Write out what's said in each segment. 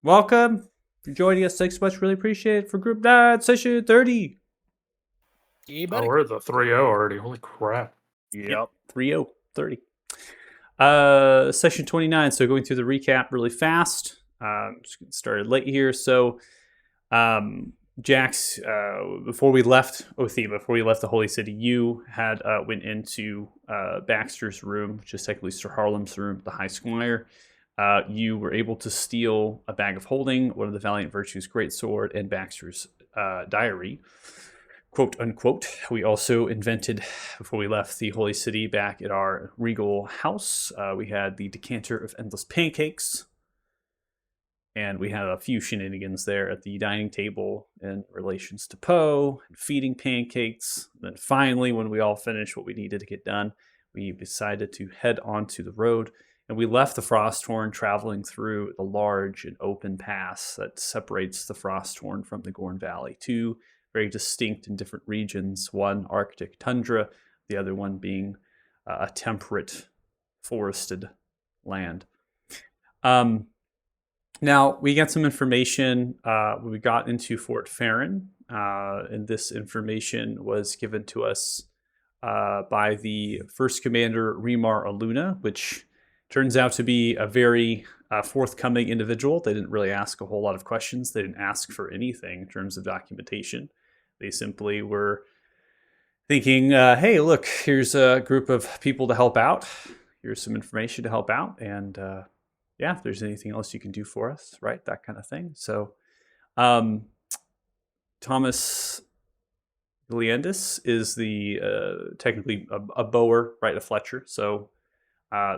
Welcome for joining us. Thanks so much. Really appreciate it for Group 9, Session 30. Yeah, Oh, buddy. we're at the 3-0 already. Holy crap. Yep. 30. 30. Session 29. So going through the recap really fast. Just getting started late here. So, Jax, before we left Othema, before we left the Holy City, you had went into Baxter's room, which is technically Sir Harlem's room, the High Squire. You were able to steal a bag of holding, one of the Valiant Virtues greatsword, and Baxter's diary, quote unquote. We also invented, before we left the Holy City, back at our regal house, we had the decanter of endless pancakes, and we had a few shenanigans there at the dining table in relations to Poe and feeding pancakes. And then finally, when we all finished what we needed to get done, we decided to head onto the road. And we left the Frosthorn traveling through the large and open pass that separates the Frosthorn from the Gorn Valley. Two very distinct and different regions, one Arctic tundra, the other one being a temperate forested land. Now, we got some information when we got into Fort Farron, and this information was given to us by the first commander, Remar Aluna, which turns out to be a very forthcoming individual. They didn't really ask a whole lot of questions. They didn't ask for anything in terms of documentation. They simply were thinking, hey, look, here's a group of people to help out. Here's some information to help out. And yeah, if there's anything else you can do for us, right? That kind of thing. So, Thomas Leandis is the technically a bower, right? A Fletcher. So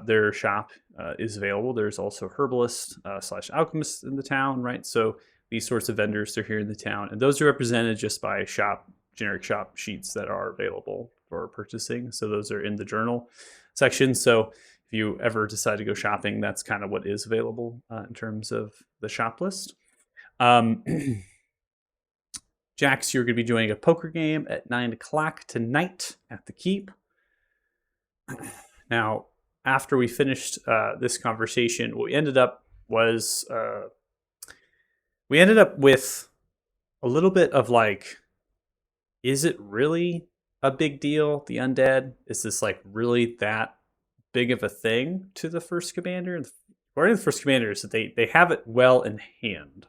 their shop is available. There's also herbalist slash alchemist in the town, right? So these sorts of vendors are here in the town, and those are represented just by generic shop sheets that are available for purchasing. So those are in the journal section. So if you ever decide to go shopping, that's kind of what is available in terms of the shop list. Jax, you're going to be joining a poker game at 9 o'clock tonight at the Keep. Now, after we finished this conversation, what we ended up was we ended up with a little bit of like, is it really a big deal? The undead, is this like really that big of a thing to the first commander? According to the first commander, is that they have it well in hand,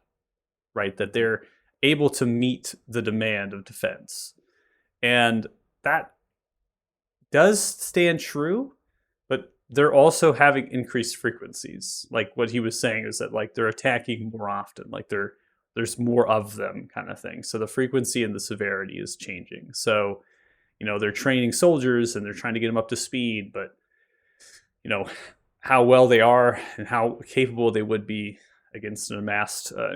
right? That they're able to meet the demand of defense, and that does stand true. But they're also having increased frequencies. Like what he was saying is that like they're attacking more often, like there's more of them kind of thing. So the frequency and the severity is changing. So, they're training soldiers and they're trying to get them up to speed, but how well they are and how capable they would be against an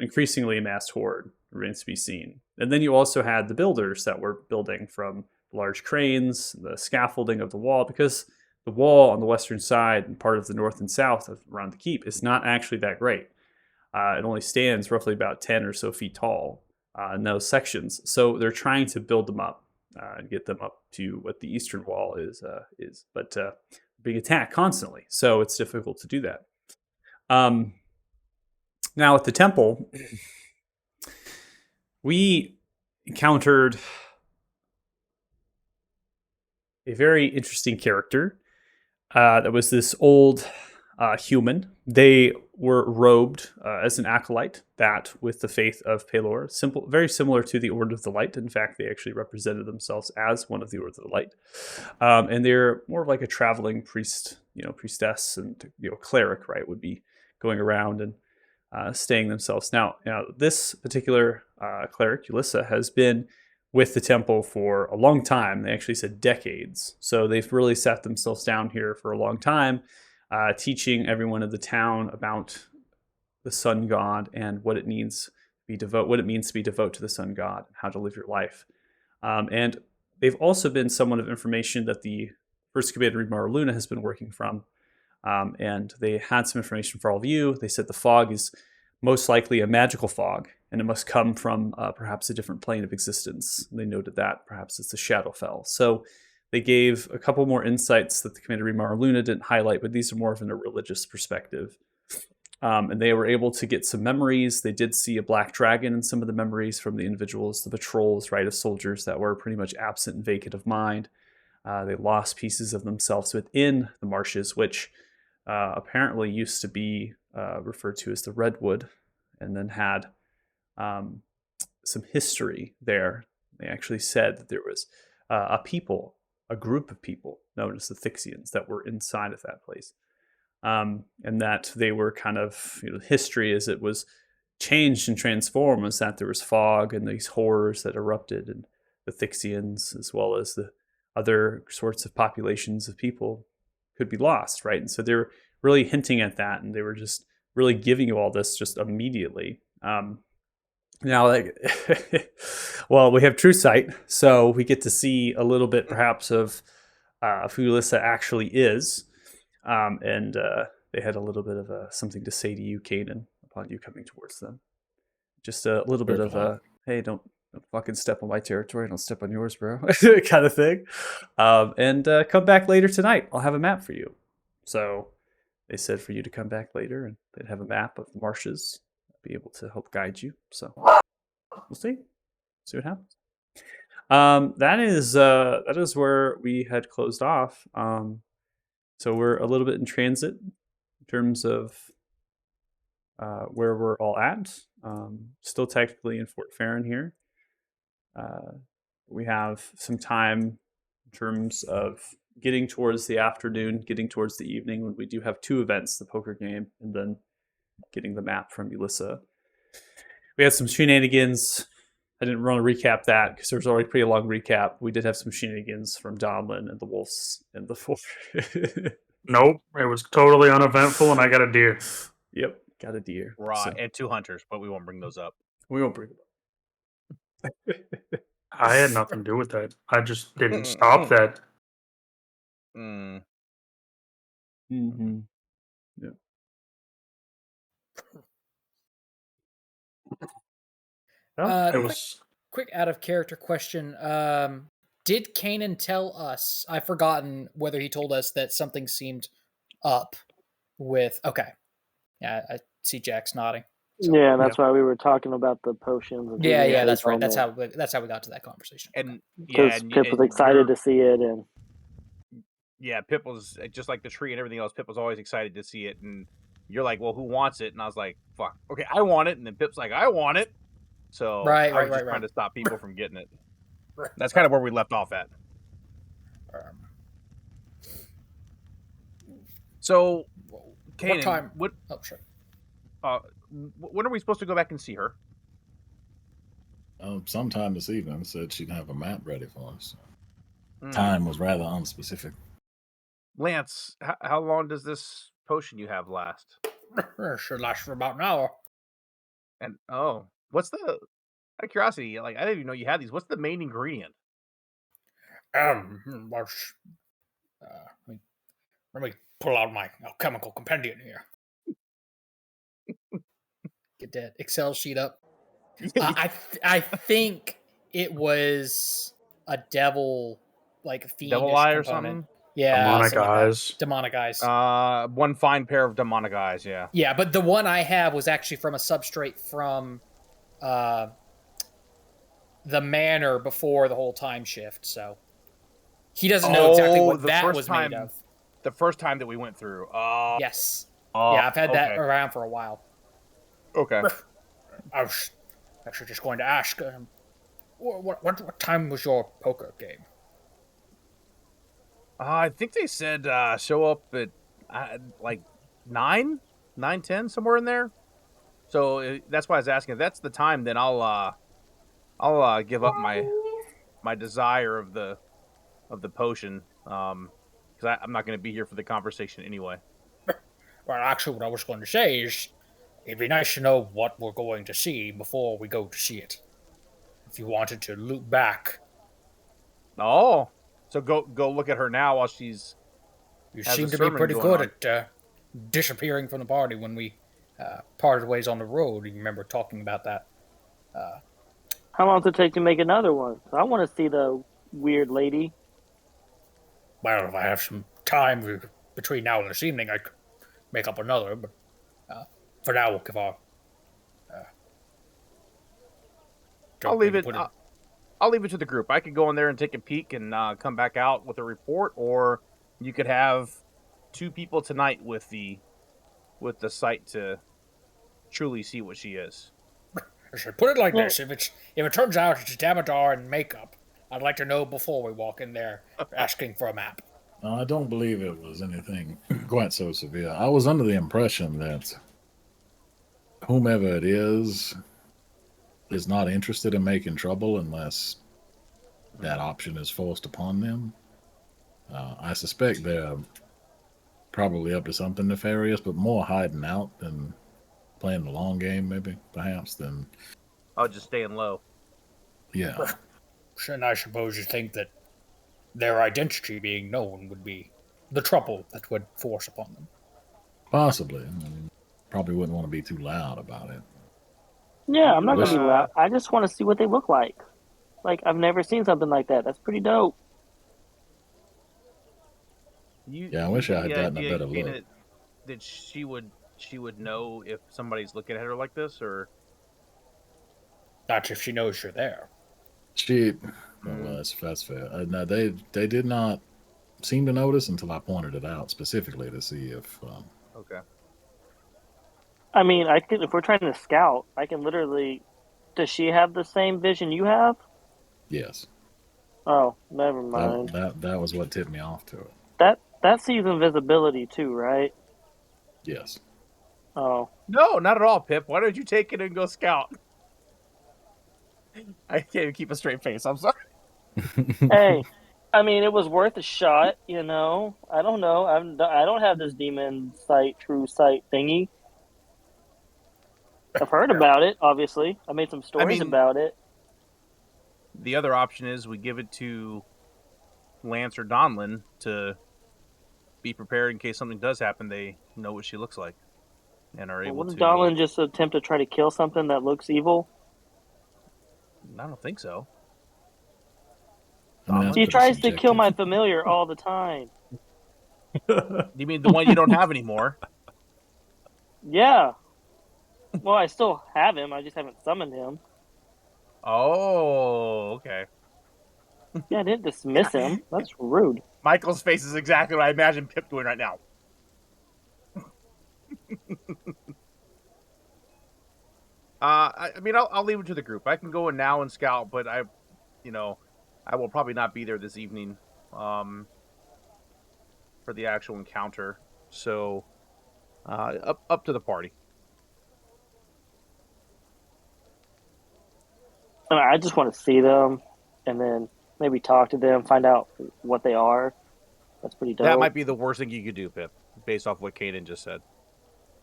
increasingly amassed horde remains to be seen. And then you also had the builders that were building from large cranes, the scaffolding of the wall, because the wall on the western side and part of the north and south around the keep is not actually that great. It only stands roughly about 10 or so feet tall in those sections. So they're trying to build them up and get them up to what the eastern wall is. But being attacked constantly, so it's difficult to do that. Now at the temple, we encountered a very interesting character that was this old human. They were robed as an acolyte, that with the faith of Pelor, very similar to the Order of the Light. In fact, they actually represented themselves as one of the Order of the Light, and they're more of like a traveling priest, priestess, and cleric, right? Would be going around and staying themselves. Now, this particular cleric, Ulissa, has been with the temple for a long time. They actually said decades. So they've really set themselves down here for a long time, teaching everyone of the town about the sun god and what it means to be devout to the sun god, and how to live your life. And they've also been someone of information that the first commander, Remar Luna, has been working from. And they had some information for all of you. They said the fog is most likely a magical fog, and it must come from perhaps a different plane of existence. They noted that perhaps it's a Shadowfell. So they gave a couple more insights that the commander Remar Luna didn't highlight, but these are more of in a religious perspective. And they were able to get some memories. They did see a black dragon in some of the memories from the individuals, the patrols, right, of soldiers that were pretty much absent and vacant of mind. They lost pieces of themselves within the marshes, which apparently used to be referred to as the Redwood, and then had some history there. They actually said that there was a group of people known as the Thixians that were inside of that place. And that they were kind of, history as it was changed and transformed was that there was fog and these horrors that erupted, and the Thixians, as well as the other sorts of populations of people, could be lost, right? And so they were really hinting at that, and they were just really giving you all this just immediately. Now, well, we have True Sight, so we get to see a little bit, perhaps, of who Alyssa actually is. And they had a little bit of something to say to you, Kanan, upon you coming towards them. Just a little bit of a, hey, don't fucking step on my territory, don't step on yours, bro, kind of thing. And come back later tonight. I'll have a map for you. So they said for you to come back later, and they'd have a map of the marshes, be able to help guide you. So we'll see what happens. That is where we had closed off. So we're a little bit in transit in terms of where we're all at. Still technically in Fort Farron here. We have some time in terms of getting towards the afternoon, getting towards the evening, when we do have two events, the poker game and then getting the map from Alyssa. We had some shenanigans. I didn't want to recap that because there was already a pretty long recap. We did have some shenanigans from Domlin and the Wolves and the Fort. Nope, it was totally uneventful, and I got a deer. Yep, got a deer. Raw and 2 hunters, but we won't bring those up. We won't bring them up. I had nothing to do with that. I just didn't stop that. Mm. Mm-hmm. Yeah. It was quick out of character question. Did Kanan tell us? I've forgotten whether he told us that something seemed up with. Okay, yeah, I see Jack's nodding. So, yeah, that's why we were talking about the potions. Yeah, that's right. That's how we got to that conversation. And because Pip was excited to see it, and yeah, Pip was just like the tree and everything else. Pip was always excited to see it, and you're like, "Well, who wants it?" And I was like, "Fuck, okay, I want it." And then Pip's like, "I want it." So I was just trying to stop people from getting it. That's kind of where we left off at. So, Kanan, what time? What? Oh, sure. When are we supposed to go back and see her? Sometime this evening. Said she'd have a map ready for us. Time was rather unspecific. Lance, how long does this potion you have last? It should last for about an hour. And what's the, out of curiosity, like I didn't even know you had these. What's the main ingredient? Let me pull out my alchemical compendium here. Get that Excel sheet up. I think it was a devil, like fiendish devil eye or component. something. Yeah, Demonic eyes. One fine pair of demonic eyes. Yeah. Yeah, but the one I have was actually from a substrate from the manor before the whole time shift. So he doesn't know exactly what that was made of. The first time that we went through. Yes. Yeah, I've had that around for a while. Okay. I was actually just going to ask, what time was your poker game? I think they said show up at like 9, 10, somewhere in there. So that's why I was asking. If that's the time, then I'll give up my desire of the potion, because I'm not going to be here for the conversation anyway. Well, actually, what I was going to say is, it'd be nice to know what we're going to see before we go to see it. If you wanted to loop back. Oh, so go look at her now while she's. You seem to be pretty good at disappearing from the party when we parted ways on the road. You remember talking about that. How long does it take to make another one? I want to see the weird lady. Well, if I have some time between now and this evening, I could make up another. But for now, we'll give our. I'll leave it. put in- I'll leave it to the group. I could go in there and take a peek and come back out with a report, or you could have 2 people tonight with the sight to truly see what she is. I should put it like Yeah. this: if it turns out it's Damodar in makeup, I'd like to know before we walk in there asking for a map. No, I don't believe it was anything quite so severe. I was under the impression that whomever it is not interested in making trouble unless that option is forced upon them. I suspect they're probably up to something nefarious, but more hiding out than playing the long game, maybe, perhaps, than, I'll just staying low. yeah. And I suppose you think that their identity being known would be the trouble that would force upon them. Possibly. I mean, probably wouldn't want to be too loud about it. Yeah, I'm not gonna be Uh, loud. I just want to see what they look like. Like I've never seen something like that. That's pretty dope. Yeah, I wish I had gotten a better Kena, look. That she would know if somebody's looking at her like this, or That's if she knows you're there. Well, that's fair. No, they did not seem to notice until I pointed it out specifically to see if. okay. I mean, I could if we're trying to scout, I can literally. Does she have the same vision you have? Yes, Oh, never mind. that was what tipped me off to it. That sees invisibility too, right? Yes. Oh, No, not at all, Pip. Why don't you take it and go scout? I can't even keep a straight face. I'm sorry. hey, I mean, it was worth a shot. You know, I don't know. I don't have this demon sight, true sight thingy. I've heard about it. Obviously, I made some stories mean- about it. The other option is we give it to Lance or Donlin to be prepared in case something does happen. They know what she looks like and are able Wouldn't to. Donlin just attempt to try to kill something that looks evil? I don't think so. I mean, that's He pretty tries to kill subjective. my familiar all the time. You mean the one you don't have anymore? Yeah. Well, I still have him. I just haven't summoned him. Oh, okay. Yeah, I didn't dismiss him. That's rude. Michael's face is exactly what I imagine Pip doing right now. I mean, I'll leave it to the group. I can go in now and scout, but I will probably not be there this evening, for the actual encounter. So, up to the party. I just want to see them, and then maybe talk to them, find out what they are. That's pretty dope. That might be the worst thing you could do, Pip, based off what Kanan just said.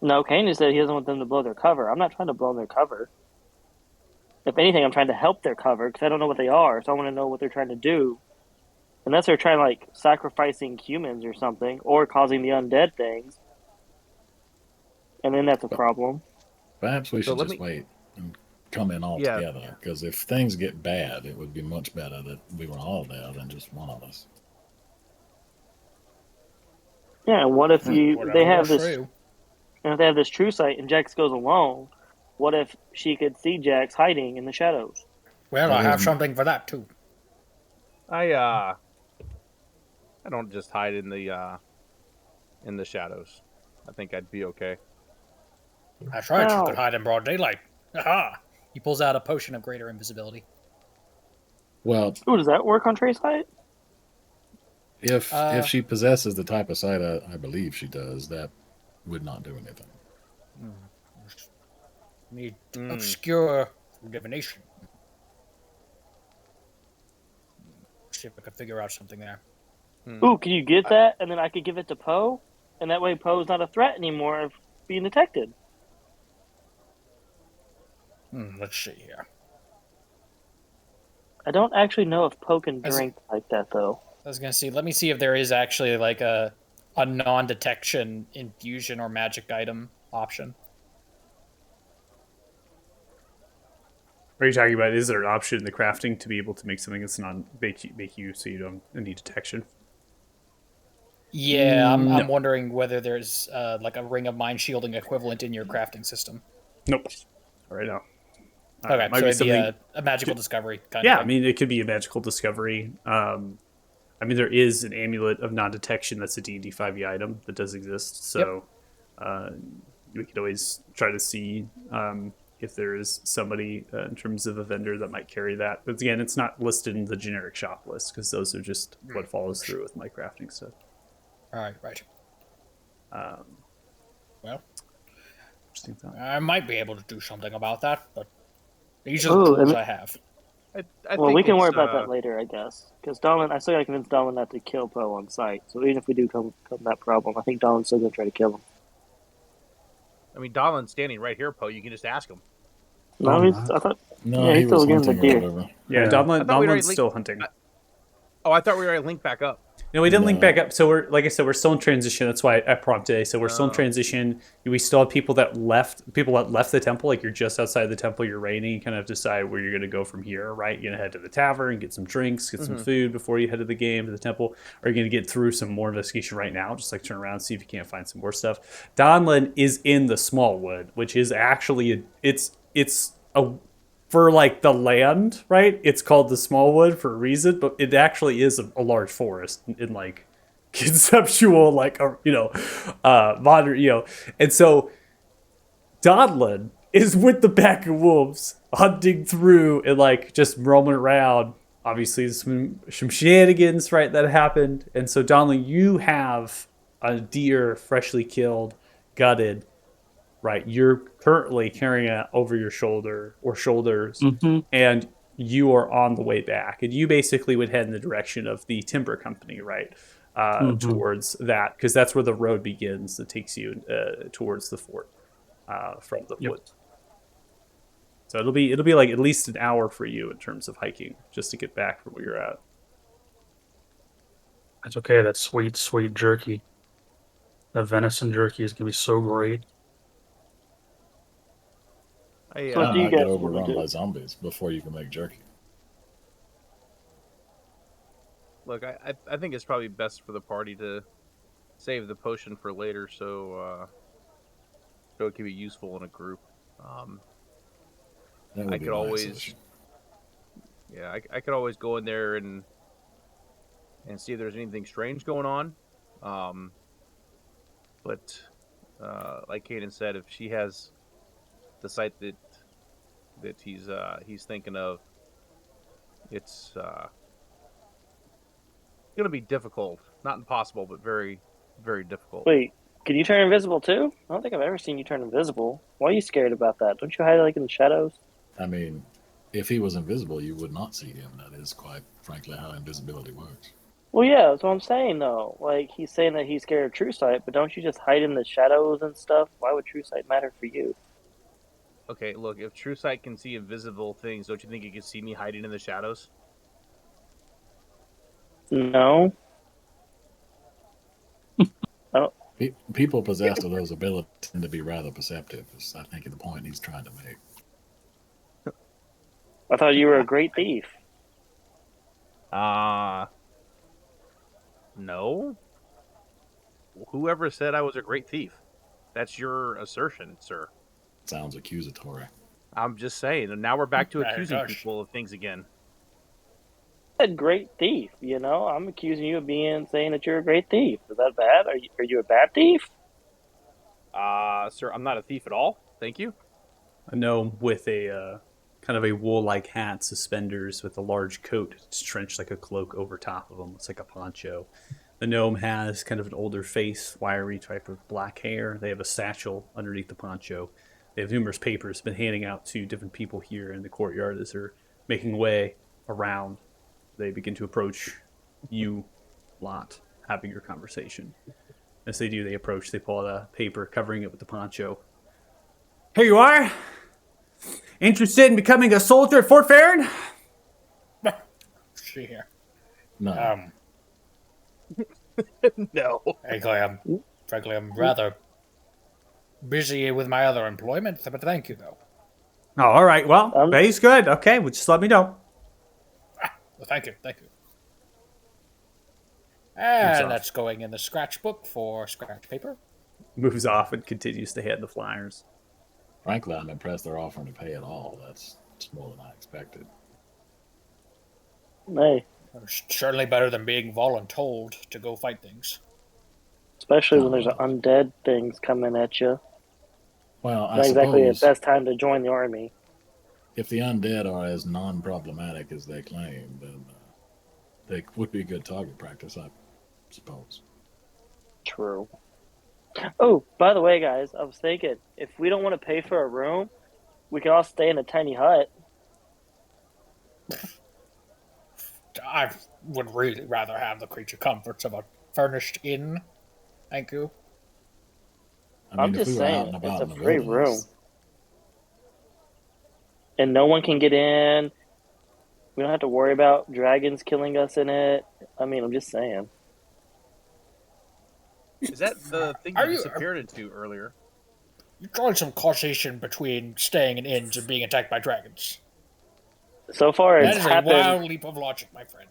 No, Kane just said he doesn't want them to blow their cover. I'm not trying to blow their cover. If anything, I'm trying to help their cover because I don't know what they are, so I want to know what they're trying to do. Unless they're trying like sacrificing humans or something, or causing the undead things, and then that's a problem. Perhaps we So should let just me- wait and come in all Yeah. together. Because if things get bad, it would be much better that we were all there than just one of us. Yeah, and what if Whatever they have works this? for you. And if they have this true sight and Jax goes alone, what if she could see Jax hiding in the shadows? Well, I have Mm. something for that too. I don't just hide in the shadows. I think I'd be okay. That's right. Wow. You could hide in broad daylight. Aha! He pulls out a potion of greater invisibility. Well, Ooh, does that work on true sight? if Uh, she possesses the type of sight I believe she does, that would not do anything. Need Mm. obscure divination. See if I can figure out something there. Ooh, can you get that? And then I could give it to Poe? And that way Poe's not a threat anymore of being detected. Let's see here. I don't actually know if Poe can As- drink like that, though. I was gonna see. Let me see if there is actually like a non-detection infusion or magic item option. Are you talking about, is there an option in the crafting to be able to make something that's not make you so you don't need detection? Yeah, I'm No. wondering whether there's like a ring of mind shielding equivalent in your crafting system. Nope. All right now. Okay, Might so be it'd be something. a magical discovery kind Yeah, of I thing. mean, it could be a magical discovery. I mean, there is an amulet of non-detection that's a D&D 5e item that does exist. So we could always try to see if there is somebody in terms of a vendor that might carry that. But again, it's not listed in the generic shop list because those are just what follows through with my crafting stuff. All right, right. Um, Well, interesting thought. I might be able to do something about that, but these are the Oh, tools and- I have. I Well, think we can worry it's, about that later, I guess. Because Donlin, I still gotta convince Donlin not to kill Poe on sight. So even if we do come that problem, I think Donlin's still gonna try to kill him. I mean, Donlin's standing right here, Poe. You can just ask him. No, Oh, he's, no. I thought. No, Yeah, he he's was still getting the hunting or deer. whatever. Yeah, Yeah. Donlin, I thought we'd already Donlin's linked- still hunting. Oh, I thought we were already linked back up. No, we didn't link No. back up. So we're like I said, we're still in transition. That's why I prompted. So we're still in Oh. transition. We still have people that left the temple. Like you're just outside the temple, you're raiding. You kind of have to decide where you're going to go from here, right? You're going to head to the tavern, get some drinks, get some food before you head to the game, to the temple. Or you're going to get through some more investigation right now, just like turn around, see if you can't find some more stuff. Donlin is in the Smallwood, which is actually it's a for like the land, right? It's called the Smallwood for a reason, but it actually is a large forest in like conceptual, like modern, and so Donlin is with the pack of wolves hunting through and like just roaming around. Obviously, some shenanigans, right, that happened, and so Donlin, you have a deer freshly killed, gutted. Right, you're currently carrying it over your shoulder or shoulders, and you are on the way back. And you basically would head in the direction of the timber company, right, towards that, because that's where the road begins that takes you towards the fort from the wood. So it'll be like at least an hour for you in terms of hiking just to get back from where you're at. That's okay. That sweet, sweet jerky. The venison jerky is gonna be so great. I, So You do you might get guys wanna overrun do? by zombies before you can make jerky. look, I think it's probably best for the party to save the potion for later, so it can be useful in a group. That would I be could my always, suggestion. yeah, I could always go in there and see if there's anything strange going on. But like Kaden said, if she has the site that he's thinking of, it's gonna be difficult. Not impossible, but very, very difficult. Wait, can you turn invisible too? I don't think I've ever seen you turn invisible. Why are you scared about that? Don't you hide like in the shadows? I mean, if he was invisible, you would not see him. That is quite frankly how invisibility works. Well, yeah, that's what I'm saying though. Like he's saying that he's scared of True Sight, but don't you just hide in the shadows and stuff? Why would True Sight matter for you? Okay, look, if True Sight can see invisible things, don't you think he can see me hiding in the shadows? No. People possessed of those abilities tend to be rather perceptive. Is I think the point he's trying to make. I thought you were a great thief. No. Whoever said I was a great thief? That's your assertion, sir. Sounds accusatory. I'm just saying. And now we're back to My accusing gosh. people of things again. A great thief, you know? I'm accusing you of saying that you're a great thief. Is that bad? Are you a bad thief? Sir, I'm not a thief at all. Thank you. A gnome with a kind of a wool-like hat, suspenders with a large coat. It's trenched like a cloak over top of him. It's like a poncho. The gnome has kind of an older face, wiry type of black hair. They have a satchel underneath the poncho. They have numerous papers been handing out to different people here in the courtyard as they're making way around. They begin to approach you lot, having your conversation. As they do, they approach. They pull out a paper, covering it with the poncho. Here you are. Interested in becoming a soldier at Fort Farron? See here. No, No. Frankly, I'm rather busy with my other employment, but thank you, though. Oh, all right. Well, pay's good. Okay, well, just let me know. Well, thank you. And off. that's going in the scratch book for scratch paper. Moves off and continues to hand the flyers. Frankly, I'm impressed they're offering to pay at all. That's more than I expected. Hey, Certainly better than being voluntold to go fight things. especially when there's Oh, undead things coming at you. Well, I Not exactly the suppose best time to join the army. if the undead are as non-problematic as they claim, then they would be good target practice, I suppose. True. Oh, by the way, guys, I was thinking if we don't want to pay for a room, we can all stay in a tiny hut. I would really rather have the creature comforts of a furnished inn. Thank you. I'm just if we were out saying, and about it's in a the free wilderness, room. And no one can get in. We don't have to worry about dragons killing us in it. I mean, I'm just saying. Is that the thing Are you you- disappeared into earlier? You're drawing some causation between staying in inns and being attacked by dragons. So far, That it's is a happened. wild leap of logic, my friend.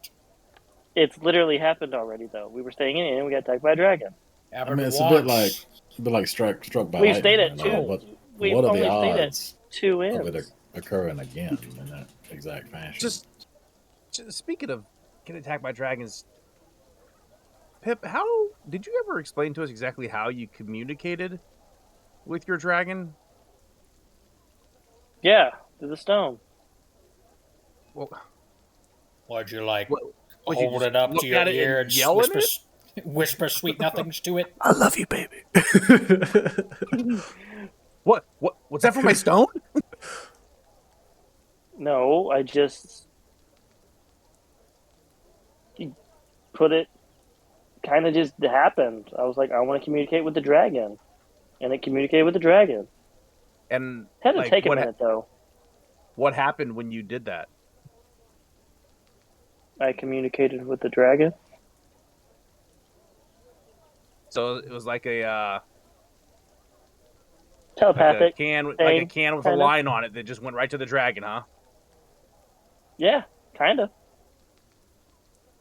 It's literally happened already, though. We were staying in it and we got attacked by a dragon. Happened it's once. a bit like struck by We've lightning. stayed at right? two. But We've what are only the stayed at odds 2 of it inns. occurring again in that exact fashion? Just speaking of getting attacked by dragons, Pip, how did you ever explain to us exactly how you communicated with your dragon? Yeah, through the stone. Well, Would you like what, would you hold just it up look to your at it ear and and yell at whisper, it? whisper sweet nothings to it? I love you, baby. What's that for my stone? No, I just put it. Kind of just happened. I was like, I want to communicate with the dragon, and it communicated with the dragon. And Had to like, take a minute though. what happened when you did that? I communicated with the dragon. So it was like a Telepathic. can with thing, a kinda. line on it that just went right to the dragon, huh? Yeah, kind of.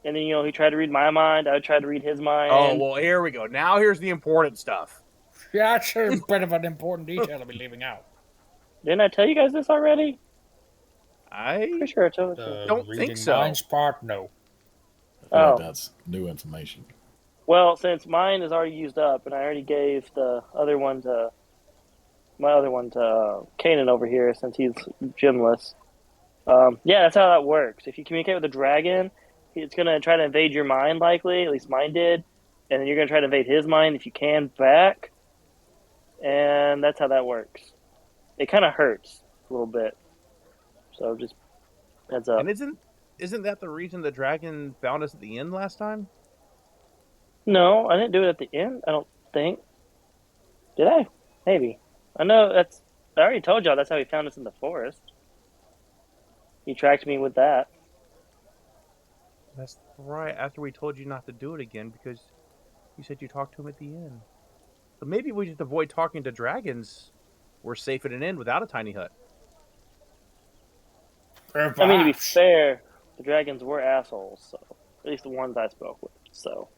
And then he tried to read my mind. I tried to read his mind. Oh well, here we go. Now here's the important stuff. Yeah, that's a bit of an important detail to be leaving out. Didn't I tell you guys this already? I Pretty sure I told you. The Don't think reading so. minds part, no. I feel Oh. like that's new information. Well, since mine is already used up, and I already gave the other one to Kanan over here, since he's gymless. Yeah, that's how that works. If you communicate with a dragon, it's gonna try to invade your mind, likely. At least mine did, and then you're gonna try to invade his mind if you can back, and that's how that works. It kind of hurts a little bit, so just heads up. and isn't that the reason the dragon found us at the inn last time? No, I didn't do it at the end. I don't think. Did I? Maybe. I know that's. I already told y'all that's how he found us in the forest. He tracked me with that. That's right. After we told you not to do it again because you said you talked to him at the inn. So maybe we just avoid talking to dragons. We're safe at an inn without a tiny hut. I mean, to be fair, the dragons were assholes. So at least the ones I spoke with. So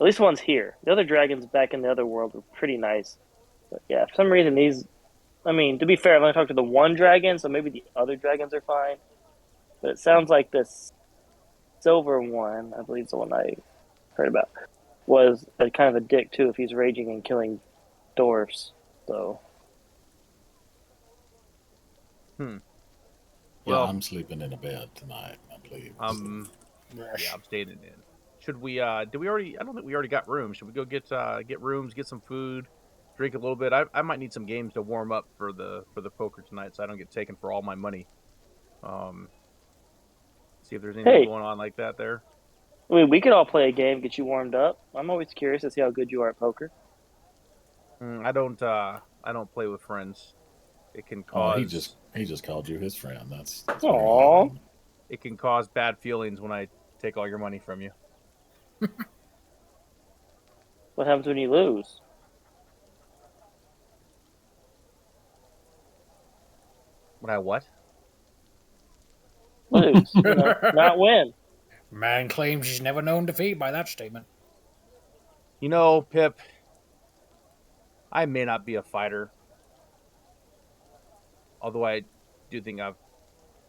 at least the ones here. The other dragons back in the other world were pretty nice. But yeah, for some reason these. I mean, to be fair, I've only talked to the one dragon, so maybe the other dragons are fine. But it sounds like this silver one, I believe is the one I heard about, was a kind of a dick too if he's raging and killing dwarfs. So Yeah, Well- I'm sleeping in a bed tonight, I believe. Yeah, I'm staying in. Should we? Do we already? I don't think we already got rooms. Should we go get rooms, get some food, drink a little bit? I might need some games to warm up for the poker tonight, so I don't get taken for all my money. See if there's anything Hey. going on like that there. I mean, we could all play a game, get you warmed up. I'm always curious to see how good you are at poker. I don't play with friends. It can Oh, cause he just called you his friend. That's Aw. very odd. it can cause bad feelings when I take all your money from you. What happens when you lose? When I what? Lose, not win. Man claims he's never known defeat by that statement. You know, Pip, I may not be a fighter, although I do think I've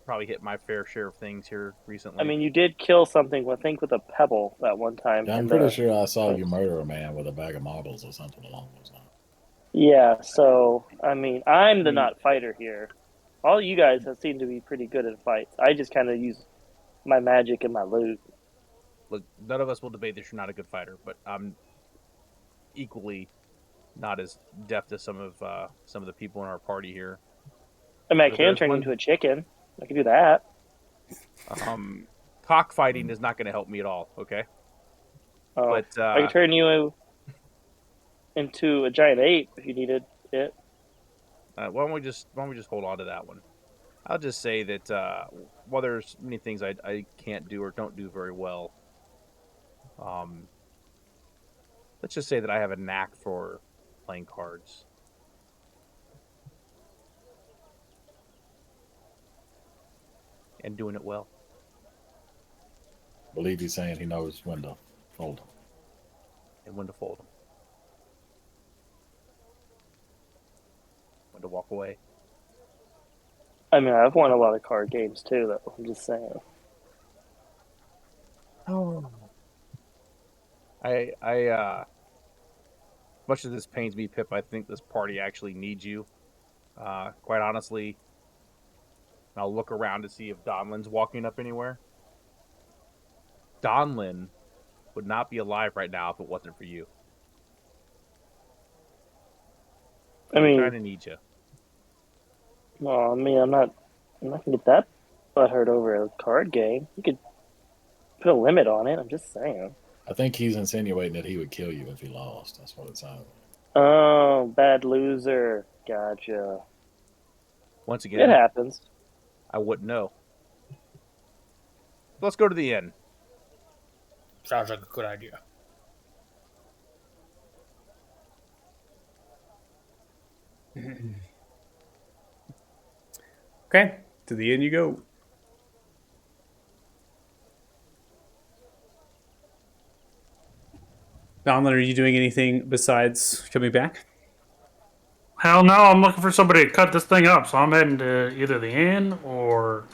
probably hit my fair share of things here recently. I mean, you did kill something, I think, with a pebble that one time. Yeah, I'm pretty sure I saw you murder a man with a bag of marbles or something along those lines. Yeah, so, I mean, I'm the not fighter here. All you guys have seemed to be pretty good at fights. I just kind of use my magic and my loot. Look, none of us will debate that you're not a good fighter, but I'm equally not as deft as some of the people in our party here. I mean, I So can there's turn you one- into a chicken. I can do that. Cockfighting is not going to help me at all. Okay, Oh, but I can turn you into a giant ape if you needed it. why don't we just hold on to that one? I'll just say that while there's many things I can't do or don't do very well, let's just say that I have a knack for playing cards. And doing it well. I believe he's saying he knows when to fold them. And when to fold them. When to walk away. I mean, I've won a lot of card games too, though. I'm just saying. Oh. Much as this pains me, Pip, I think this party actually needs you. Quite honestly, I'll look around to see if Donlin's walking up anywhere. Donlin would not be alive right now if it wasn't for you. I mean, kind of need you. well, I mean, I'm not gonna get that butthurt over a card game. You could put a limit on it. I'm just saying. I think he's insinuating that he would kill you if he lost. That's what it sounds like. Oh, bad loser. Gotcha. Once It again, happens. I wouldn't know. Let's go to the inn. Sounds like a good idea. Okay, to the inn you go. Donlin, are you doing anything besides coming back? Hell no, I'm looking for somebody to cut this thing up, so I'm heading to either the inn or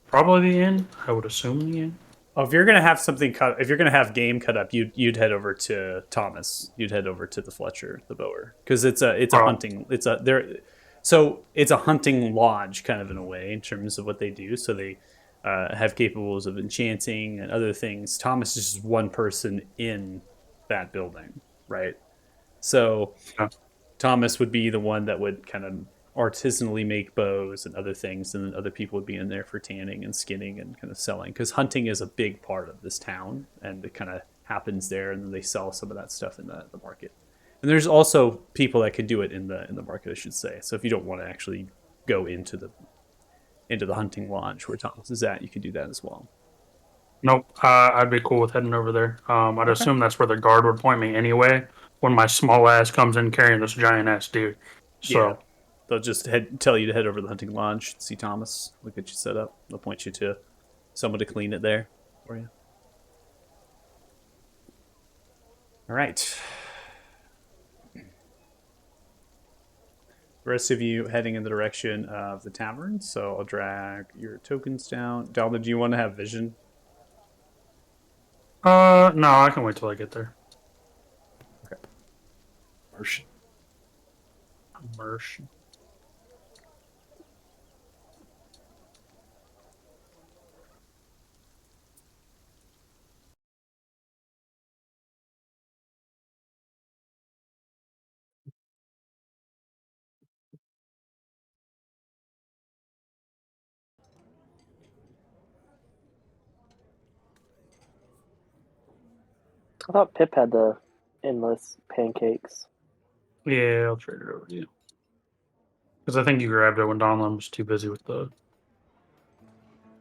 probably the inn. I would assume the inn. Oh, if you're gonna have something cut, if you're gonna have game cut up, you'd head over to Thomas. You'd head over to the Fletcher, the Bower, because it's a Oh. hunting. It's a there, so it's a hunting lodge kind of in a way in terms of what they do. So they have capables of enchanting and other things. Thomas is just one person in that building, right? So Yeah. Thomas would be the one that would kind of artisanally make bows and other things, and then other people would be in there for tanning and skinning and kind of selling, because hunting is a big part of this town and it kind of happens there, and then they sell some of that stuff in the market. And there's also people that could do it in the market, I should say. So if you don't want to actually go into the hunting lodge where Thomas is at, you can do that as well. Nope, I'd be cool with heading over there. I'd assume that's where the guard would point me anyway when my small ass comes in carrying this giant ass dude. So, Yeah. They'll just tell you to head over to the hunting lodge, see Thomas, look at you set up. They'll point you to someone to clean it there for you. All right. The rest of you heading in the direction of the tavern, so I'll drag your tokens down. Dalma, do you want to have vision? no, I can wait till I get there. Mercy. Immersion. I thought Pip had the endless pancakes. Yeah, I'll trade it over to you. Because I think you grabbed it when Donlin was too busy with the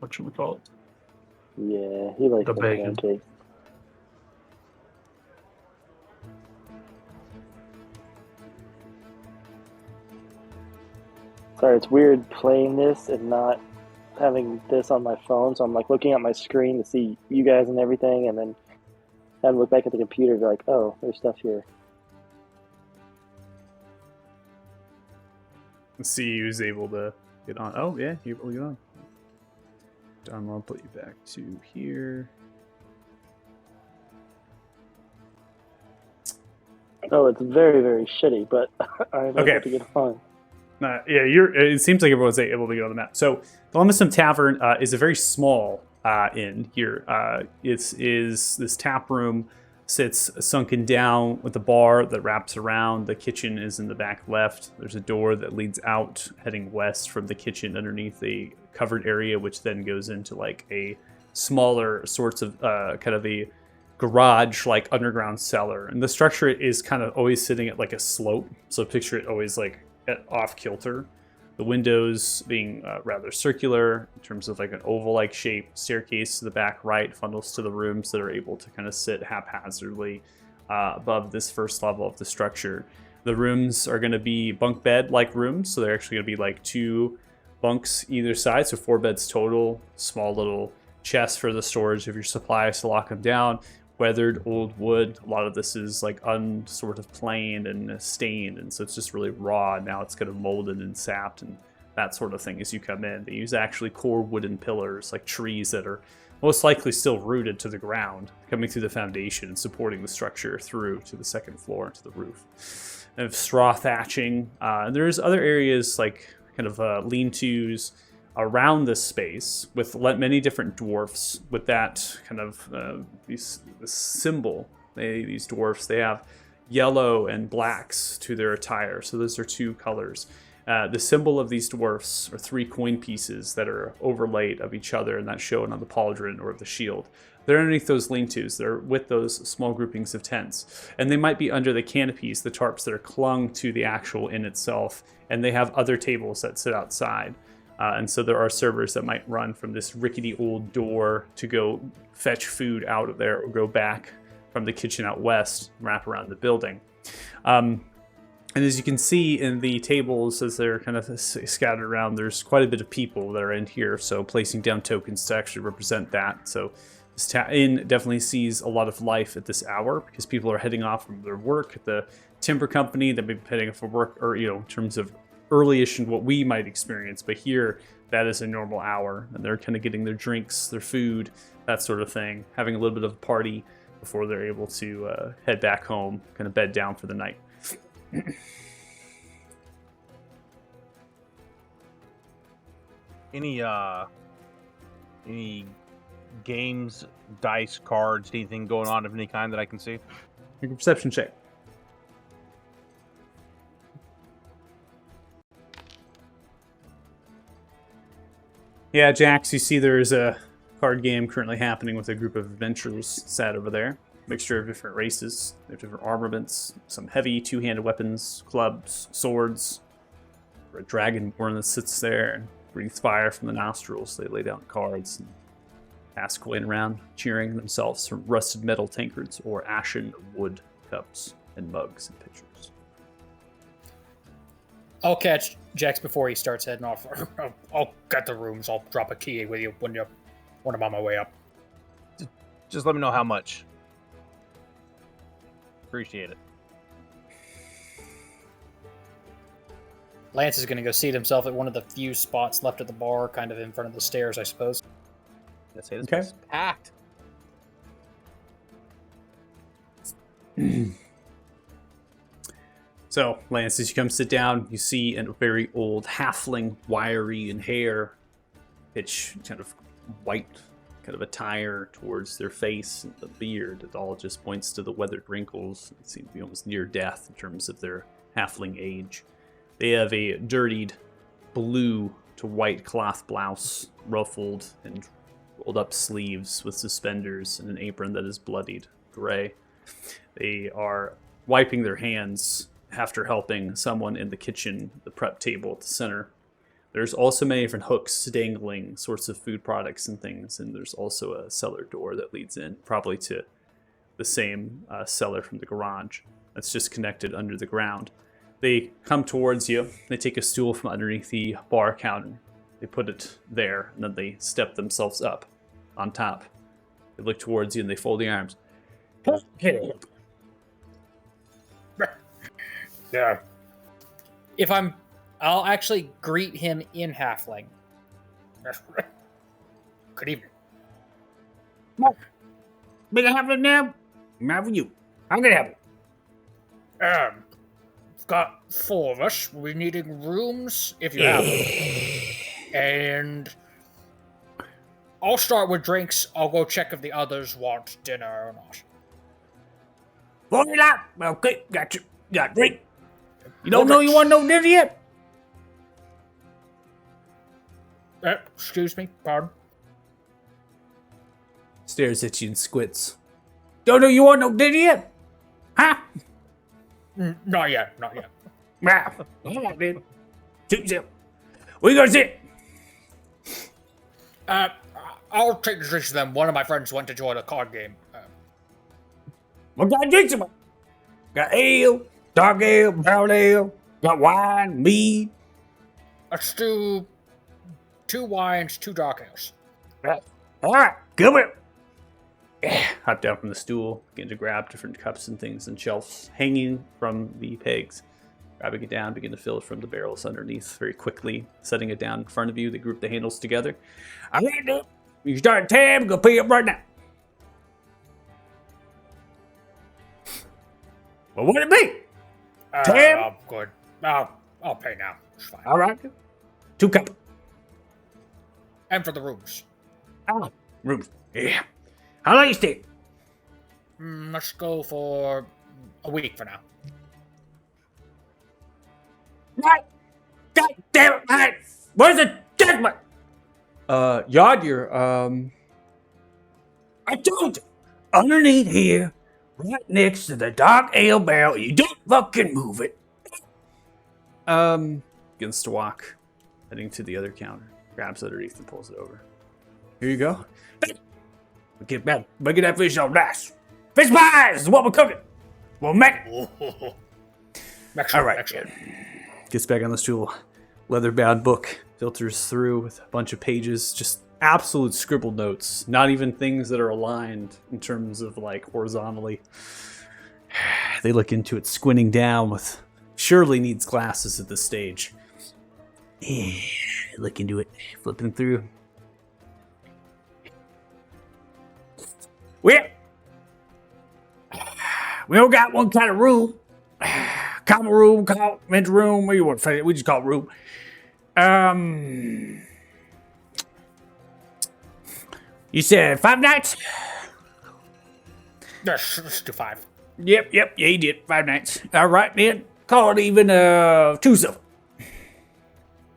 whatchamacallit. Yeah, he likes The the bacon. pancakes. Sorry, it's weird playing this and not having this on my phone, so I'm like looking at my screen to see you guys and everything, and then have look back at the computer and be like, oh, there's stuff here. Let's see who's able to get on. Oh, yeah, you're able to get on. Dom, I'll put you back to here. Oh, it's very, very shitty, but I'm Okay. able to get on. Yeah, it seems like everyone's able to get on the map. So, the Lummisum Tavern is a very small inn here. It is this tap room sits sunken down with a bar that wraps around. The kitchen is in the back left. There's a door that leads out, heading west from the kitchen underneath a covered area, which then goes into like a smaller sorts of kind of a garage, like underground cellar. And the structure is kind of always sitting at like a slope. So picture it always like at off kilter. The windows being rather circular in terms of like an oval-like shape. Staircase to the back right funnels to the rooms that are able to kind of sit haphazardly above this first level of the structure. The rooms are going to be bunk bed-like rooms, so they're actually going to be like 2 bunks either side, so 4 beds total. Small little chests for the storage of your supplies to lock them down. Weathered old wood. A lot of this is like unsort of planed and stained, and so it's just really raw. Now it's kind of molded and sapped and that sort of thing as you come in. They use actually core wooden pillars, like trees that are most likely still rooted to the ground, coming through the foundation and supporting the structure through to the second floor and to the roof. They have straw thatching. And there's other areas like kind of lean-tos around this space with many different dwarfs with that kind of this symbol. These dwarfs, they have yellow and blacks to their attire, so those are 2 colors. The symbol of these dwarfs are 3 coin pieces that are overlaid of each other, and that's shown on the pauldron or the shield. They're underneath those lean-tos. They're with those small groupings of tents, and they might be under the canopies, the tarps that are clung to the actual inn itself, and they have other tables that sit outside. And so there are servers that might run from this rickety old door to go fetch food out of there or go back from the kitchen out west, wrap around the building. And as you can see in the tables, as they're kind of scattered around, there's quite a bit of people that are in here. So placing down tokens to actually represent that. So this inn definitely sees a lot of life at this hour because people are heading off from their work at the timber company. They've been heading off for work, or in terms of early-ish and what we might experience, but here that is a normal hour, and they're kind of getting their drinks, their food, that sort of thing, having a little bit of a party before they're able to head back home, kind of bed down for the night. Any games, dice, cards, anything going on of any kind that I can see? Make a perception check. Yeah, Jax, you see there's a card game currently happening with a group of adventurers sat over there. Mixture of different races. They have different armaments, some heavy 2-handed weapons, clubs, swords. A dragonborn that sits there and breathes fire from the nostrils. They lay down cards and pass coin around, cheering themselves from rusted metal tankards or ashen wood cups and mugs and pitchers. I'll catch Jax before he starts heading off. I'll get the rooms. I'll drop a key with you when I'm on my way up. Just let me know how much. Appreciate it. Lance is going to go seat himself at one of the few spots left at the bar, kind of in front of the stairs, I suppose. Let's say this Okay. was packed. So, Lance, as you come sit down, you see a very old halfling, wiry in hair, pitch kind of white kind of attire towards their face, and the beard. It all just points to the weathered wrinkles. They seem to be almost near death in terms of their halfling age. They have a dirtied blue to white cloth blouse, ruffled and rolled up sleeves with suspenders and an apron that is bloodied gray. They are wiping their hands after helping someone in the kitchen, the prep table at the center. There's also many different hooks dangling sorts of food products and things, and there's also a cellar door that leads in, probably to the same cellar from the garage that's just connected under the ground. They come towards you. They take a stool from underneath the bar counter. They put it there, and then they step themselves up on top. They look towards you, and they fold the arms. Yeah. I'll actually greet him in Halfling. Good evening. Big Halfling now? Not for you. I'm gonna help you. We've got 4 of us. We're needing rooms, if you have them. And I'll start with drinks. I'll go check if the others want dinner or not. What you like? Okay, got you. Got drink. You don't know you want no dinner yet? Excuse me, pardon? Stares at you and squints. Don't know you want no dinner yet? Huh? Not yet, not yet. Wow. All right, then. Suit yourself. Where you gonna sit? I'll take the drinks to them. One of my friends went to join a card game. What kind of drinks am I? Got ale, dark ale, brown ale, got wine, mead. Let's do 2 wines, 2 dark ales. All right, come here. Hop down from the stool, begin to grab different cups and things and shelves hanging from the pegs. Grabbing it down, begin to fill it from the barrels underneath very quickly, setting it down in front of you. They group the handles together. All right, dude. You start a tab, go pay up right now. Well, what'd it be? Tab? I'm good. I'll pay now. It's fine. All right. 2 cups. And for the rooms. Oh, rooms. Yeah. How long you stay? Let's go for a week for now. Right. God damn it, man. Where's the gentleman? Yadgir, I told you. Underneath here, right next to the dark ale barrel. You don't fucking move it. begins to walk, heading to the other counter, grabs underneath and pulls it over. Here you go. Get back. Making that fish on nice. Fish pies is what we're cooking. We'll make it. All right. Gets back on the stool. Leather-bound book filters through with a bunch of pages, just absolute scribbled notes, not even things that are aligned in terms of like horizontally. They look into it, squinting down with surely needs glasses at this stage. Look into it, flipping through. We don't got one kind of room. Common room, mental room, what do you want? We just call it room. You said 5 nights? Let's do 5. Yep, yeah, you did. 5 nights. All right, then. Call it even 2 silver.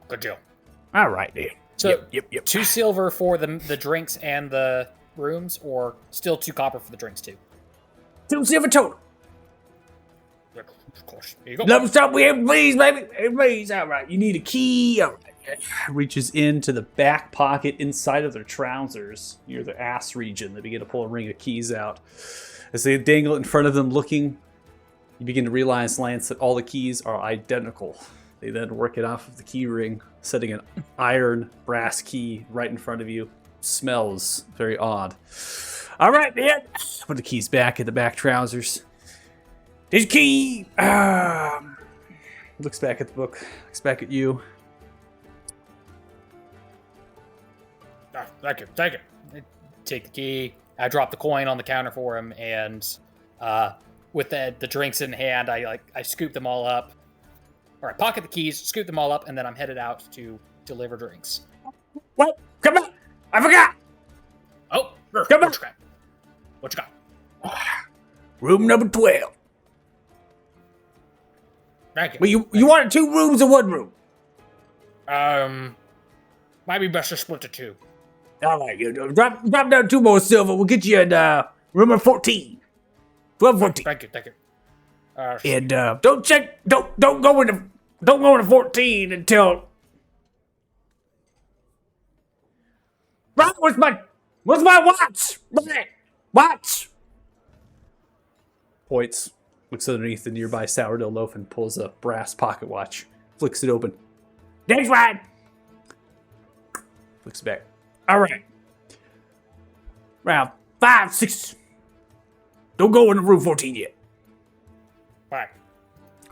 Good deal. All right, then. So, Yep. 2 silver for the drinks and the rooms, or still 2 copper for the drinks too? 2 silver total. Of course. Here you go. Love and stop with every please, baby. Every please. All right. You need a key. All right. Reaches into the back pocket inside of their trousers near the ass region. They begin to pull a ring of keys out. As they dangle it in front of them looking, you begin to realize, Lance, that all the keys are identical. They then work it off of the key ring, setting an iron brass key right in front of you. Smells very odd. All right, man. Put the keys back in the back trousers. This key. Looks back at the book. Looks back at you. Thank you. I take the key. I drop the coin on the counter for him, and with the drinks in hand, I scoop them all up, or I pocket the keys, scoop them all up, and then I'm headed out to deliver drinks. What? Come on. I forgot. Oh, Come on. What you got? Room number 12. Thank you. Well, you wanted 2 rooms or 1 room? Might be best to split to 2. All right, you drop down 2 more silver. We'll get you in room number 14. 1214. Thank you. And don't go into 14 until. Right, where's my watch? Watch. Points. Looks underneath the nearby sourdough loaf and pulls a brass pocket watch. Flicks it open. Thanks, Ryan. Looks back. All right. Round 5, 6. Don't go into room 14 yet. Right.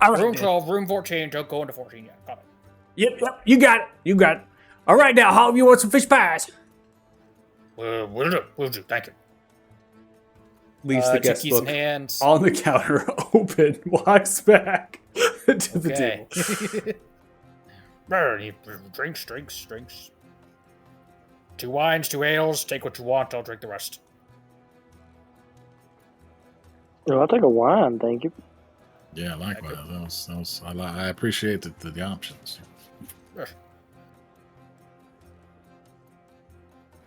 All right. Room then. 12, room 14, don't go into 14 yet. Got it. Yep. You got it. You got it. All right, now, Hog, you want some fish pies? Will do. Thank you. Leaves the guest Cookies in book hand. on the counter open, walks back to the Okay. table. Drinks. 2 wines, 2 ales. Take what you want. I'll drink the rest. Oh, I'll take a wine, thank you. Yeah, likewise. I appreciate the options. Yes.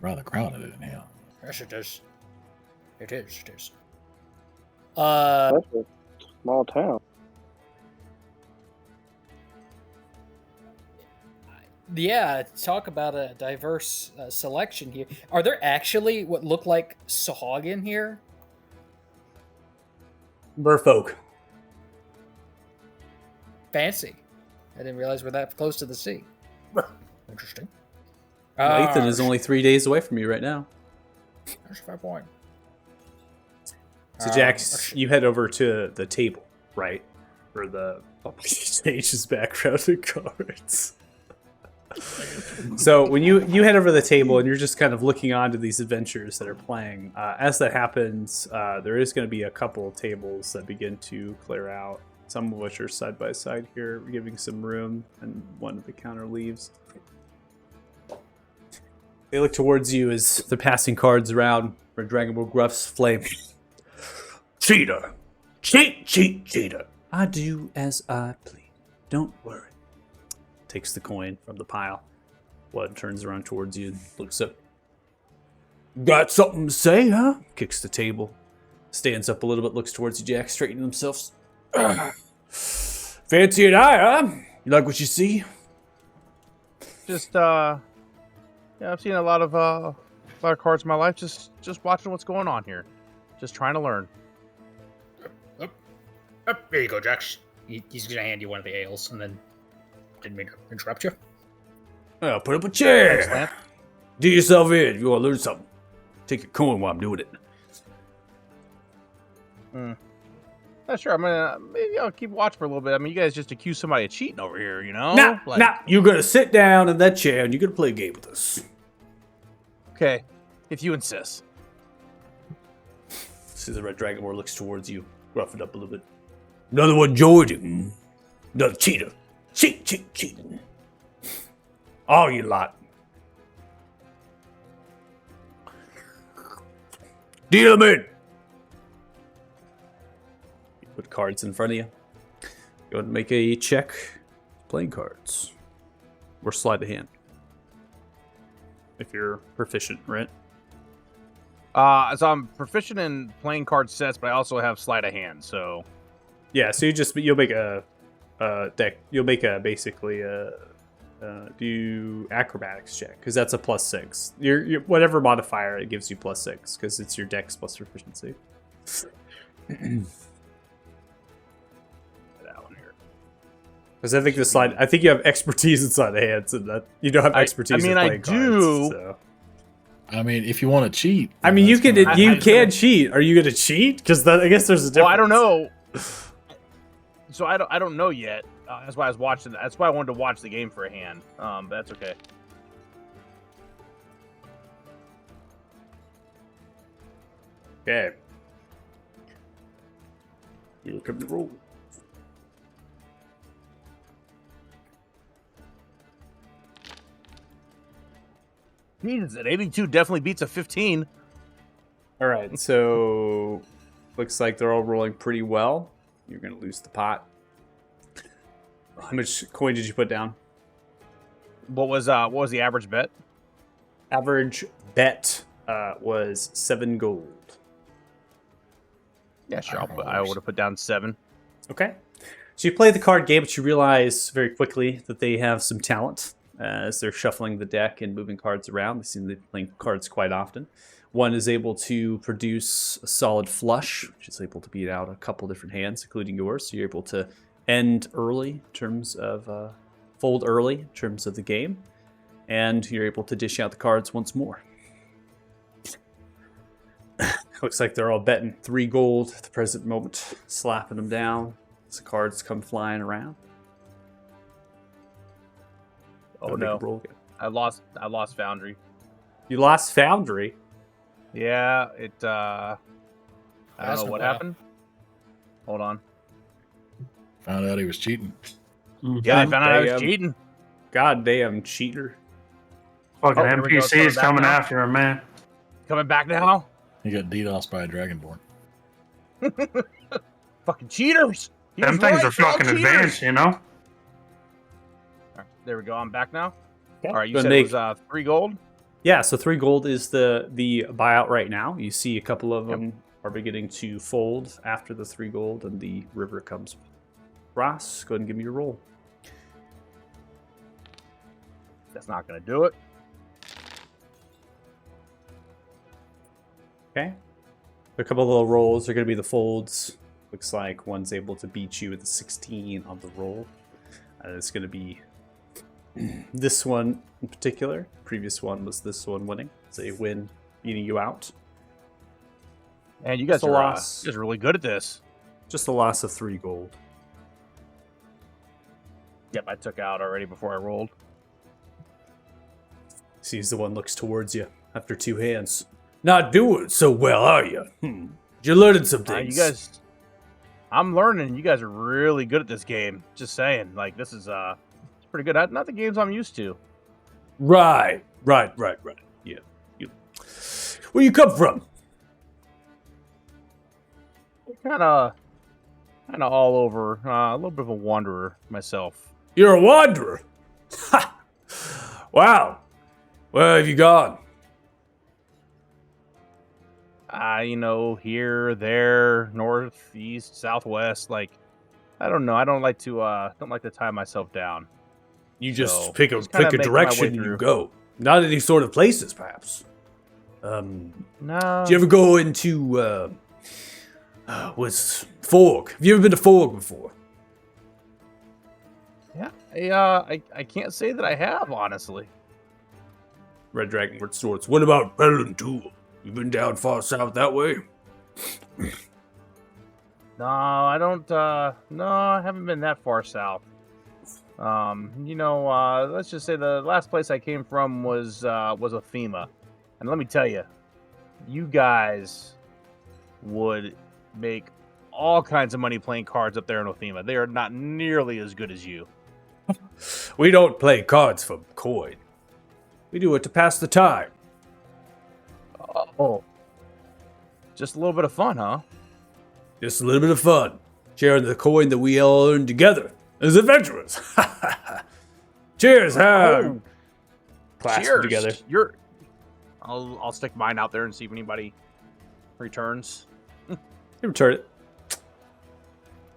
Rather crowded in here. Yes, it is. It is. That's a small town. Yeah, talk about a diverse selection here. Are there actually what look like Sahag in here? Merfolk. Fancy. I didn't realize we're that close to the sea. Interesting. Lathan is only 3 days away from you right now. That's a fair point. So, Jack, you head over to the table, right? For the stage's background and cards. So when you head over to the table and you're just kind of looking on to these adventures that are playing, as that happens, there is going to be a couple of tables that begin to clear out, some of which are side by side here, giving some room, and one of the counter leaves. They look towards you as they're passing cards around for Dragonborn Gruff's flame. Cheater. Cheater. I do as I please. Don't worry. Takes the coin from the pile. Blood turns around towards you and looks up. Got something to say, huh? Kicks the table. Stands up a little bit, looks towards you, Jack, straightening himself. Fancy an eye, huh? You like what you see? Just yeah, I've seen a lot of cards in my life. Just watching what's going on here. Just trying to learn. There you go, Jax. He's gonna hand you one of the ales, and then didn't mean to interrupt you. Well, put up a chair. Thanks, Lance. Do yourself in if you want to learn something. Take your coin while I'm doing it. Yeah, sure. Maybe I'll keep watch for a little bit. I mean, you guys just accuse somebody of cheating over here, you know? Now, you're going to sit down in that chair and you're going to play a game with us. Okay, if you insist. See the red dragon war looks towards you, rough it up a little bit. Another one joined him. Another cheater. Cheating. All you lot. Deal them in. You put cards in front of you. Go ahead and make a check. Playing cards. Or slide a hand. If you're proficient, right? So I'm proficient in playing card sets, but I also have sleight of hand, so... Yeah, so you'll make a deck. You'll make basically do acrobatics check, because that's a +6. Your whatever modifier it gives you +6, because it's your dex plus proficiency. That one here. Because I think you have expertise inside the hands, and that you don't have expertise. I mean, in I playing do. Cards, so. I mean, if you want to cheat, I mean, you that's can fine. you can cheat. Are you going to cheat? Because I guess there's a difference. Well, I don't know. So I don't know yet. That's why I was watching. That's why I wanted to watch the game for a hand. But that's okay. Okay. You look up the roll. Jesus, an 82 definitely beats a 15. All right, so looks like they're all rolling pretty well. You're gonna lose the pot. How much coin did you put down? What was the average bet? Average bet was 7 gold. Yeah, sure. I would have put down 7. Okay. So you play the card game, but you realize very quickly that they have some talent as they're shuffling the deck and moving cards around. They seem to be playing cards quite often. One is able to produce a solid flush, which is able to beat out a couple different hands, including yours. So you're able to end early in terms of fold early in terms of the game. and you're able to dish out the cards once more. Looks like they're all betting 3 gold at the present moment, slapping them down as the cards come flying around. Oh Gotta make a no, roll again. I lost Foundry. You lost Foundry. Yeah, it. I don't That's know what wow. happened. Hold on. Found out he was cheating. Yeah, I found out I was Damn. cheating. Goddamn cheater. Fucking Oh, here we go. It's coming NPCs back coming now. after him, man. Coming back now. He got DDoSed by a Dragonborn. Fucking cheaters. He Them was things right, are they're all fucking cheaters. advanced, you know? All right, there we go. I'm back now. Okay. All right, you Go said make- it was 3 gold. Yeah, so 3 gold is the buyout right now. You see a couple of them are beginning to fold after the 3 gold, and the river comes. Ross, go ahead and give me your roll. That's not gonna do it. Okay. A couple of little rolls are going to be the folds. Looks like one's able to beat you with a 16 on the roll. It's going to be this one in particular. Previous one was this one winning. It's a win, beating you out. And you guys It's a are loss. just really good at this. Just a loss of 3 gold. Yep, I took out already before I rolled. Sees the one looks towards you after 2 hands. Not doing so well, are you? You're learning some You things. guys, I'm learning. You guys are really good at this game. Just saying, like this is it's pretty good. Not the games I'm used to. Right. Yeah. Where you come from? Kind of all over. A little bit of a wanderer myself. You're a wanderer. Ha! Wow. Where have you gone? Here, there, north, east, southwest. Like, I don't know. I don't like to tie myself down. You just So, pick a just kinda pick a making my way direction and you through. go. Not any sort of places, perhaps. No. Do you ever go into what's Forg? Have you ever been to Forg before? Yeah. I can't say that I have, honestly. Red Dragon Word Swords. What about Pelantool? You been down far south that way? No, I don't. No, I haven't been that far south. Let's just say the last place I came from was Othema, and let me tell you, you guys would make all kinds of money playing cards up there in Othema. They are not nearly as good as you. We don't play cards for coin. We do it to pass the time. Oh, just a little bit of fun, huh? Just a little bit of fun. Sharing the coin that we all earned together as adventurers. Cheers, Oh, Clasp cheers. them together. I'll stick mine out there and see if anybody returns. You return it.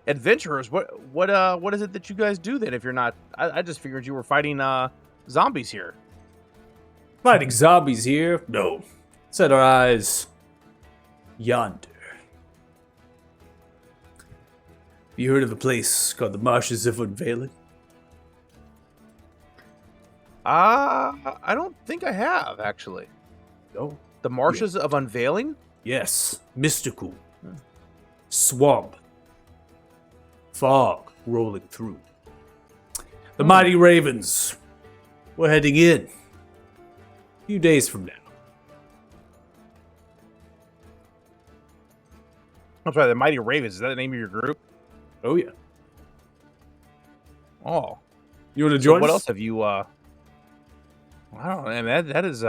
Adventurers, what is it that you guys do then? If you're not, I just figured you were fighting zombies here. Fighting zombies here? No. Set our eyes yonder. You heard of a place called the Marshes of Unveiling? I don't think I have actually. No. The Marshes of Unveiling. Yes. Mystical. Swamp. Fog rolling through. The Mighty Ravens. We're heading in. A few days from now. I'm sorry, the Mighty Ravens. Is that the name of your group? Oh, yeah. Oh, You want to so join what us? else have you? I don't know. Man, that is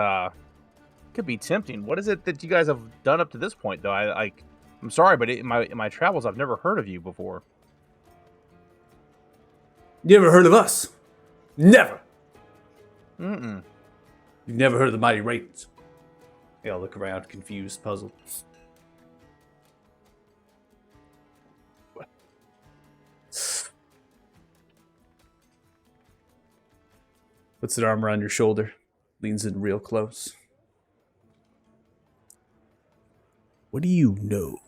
could be tempting. What is it that you guys have done up to this point, though? I'm sorry, but in my travels, I've never heard of you before. You ever heard of us? Never. Mm-mm. You've never heard of the Mighty Ravens? They all look around, confused, puzzled. Puts an arm around your shoulder, leans in real close. What do you know?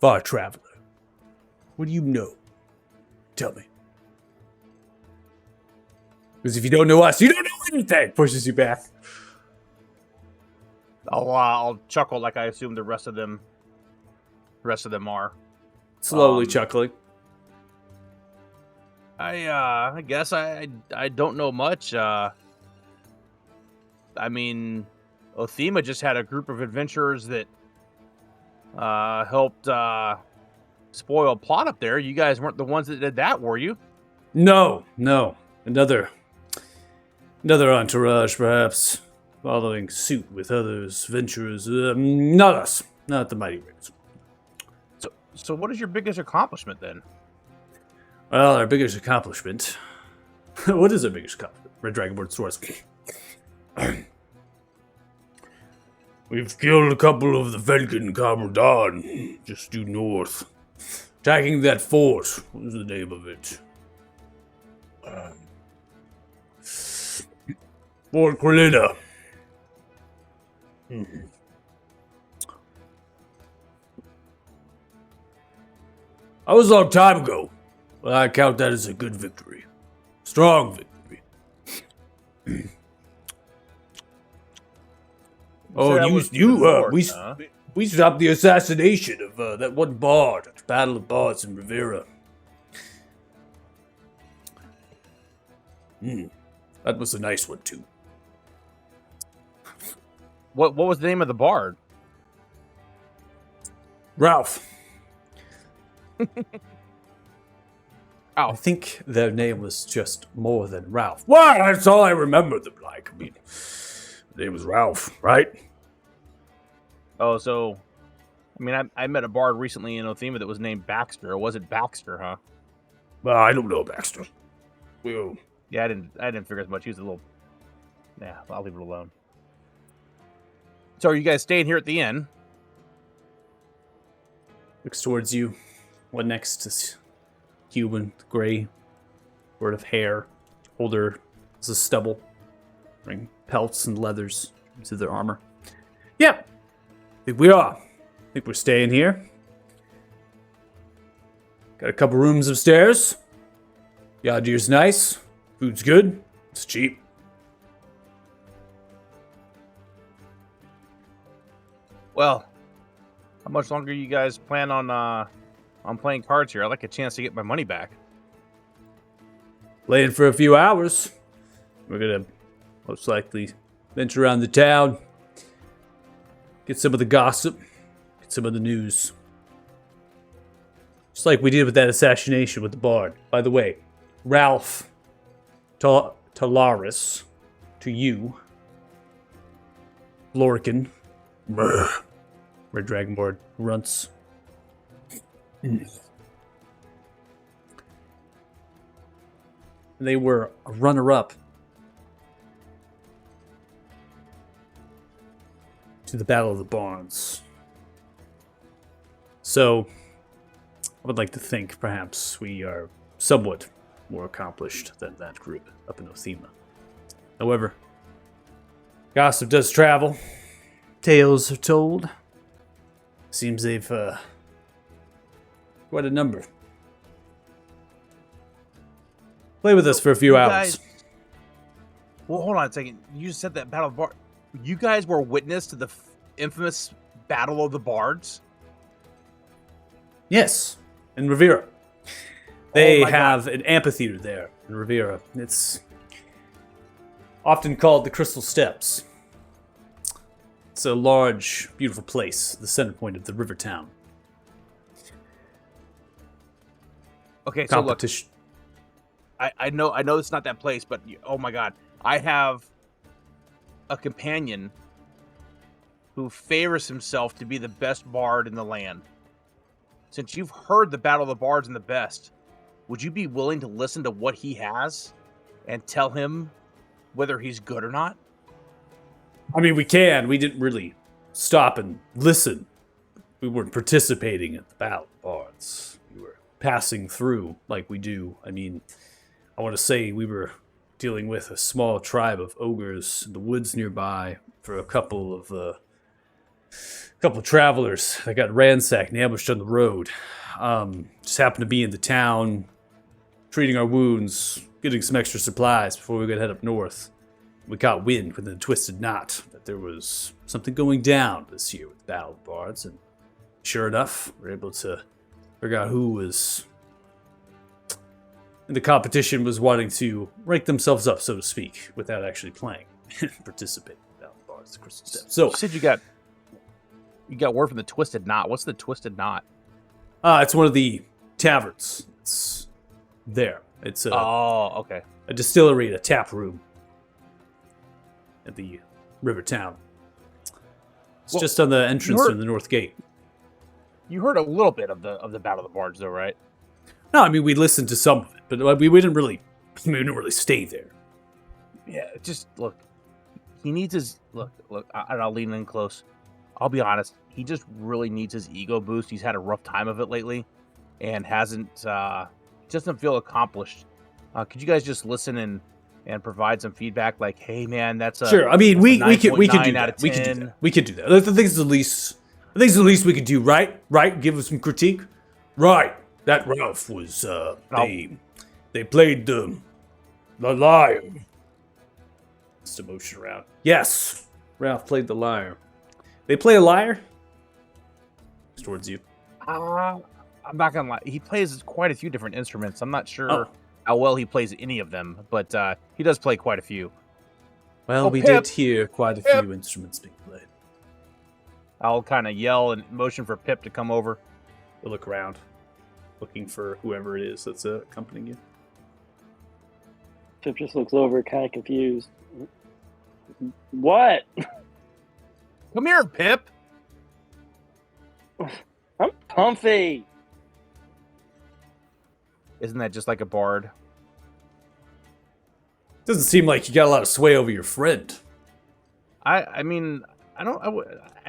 Far traveler. What do you know? Tell me. Because if you don't know us, you don't know anything. Pushes you back. I'll chuckle like I assume the rest of them are. Slowly Um, chuckling. I guess I don't know much. I mean, Othema just had a group of adventurers that helped spoil a plot up there. You guys weren't the ones that did that, were you? No. Another entourage, perhaps, following suit with others, venturers. Not us. Not the Mighty Rings. So what is your biggest accomplishment then? Well, our biggest accomplishment. What is our biggest accomplishment? Red Dragonborn source. We've killed a couple of the Venkin Kamerdan, just due north. Attacking that fort. What was the name of it? Fort Quilina. That was a long time ago. Well, I count that as a good victory. Strong victory. We stopped the assassination of that one bard at the Battle of Bards in Rivera. That was a nice one too. What was the name of the bard? Ralph. I think their name was just more than Ralph. Well, that's all I remember them like. I mean, his name was Ralph, right? Oh, so I mean, I met a bard recently in Othema that was named Baxter. Or was it Baxter, huh? Well, I don't know Baxter. Well, Yeah, I didn't figure as much. He was a little. Yeah, I'll leave it alone. So, are you guys staying here at the inn? Looks towards you. One next is human, gray, word of hair, older as a stubble, wearing pelts and leathers to their armor. yeah, I think we are. I think we're staying here. Got a couple rooms upstairs. Yaddir's nice. Food's good. It's cheap. Well, how much longer you guys plan on playing cards here? I'd like a chance to get my money back. Playing for a few hours. We're gonna most likely venture around the town. Get some of the gossip. Get some of the news. Just like we did with that assassination with the bard. By the way, Ralph Talaris to you. Lorcan. Brr. Red Dragonborn grunts. They were a runner-up to the Battle of the Barns. So, I would like to think perhaps we are somewhat more accomplished than that group up in Othema. However, gossip does travel. Tales are told. Seems they've quite a number. Play with us for a few hours. Well, hold on a second. You just said that Battle of the Bards. You guys were witness to the infamous Battle of the Bards? Yes, in Rivera. They my God. have an amphitheater there in Rivera. It's often called the Crystal Steps. It's a large, beautiful place, the center point of the river town. Okay, so look, Competition. I know it's not that place, but oh my God, I have a companion who favors himself to be the best bard in the land. Since you've heard the Battle of the Bards and the best, would you be willing to listen to what he has and tell him whether he's good or not? I mean, we can. We didn't really stop and listen. We weren't participating in the Battle of Bards. We were passing through like we do. I mean, I want to say we were dealing with a small tribe of ogres in the woods nearby for a couple of travelers that got ransacked and ambushed on the road. Just happened to be in the town, treating our wounds, getting some extra supplies before we could head up north. We caught wind within the Twisted Knot that there was something going down this year with Battle of the Bards, and sure enough, we were able to figure out who was in the competition was wanting to rank themselves up, so to speak, without actually playing and participating in Battle of the Bards, the Crystal Step. So You said you got word from the Twisted Knot. What's the Twisted Knot? it's one of the taverns. It's there. It's Okay. a distillery, a tap room at the river town. It's Well, just on the entrance heard- from the north gate. You heard a little bit of the Battle of the Bards, though, right? No, I mean we listened to some of it, but we didn't really stay there. Yeah. Just look. He needs his look. I'll lean in close. I'll be honest. He just really needs his ego boost. He's had a rough time of it lately, and doesn't feel accomplished. Could you guys just listen and provide some feedback? Like, hey man, that's a Sure. I mean we could do 9.9 that. out of We could do 10. that. We could do that. I think it's the least. I think it's the least we could do. Right. Right. Give us some critique. Right. That Ralph was. They played the lyre. Just a motion around. Yes. Ralph played the lyre. They play a lyre. It's towards you. I'm not gonna lie. He plays quite a few different instruments. I'm not sure Oh. how well he plays any of them, but he does play quite a few. Well, Oh, we Pip. did hear quite a Pip. few instruments being played. I'll kind of yell and motion for Pip to come over. You'll look around, looking for whoever it is that's accompanying you. Pip just looks over, kind of confused. What? Come here, Pip. I'm comfy. Isn't that just like a bard? Doesn't seem like you got a lot of sway over your friend. I mean, I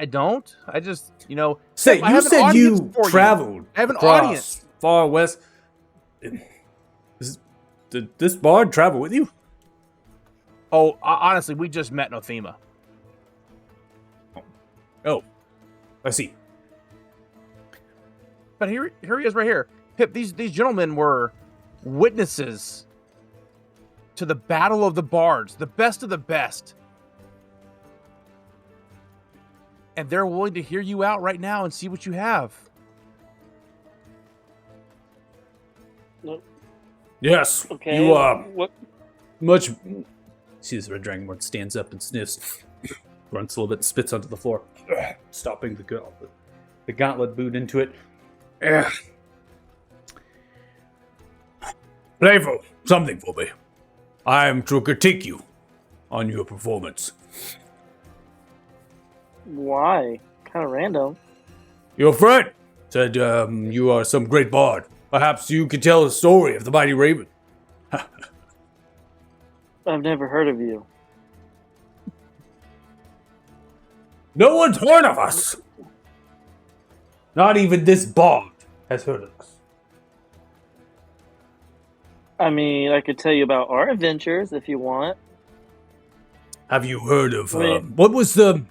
don't. I just, Say, Pip, I you have an said audience you for you. traveled I have an across audience. far west. Did this bard travel with you? Oh, honestly, we just met Nothema. Oh, I see. But here he is right here. Pip, these gentlemen were witnesses to the Battle of the Bards, the best of the best. And they're willing to hear you out right now and see what you have. Yes. Okay. You What? much. See this red dragonborn stands up and sniffs, grunts a little bit, and spits onto the floor, stopping the gauntlet boot into it. Play for something for me. I am to critique you on your performance. Why? Kind of random. Your friend said you are some great bard. Perhaps you could tell the story of the mighty raven. I've never heard of you. No one's heard of us. Not even this bard has heard of us. I mean, I could tell you about our adventures if you want. Have you heard of Wait. what was the?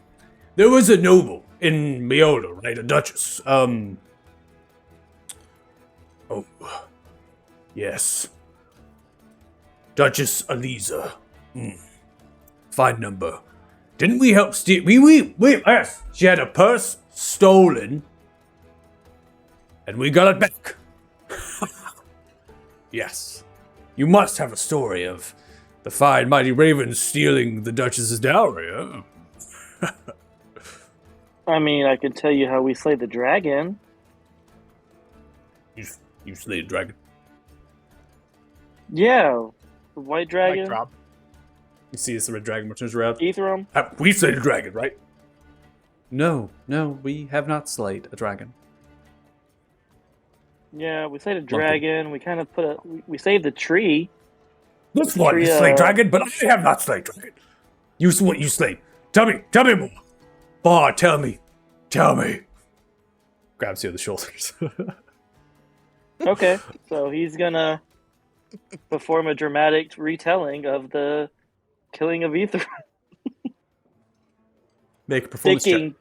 There was a noble in Meola, right? A duchess. Oh, yes. Duchess Eliza. Fine number. Didn't we help steal? Yes. She had a purse stolen, and we got it back. Yes. You must have a story of the fine mighty raven stealing the Duchess's dowry, huh? I mean, I could tell you how we slayed the dragon. You slayed a dragon. Yeah. The white dragon. Mic drop. You see this red dragon turns around. Ethereum. We slayed a dragon, right? No, we have not slayed a dragon. Yeah, we slayed a dragon. We kind of we saved the tree. This one Tree, is slayed dragon, but I have not slayed dragon. You slayed. Tell me more. Bard, tell me. Grabs you on the shoulders. Okay, so he's gonna perform a dramatic retelling of the killing of Ether, Make a performance check.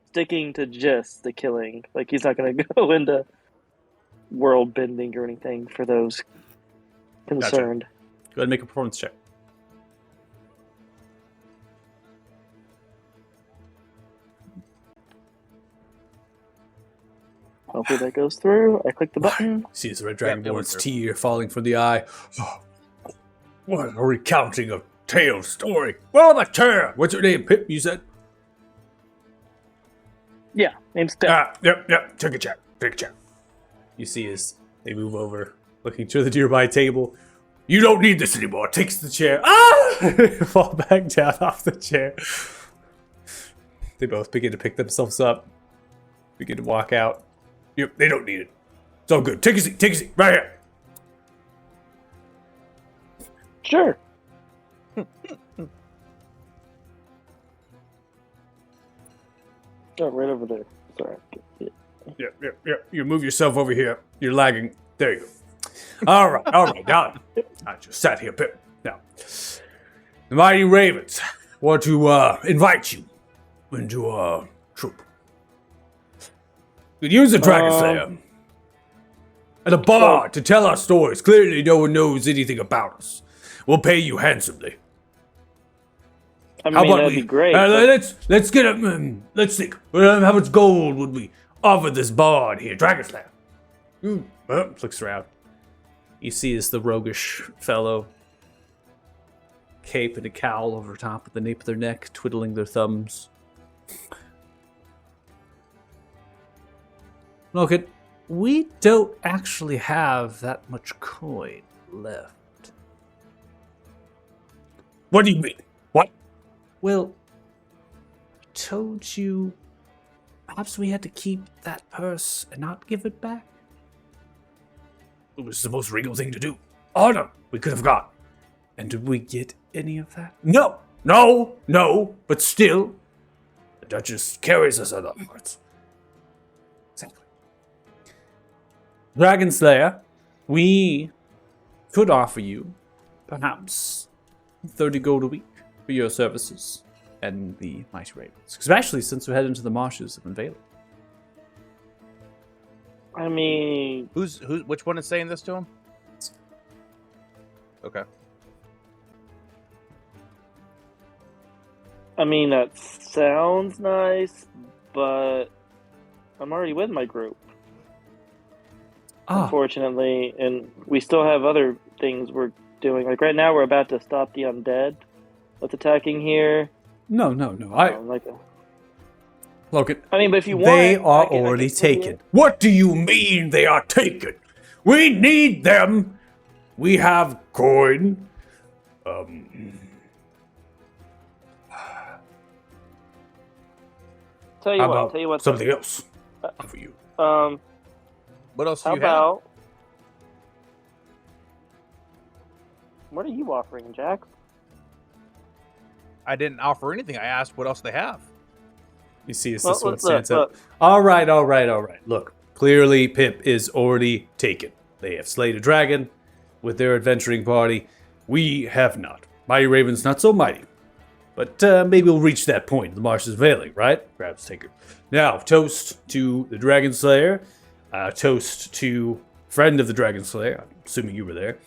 sticking to just the killing. Like he's not gonna go into world bending or anything for those concerned. ahead and make a performance check. Hopefully that goes through. I click the button. See as the red Yeah, it went dragonborn's through. tear falling from the eye. What a recounting of tale story. Well, my chair. What's your name, Pip? You said. Yeah, name's Pip. Yep. Take a chair. Take a chair. You see as they move over, looking to the nearby table. You don't need this anymore. Take Takes the chair. Ah! Fall back down off the chair. They both begin to pick themselves up. Begin to walk out. Yep, they don't need it. It's all good. Take a seat. Take a seat. Right here. Sure. Oh, right over there. Sorry. Yep. You move yourself over here. You're lagging. There you go. All right. Now, I just sat here, Pip. Now, the Mighty Ravens want to invite you into our troop. We'd use a Dragon Slayer and a bard to tell our stories. Clearly, no one knows anything about us. We'll pay you handsomely. I mean, that'd be great. but- let's get a let's think. How much gold would we offer this bard here, Dragon Slayer? Looks around. You see as the roguish fellow, cape and a cowl over top of the nape of their neck, twiddling their thumbs. Look, we don't actually have that much coin left. What do you mean? What? Well, I told you perhaps we had to keep that purse and not give it back. It was the most regal thing to do. Honor we could have got. And did we get any of that? No. But still, the Duchess carries us on our hearts. Exactly. Dragon Slayer, we could offer you perhaps 30 gold a week for your services and the Mighty Ravens. Especially since we head into the marshes of Unveiling. I mean, Which one is saying this to him? Okay. that sounds nice, but I'm already with my group, unfortunately, and we still have other things we're doing. Like right now, we're about to stop the undead that's attacking here. No. Look, But if you want, they are I can already swing taken. it. What do you mean they are taken? We need them. We have coin. Tell you How what. about Tell you what. something else for you? What else do How you have? about? What are you offering, Jack? I didn't offer anything. I asked what else they have. You see, as Well, this one look, stands up. look. All right. Look, clearly Pip is already taken. They have slayed a dragon with their adventuring party. We have not. Mighty Raven's not so mighty. But maybe we'll reach that point in the marshes of Veiling, right? Grabs Tinker. Now, toast to the Dragon Slayer. Toast to friend of the Dragon Slayer. I'm assuming you were there.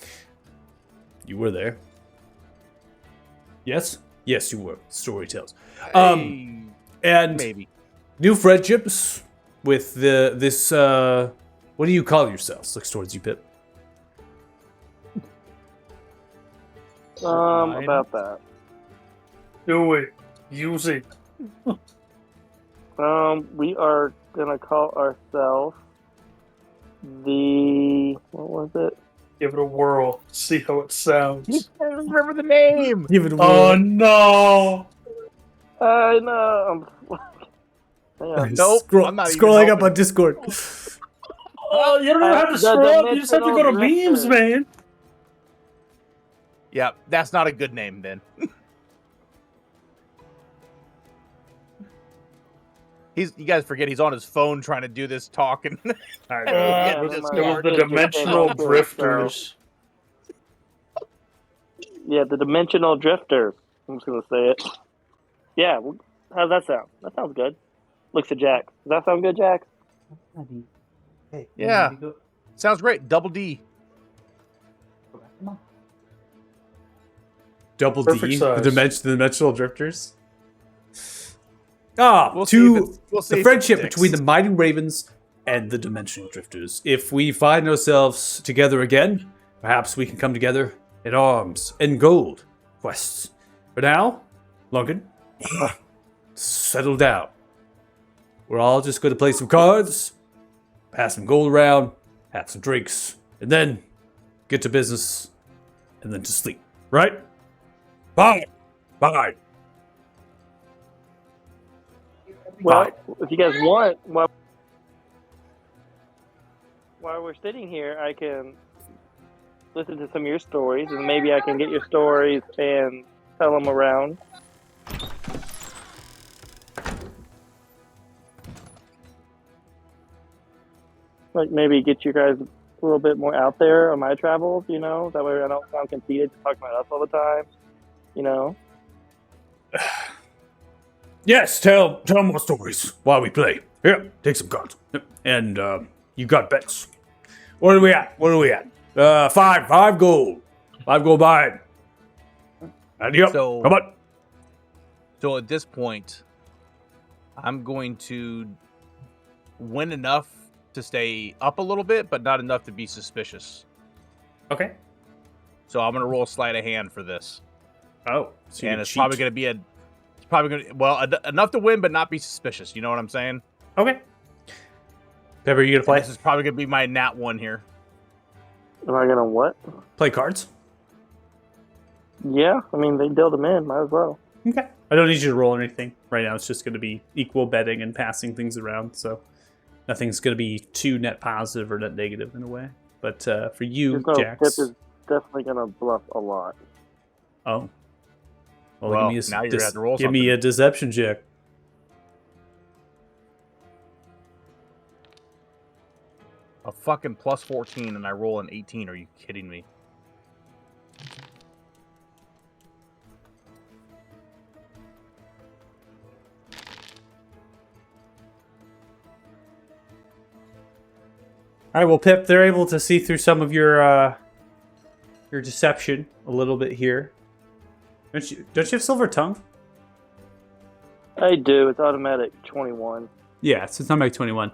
You were there. Yes? Yes, you were. Story tells. Hey, And maybe. new friendships with this what do you call yourselves? Looks towards you, Pip. Fine. About that. Do it. Use it. We are gonna call ourselves the what was it? Give it a whirl. See how it sounds. I don't remember the name. Give it a Oh no! I know. Hang on. Nope, I'm not even Scrolling up helping. on Discord. Oh, you don't have to The scroll up. You just have to go to Dimensional memes, Drifter. man. Yeah, that's not a good name then. You guys forget he's on his phone trying to do this talking. It Yeah, was, never it was mind. the Dimensional Yeah. Drifters. Yeah, the Dimensional Drifter. I'm just gonna say it. Yeah, how's that sound? That sounds good. Looks at Jack. Does that sound good, Jack? Yeah. Sounds great. Double D. Double Perfect D, size. the dimensional drifters. We'll see if it's- we'll see the if it friendship sticks. between the Mighty Ravens and the dimensional drifters. If we find ourselves together again, perhaps we can come together in arms and gold quests. For now, Lungan, settle down. We're all just going to play some cards, pass some gold around, have some drinks, and then get to business, and then to sleep. Right? Bye. Bye. Well, if you guys want, while we're sitting here, I can listen to some of your stories, and maybe I can get your stories and tell them around. Like maybe get you guys a little bit more out there on my travels, you know? That way I don't sound conceited to talk about us all the time, you know? Yes, tell more stories while we play. Here, take some cards. Yep. And you got bets. What are we at? 5 gold. 5 gold buying. And yep, So- come on. So at this point, I'm going to win enough to stay up a little bit, but not enough to be suspicious. Okay. So I'm going to roll a sleight of hand for this. Oh, so And it's probably going to be enough to win, but not be suspicious. You know what I'm saying? Okay. Pepper, you gonna play? This is probably going to be my nat 1 here. Am I gonna what? Play cards? Yeah, I mean, they dealt them in, might as well. Okay. I don't need you to roll anything. Right now it's just going to be equal betting and passing things around, so nothing's going to be too net positive or net negative in a way. But for you, Just know Jax... Pip is definitely gonna bluff a lot. Oh. Well, give me now you're gonna have to roll give me something. a deception check. A fucking plus 14 and I roll an 18. Are you kidding me? All right, well, Pip, they're able to see through some of your deception a little bit here. Don't you have silver tongue? I do. It's automatic 21. Yeah, so it's not like 21.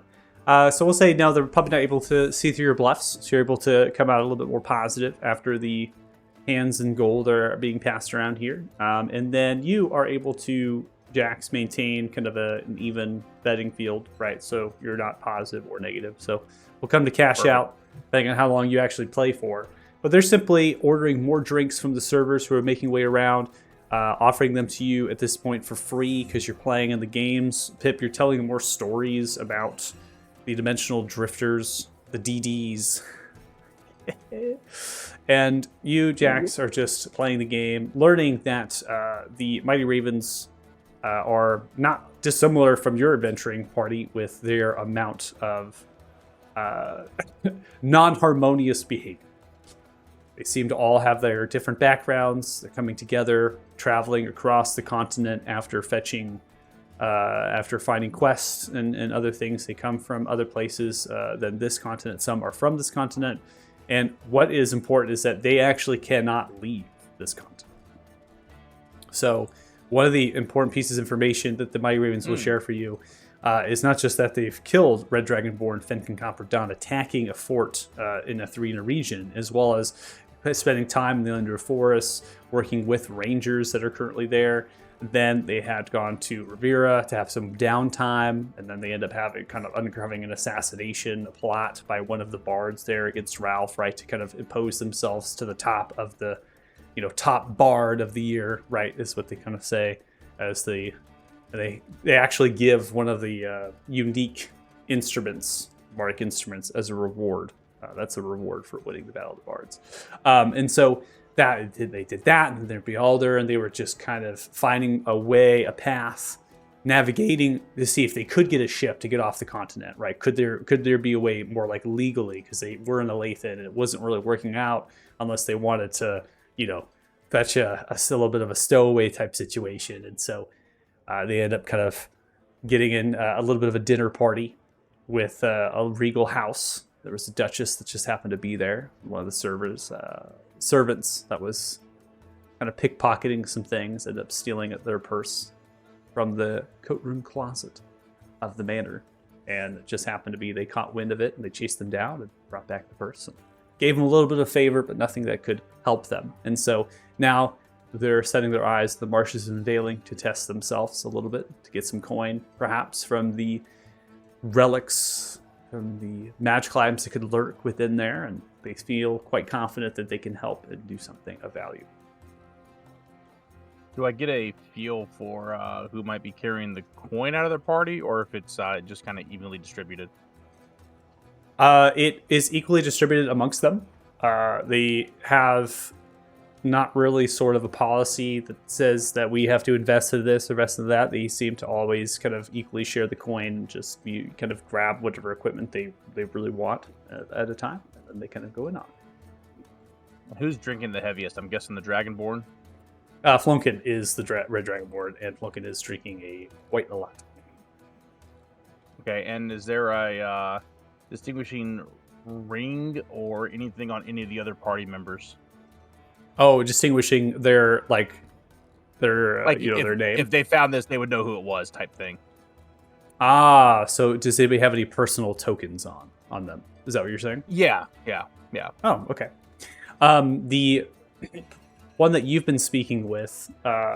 So we'll say now they're probably not able to see through your bluffs, so you're able to come out a little bit more positive after the hands and gold are being passed around here. And then you are able to, Jax, maintain kind of an even betting field, right? So you're not positive or negative. So we'll come to cash out, depending on how long you actually play for. But they're simply ordering more drinks from the servers who are making way around, offering them to you at this point for free because you're playing in the games. Pip, you're telling them more stories about the dimensional drifters, the DDs. And you, Jax, are just playing the game, learning that the Mighty Ravens are not dissimilar from your adventuring party with their amount of non-harmonious behavior. They seem to all have their different backgrounds. They're coming together, traveling across the continent after fetching, after finding quests and other things. They come from other places than this continent. Some are from this continent. And what is important is that they actually cannot leave this continent. So one of the important pieces of information that the Mighty Ravens will share for you is not just that they've killed Red Dragonborn Fenkin Copperdawn attacking a fort in a Thrina region, as well as spending time in the Underforest, working with rangers that are currently there. Then they had gone to Rivera to have some downtime, and then they end up uncovering an assassination plot by one of the bards there against Ralph, right, to kind of impose themselves to the top of the, top bard of the year, right, is what they kind of say, as they actually give one of the unique instruments, bardic instruments, as a reward. That's a reward for winning the Battle of the Bards. And so they did that, and they're Beholder, and they were just kind of finding a path, navigating to see if they could get a ship to get off the continent, right? Could there be a way more like legally, because they were in Alathan, and it wasn't really working out unless they wanted to, fetch a little bit of a stowaway type situation. And so they end up kind of getting in a little bit of a dinner party with a regal house. There was a duchess that just happened to be there, one of the servants that was kind of pickpocketing some things, end up stealing their purse from the coat room closet of the manor. And it just happened to be they caught wind of it and they chased them down and brought back the purse. And gave them a little bit of favor, but nothing that could help them. And so now they're setting their eyes to the marshes and Veiling to test themselves a little bit, to get some coin, perhaps from the relics, from the magical items that could lurk within there. And they feel quite confident that they can help and do something of value. Do I get a feel for who might be carrying the coin out of their party, or if it's just kind of evenly distributed? It is equally distributed amongst them. They have not really sort of a policy that says that we have to invest in this or invest in that. They seem to always kind of equally share the coin, just you kind of grab whatever equipment they really want at a time, and then they kind of go in on it. Who's drinking the heaviest? I'm guessing the Dragonborn. Flunkin is the Red Dragonborn, and Flunkin is drinking a white a lot. Okay, and is there a distinguishing ring or anything on any of the other party members? Oh, distinguishing their their name. If they found this, they would know who it was, type thing. Ah, so does anybody have any personal tokens on them? Is that what you're saying? Yeah. Oh, okay. The one that you've been speaking with,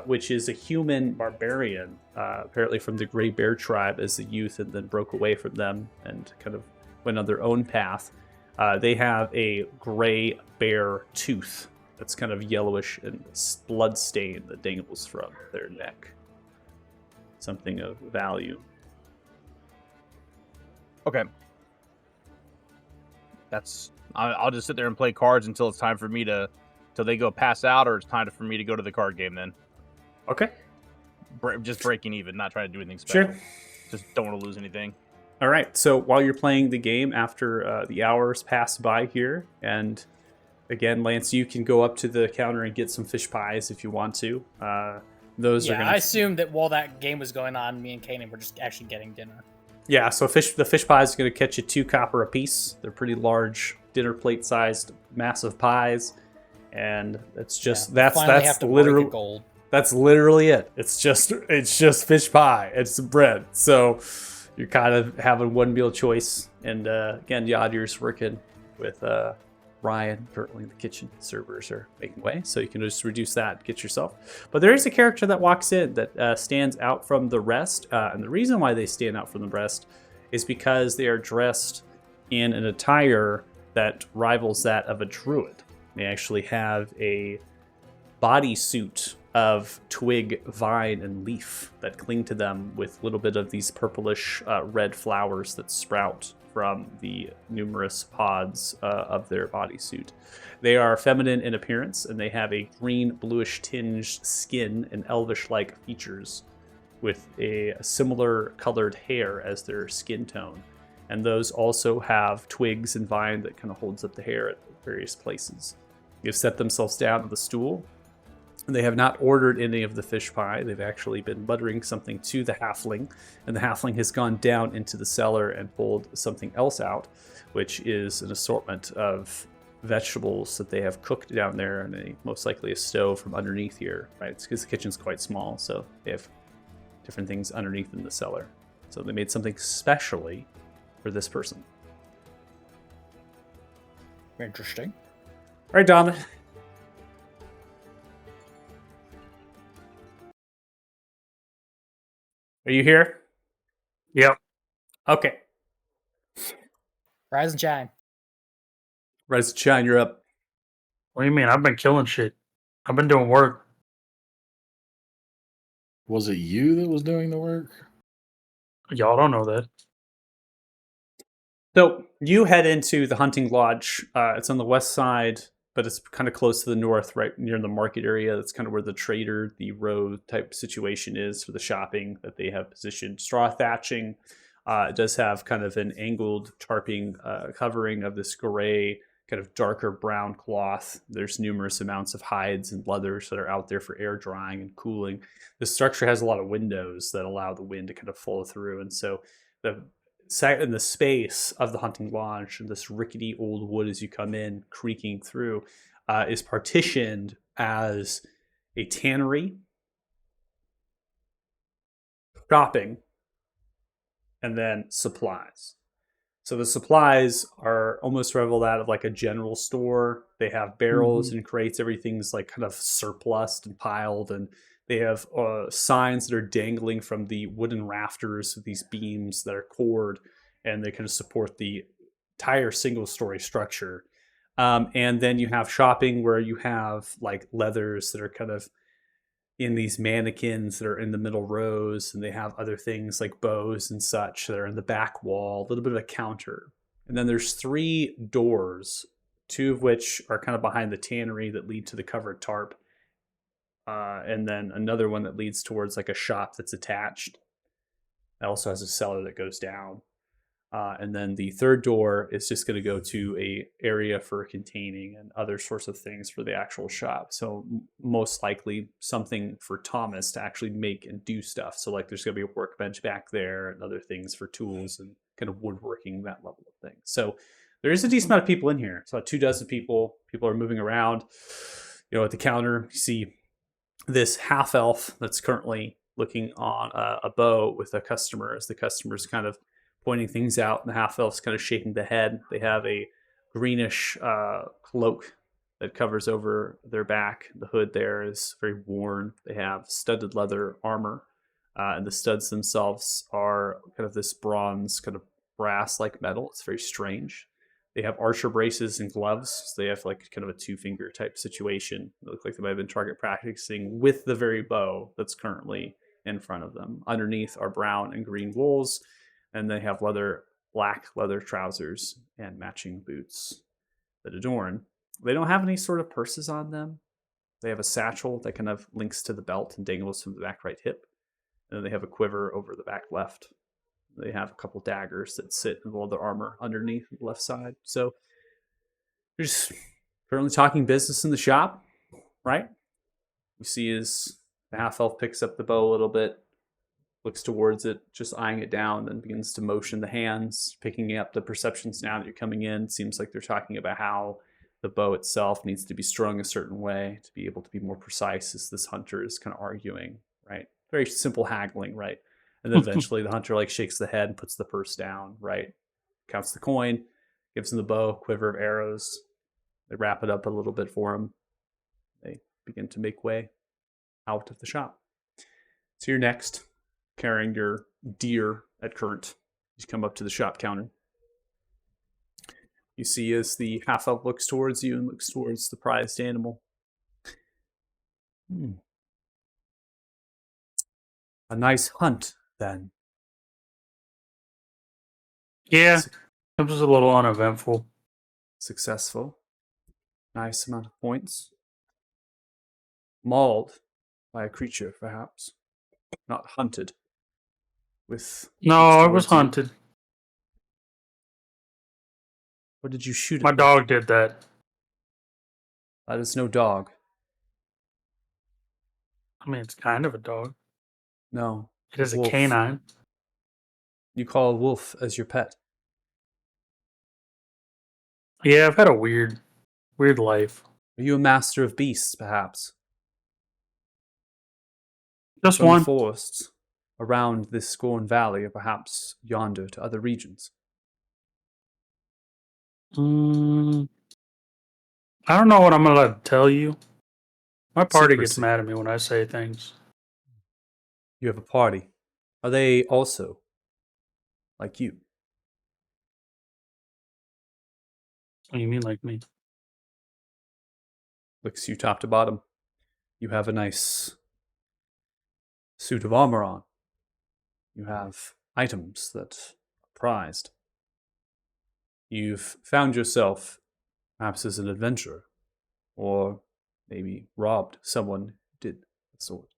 which is a human barbarian, apparently from the Grey Bear tribe as a youth, and then broke away from them and kind of went on their own path. They have a gray bear tooth that's kind of yellowish and blood stain that dangles from their neck. Something of value. Okay. I'll just sit there and play cards until it's time for me till they go pass out, or it's time for me to go to the card game then. Okay. Just breaking even, not trying to do anything special. Sure. Just don't want to lose anything. All right. So while you're playing the game, after the hours pass by here, and again, Lance, you can go up to the counter and get some fish pies if you want to. Those are Yeah, gonna... I assumed that while that game was going on, me and Kanan were just actually getting dinner. Yeah, so the fish pies are going to catch you 2 copper apiece. They're pretty large, dinner plate sized, massive pies, and it's just that's literally gold. That's literally it. It's just fish pie. It's bread. So you're kind of having one meal choice. And again, Yadir's working with Ryan. Currently in the kitchen. Servers are making way, so you can just reduce that, get yourself. But there is a character that walks in that stands out from the rest. And the reason why they stand out from the rest is because they are dressed in an attire that rivals that of a druid. They actually have a bodysuit of twig, vine, and leaf that cling to them with a little bit of these purplish red flowers that sprout from the numerous pods of their bodysuit. They are feminine in appearance, and they have a green, bluish tinged skin and elvish-like features with a similar colored hair as their skin tone. And those also have twigs and vine that kind of holds up the hair at various places. They've set themselves down on the stool. They have not ordered any of the fish pie. They've actually been muttering something to the halfling, and the halfling has gone down into the cellar and pulled something else out, which is an assortment of vegetables that they have cooked down there in most likely a stove from underneath here, right? It's because the kitchen's quite small, so they have different things underneath in the cellar. So they made something specially for this person. Interesting. All right, Dom. Are you here? Yep. Okay. Rise and shine. Rise and shine, you're up. What do you mean? I've been killing shit. I've been doing work. Was it you that was doing the work? Y'all don't know that. So you head into the hunting lodge. It's on the west side, but it's kind of close to the north, right near the market area. That's kind of where the trader, the row type situation is for the shopping that they have positioned. Straw thatching. It does have kind of an angled tarping covering of this gray, kind of darker brown cloth. There's numerous amounts of hides and leathers that are out there for air drying and cooling. The structure has a lot of windows that allow the wind to kind of flow through. And so in the space of the hunting lodge, and this rickety old wood as you come in, creaking through, is partitioned as a tannery, shopping, and then supplies. So the supplies are almost revel out of like a general store. They have barrels and crates. Everything's like kind of surplus and piled, and they have signs that are dangling from the wooden rafters of these beams that are cored, and they kind of support the entire single-story structure. And then you have shopping where you have like leathers that are kind of in these mannequins that are in the middle rows, and they have other things like bows and such that are in the back wall, a little bit of a counter. And then there's 3 doors, 2 of which are kind of behind the tannery that lead to the covered tarp. And then another one that leads towards like a shop that's attached. It also has a cellar that goes down. And then the 3rd door is just going to go to a area for containing and other sorts of things for the actual shop. So most likely something for Thomas to actually make and do stuff. So like there's going to be a workbench back there and other things for tools and kind of woodworking, that level of thing. So there is a decent amount of people in here. So about 24 people. People are moving around. You know, at the counter, you see this half elf that's currently looking on a bow with a customer as the customer's kind of pointing things out, and the half elf's kind of shaking the head. They have a greenish cloak that covers over their back. The hood there is very worn. They have studded leather armor, and the studs themselves are kind of this bronze, kind of brass-like metal. It's very strange. They have archer braces and gloves. So they have like kind of a 2-finger type situation. They look like they might have been target practicing with the very bow that's currently in front of them. Underneath are brown and green wools, and they have black leather trousers and matching boots that adorn. They don't have any sort of purses on them. They have a satchel that kind of links to the belt and dangles from the back right hip. And then they have a quiver over the back left. They have a couple daggers that sit in the leather armor underneath the left side. So they're just currently talking business in the shop, right? You see as the half elf picks up the bow a little bit, looks towards it, just eyeing it down, then begins to motion the hands, picking up the perceptions now that you're coming in. Seems like they're talking about how the bow itself needs to be strung a certain way to be able to be more precise, as this hunter is kind of arguing, right? Very simple haggling, right? And then eventually the hunter like shakes the head and puts the purse down, right? Counts the coin, gives him the bow, quiver of arrows. They wrap it up a little bit for him. They begin to make way out of the shop. So you're next, carrying your deer at current. You come up to the shop counter. You see as the half-elf looks towards you and looks towards the prized animal. A nice hunt, then. Yeah, it was a little uneventful. Successful. Nice amount of points. Mauled by a creature, perhaps. Not hunted. No, I was hunted. What did you shoot at? My dog did that. That is no dog. I mean, it's kind of a dog. No. It is a Wolf. canine. You call a wolf as your pet. Yeah, I've had a weird life. Are you a master of beasts, perhaps? Just From one. the forests around this Scorn Valley, or perhaps yonder to other regions? I don't know what I'm allowed to tell you. My party gets Secrecy. mad at me when I say things. You have a party. Are they also like you? What do you mean, like me? Looks you top to bottom. You have a nice suit of armor on. You have items that are prized. You've found yourself perhaps as an adventurer, or maybe robbed someone who did the sort.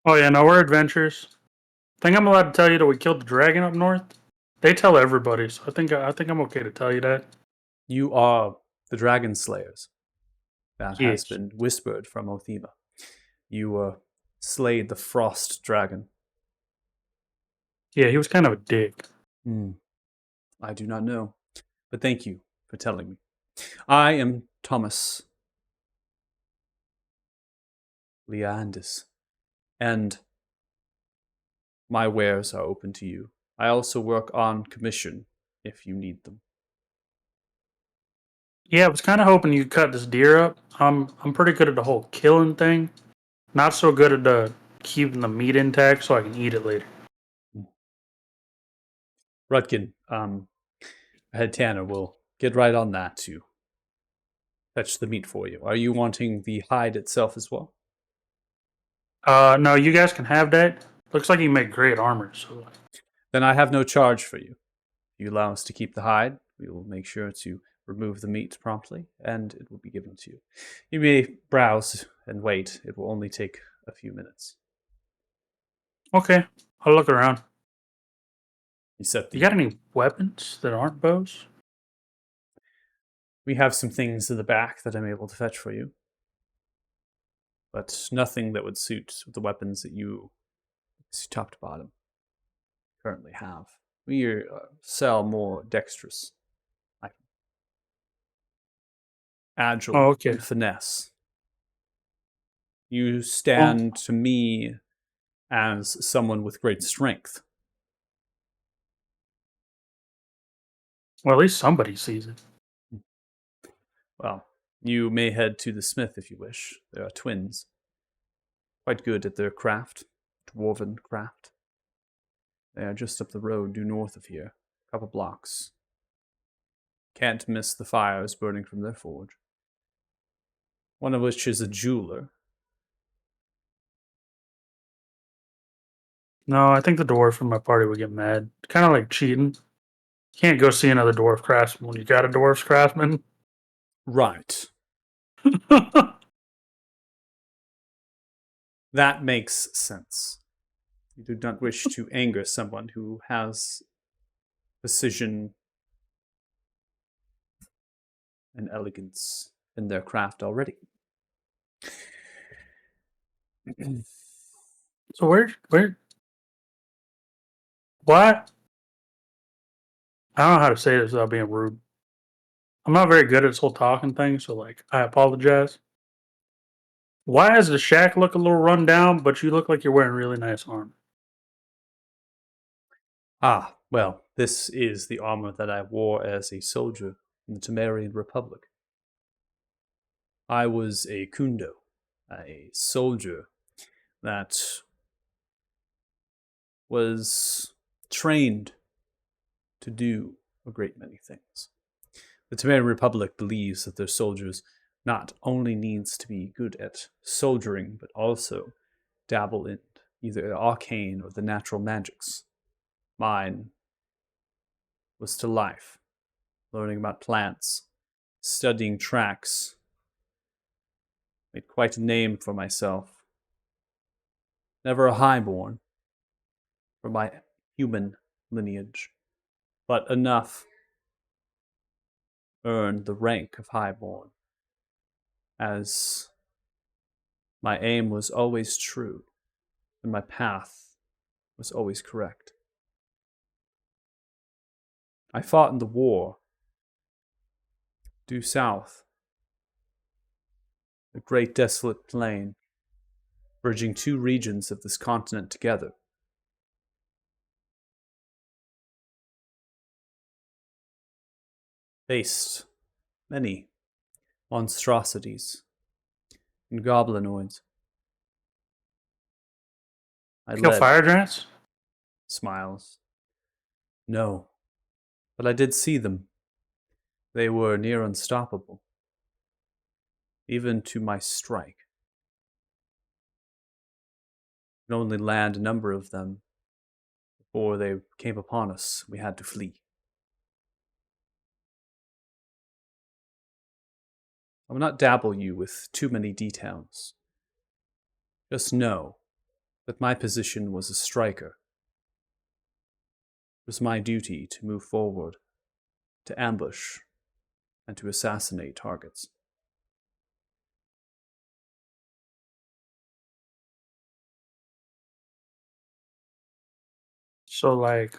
Oh yeah, no, we're adventurers. Think I'm allowed to tell you that we killed the dragon up north? They tell everybody, so I think I'm okay to tell you that. You are the dragon slayers. That has Yes. been whispered from Othema. You slayed the frost dragon. Yeah, he was kind of a dick. I do not know, but thank you for telling me. I am Thomas. Leandis. And my wares are open to you. I also work on commission if you need them. Yeah, I was kind of hoping you'd cut this deer up. I'm pretty good at the whole killing thing. Not so good at the keeping the meat intact so I can eat it later. Rutkin, head Tanner will get right on that to fetch the meat for you. Are you wanting the hide itself as well? No, you guys can have that. Looks like you make great armor. So Then I have no charge for you. If you allow us to keep the hide, we will make sure to remove the meat promptly, and it will be given to you. You may browse and wait. It will only take a few minutes. okay, I'll look around. You set the. You got any weapons that aren't bows? We have some things in the back that I'm able to fetch for you, but nothing that would suit the weapons that you, top to bottom, currently have. We sell more dexterous, agile, Oh, okay. and finesse. You stand to me as someone with great strength. Well, at least somebody sees it. Well, you may head to the smith if you wish. They are twins. Quite good at their craft, dwarven craft. They are just up the road due north of here, a couple blocks. Can't miss the fires burning from their forge. One of which is a jeweler. No, I think the dwarf from my party would get mad. Kind of like cheating. Can't go see another dwarf craftsman when you got a dwarf's craftsman. Right. That makes sense. You do not wish to anger someone who has precision and elegance in their craft already. So what? I don't know how to say this without being rude. I'm not very good at this whole talking thing, so like I apologize. Why does the shack look a little run down, but you look like you're wearing really nice armor? Ah, well, this is the armor that I wore as a soldier in the Temerian Republic. I was a kundo, a soldier that was trained to do a great many things. The Temerian Republic believes that their soldiers not only needs to be good at soldiering, but also dabble in either arcane or the natural magics. Mine was to life, learning about plants, studying tracks. Made quite a name for myself. Never a highborn for my human lineage, but enough earned the rank of highborn, as my aim was always true and my path was always correct. I fought in the war, due south, a great desolate plain, bridging two regions of this continent together. Faced many monstrosities and goblinoids. I Kill led fire giants? smiles. No, but I did see them. They were near unstoppable, even to my strike. Could only land a number of them before they came upon us. We had to flee. I will not dabble you with too many details. Just know that my position was a striker. It was my duty to move forward, to ambush, and to assassinate targets. So like,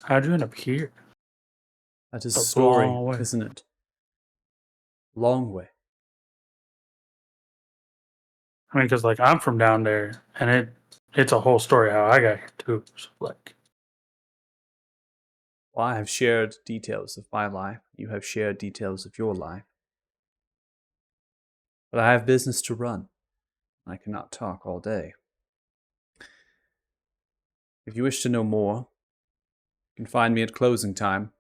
how'd you end up here? That is A a story, long way. isn't it? Long way. I mean, because like I'm from down there, and it's a whole story how I got here too. So, like, Well, I have shared details of my life. You have shared details of your life. But I have business to run. I cannot talk all day. If you wish to know more, you can find me at closing time.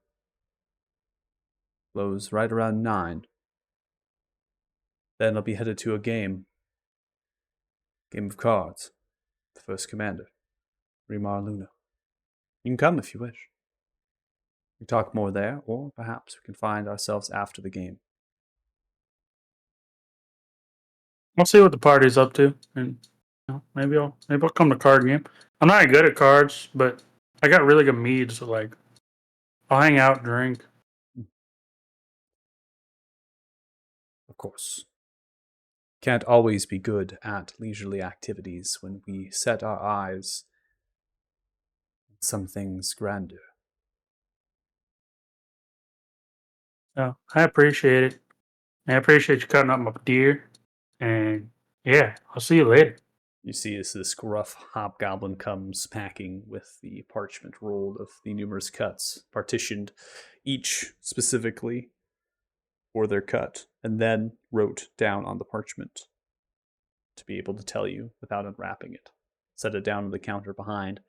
Close right around 9. Then I'll be headed to a game. Game of cards. The First Commander. Remar Luna. You can come if you wish. We talk more there, or perhaps we can find ourselves after the game. I'll see what the party's up to, and maybe I'll come to card game. I'm not good at cards, but I got really good meads. So like, I'll hang out, drink. Of course. Can't always be good at leisurely activities when we set our eyes on some things grander. So I appreciate it. I appreciate you cutting up my deer, and yeah, I'll see you later. You see as this gruff hobgoblin comes packing with the parchment rolled of the numerous cuts, partitioned each specifically for their cut, and then wrote down on the parchment to be able to tell you without unwrapping it. Set it down on the counter behind,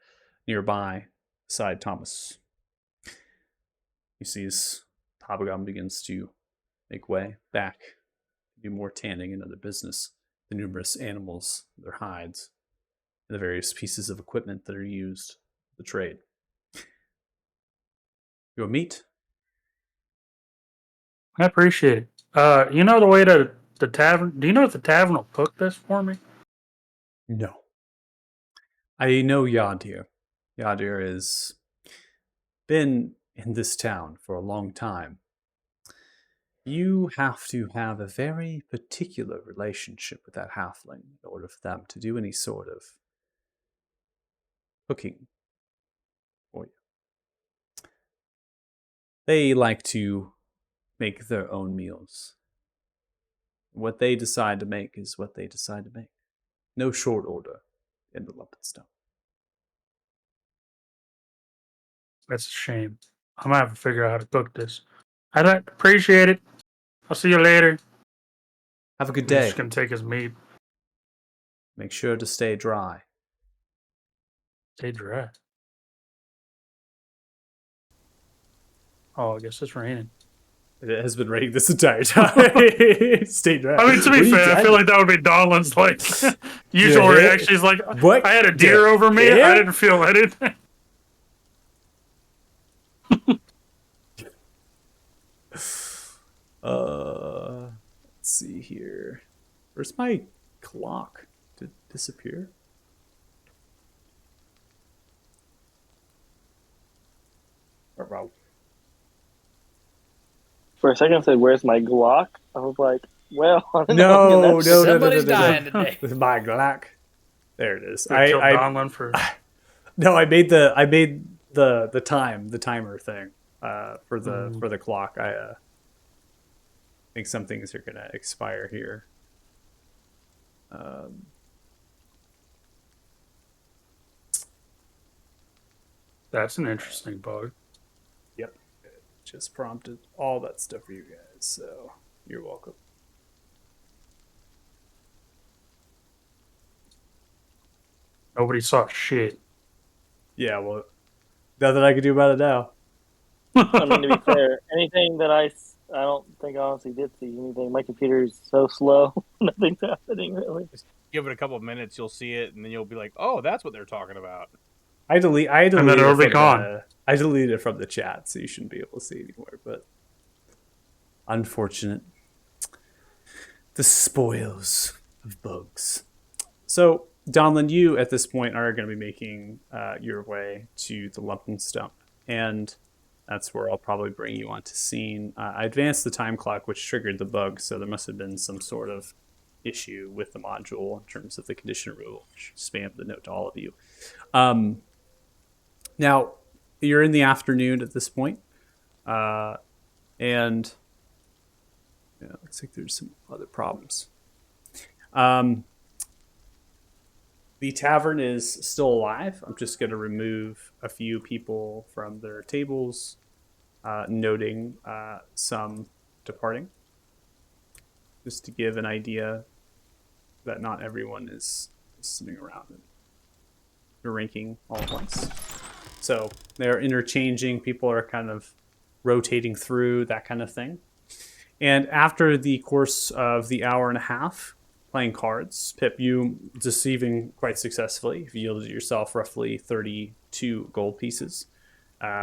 nearby, beside Thomas. You see as hobgoblin begins to make way back to do more tanning and other business. The numerous animals, their hides, and the various pieces of equipment that are used for the trade. Your meat? I appreciate it. You know the way to the tavern? Do you know if the tavern will cook this for me? No. I know Yadir. Yadir has been in this town for a long time. You have to have a very particular relationship with that halfling in order for them to do any sort of cooking for you. They like to make their own meals. What they decide to make is what they decide to make. No short order in the Lump and Stone. That's a shame. I'm gonna have to figure out how to cook this. I appreciate it. I'll see you later. Have a good I'm day. just gonna take his meat. Make sure to stay dry. Stay dry. Oh, I guess it's raining. It has been raining this entire time. Stay dry. I mean, to be fair, I feel like that would be Donlin's like usual Yeah. reaction. He's like, What? I had a deer over me. Yeah. I didn't feel anything. Let's see here. Where's my clock? Did it disappear? Wow. For a second, I said, "Where's my Glock?" I was like, "Well, I don't No, know, no, no, Somebody's no, no, dying no. today. With my Glock. There it is. I killed I Donlin for. no, I made the timer thing for the clock. I think some things are gonna expire here. That's an interesting bug. Yep. It just prompted all that stuff for you guys, so you're welcome. Nobody saw shit. Yeah, well, nothing I can do about it now. I mean, to be fair, anything that I don't think I honestly did see anything. My computer is so slow, nothing's happening really. Give it a couple of minutes, you'll see it, and then you'll be like, "Oh, that's what they're talking about." I deleted then it'll be it from gone. I deleted it from the chat, so you shouldn't be able to see it anymore. But unfortunate, the spoils of bugs. So, Donlin, you at this point are going to be making your way to the Lump and Stump, and that's where I'll probably bring you onto scene. I advanced the time clock, which triggered the bug, so there must have been some sort of issue with the module in terms of the condition rule, which spammed the note to all of you. Now, you're in the afternoon at this point, and it looks like there's some other problems. The tavern is still alive. I'm just going to remove a few people from their tables, noting some departing, just to give an idea that not everyone is sitting around and drinking all at once. So they're interchanging. People are kind of rotating through, that kind of thing. And after the course of the hour and a half playing cards, Pip, you deceiving quite successfully. You've yielded yourself roughly 32 gold pieces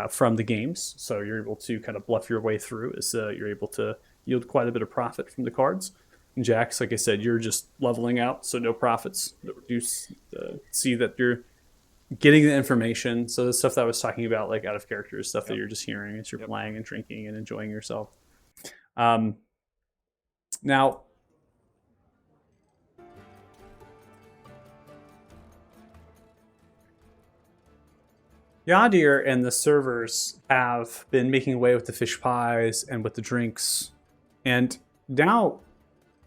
from the games. So you're able to kind of bluff your way through as you're able to yield quite a bit of profit from the cards. And Jax, like I said, you're just leveling out, so no profits. You see that you're getting the information. So the stuff that I was talking about, like out of character, is stuff that you're just hearing as you're playing and drinking and enjoying yourself. Now, Yadir and the servers have been making away with the fish pies and with the drinks. And now,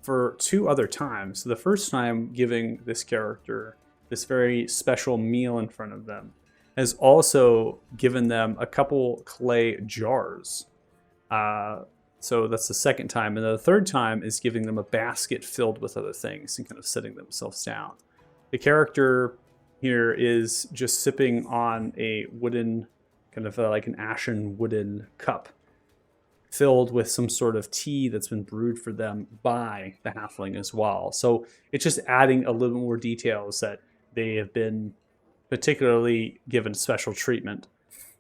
for 2 other times, the first time giving this character this very special meal in front of them, has also given them a couple clay jars. So that's the second time. And the third time is giving them a basket filled with other things and kind of sitting themselves down. The character here is just sipping on a wooden, kind of like an ashen wooden cup filled with some sort of tea that's been brewed for them by the halfling as well. So it's just adding a little more details that they have been particularly given special treatment.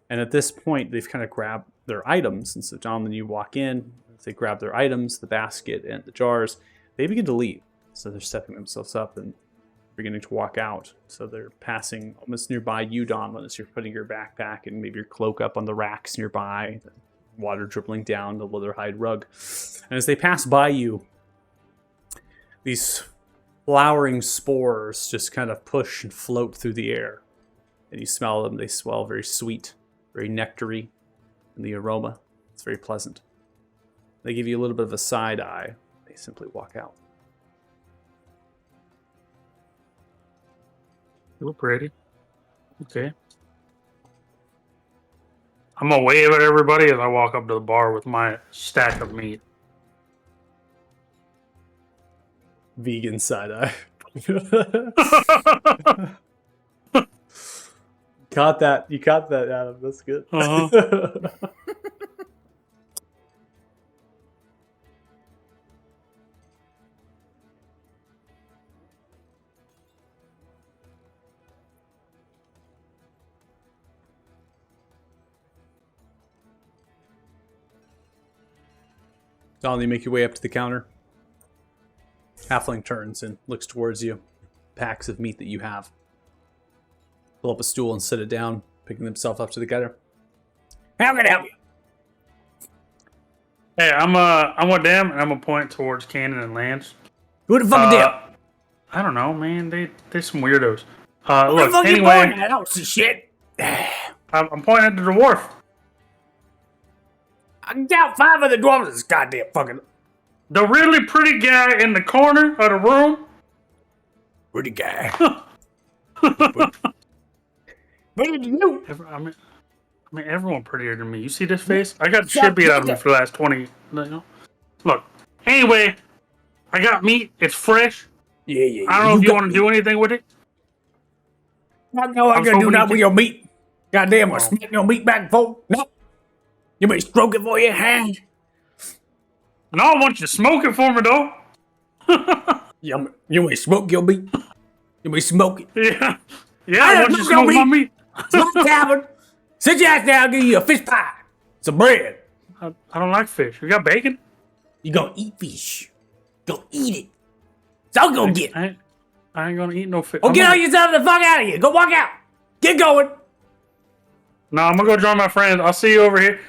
And at this point, they've kind of grabbed their items. And so, John, when you walk in, they grab their items, the basket and the jars, they begin to leave. So they're stepping themselves up and beginning to walk out. So they're passing almost nearby you, Donlin, as you're putting your backpack and maybe your cloak up on the racks nearby, water dribbling down the leather hide rug. And as they pass by you, these flowering spores just kind of push and float through the air. And you smell them. They smell very sweet, very nectary, and the aroma, it's very pleasant. They give you a little bit of a side eye. They simply walk out. You look pretty. Okay. I'm gonna wave at everybody as I walk up to the bar with my stack of meat. Vegan side eye. Caught that. You caught that, Adam. That's good. Uh-huh. Donald, you make your way up to the counter. Halfling turns and looks towards you. Packs of meat that you have. Pull up a stool and sit it down, picking himself up to the counter. How can I help you? Hey, I'm with them, and I'm gonna point towards Cannon and Lance. Who the fuck is them? I don't know, man. They're some weirdos. Who Look, the fuck anyway, you pointing at? I don't see shit. I'm pointing at the dwarf. I can count 5 of the dwarves in this goddamn fucking... The really pretty guy in the corner of the room. Pretty guy. What did you do? I mean, everyone prettier than me. You see this face? I got shit beat out of me for the last 20. You know? Look. Anyway, I got meat. It's fresh. Yeah. I don't know if you want to do anything with it. I know I can do nothing with your meat. Goddamn, I'll smack your meat back and forth. No. You may stroke it for your hand. And I want you to smoke it for me, though. You may smoke your meat. You may smoke it. Yeah. Yeah, I want you to smoke my meat. It's my tavern. Sit your ass down, I'll give you a fish pie. Some bread. I don't like fish. You got bacon? You gonna eat fish. Go eat it. So I'm gonna get. I ain't gonna eat no fish. Oh, get all yourself the fuck out of here. Go walk out. Get going. No, I'm gonna go join my friends. I'll see you over here.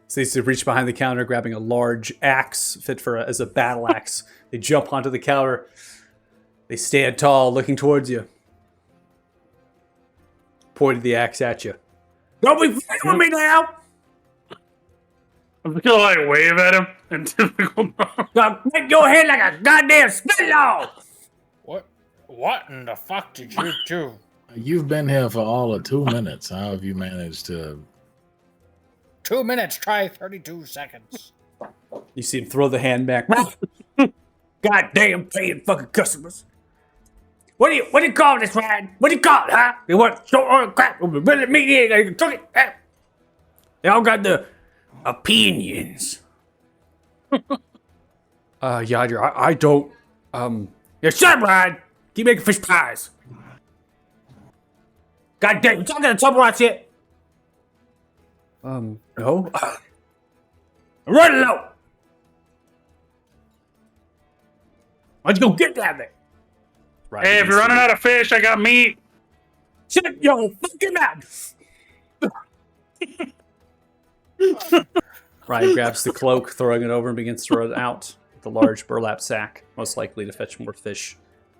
So they reach behind the counter, grabbing a large axe fit for as a battle axe. They jump onto the counter. They stand tall, looking towards you. Pointed the axe at you. Don't be fucking with me now. I'm just gonna like wave at him in typical. Now make your head like a goddamn spit log. What? What in the fuck did you do? You've been here for all of 2 minutes. How have you managed to? 2 minutes, try 32 seconds. You see him throw the hand back. Goddamn paying fucking customers. What do you call this, man? What do you call it, huh? You want short oil crap? Really meat here? You can cook it. Huh? They all got the opinions. Yeah, I don't. Yeah, shut up, Ryan. Keep making fish pies. God damn, you talking to Tupperware yet? No. Run low. Why'd you go get down there? Right, Hey, if you're running out of fish, I got meat. shut your fucking mouth. Ryan grabs the cloak, throwing it over, and begins to throw it out. The large burlap sack, most likely to fetch more fish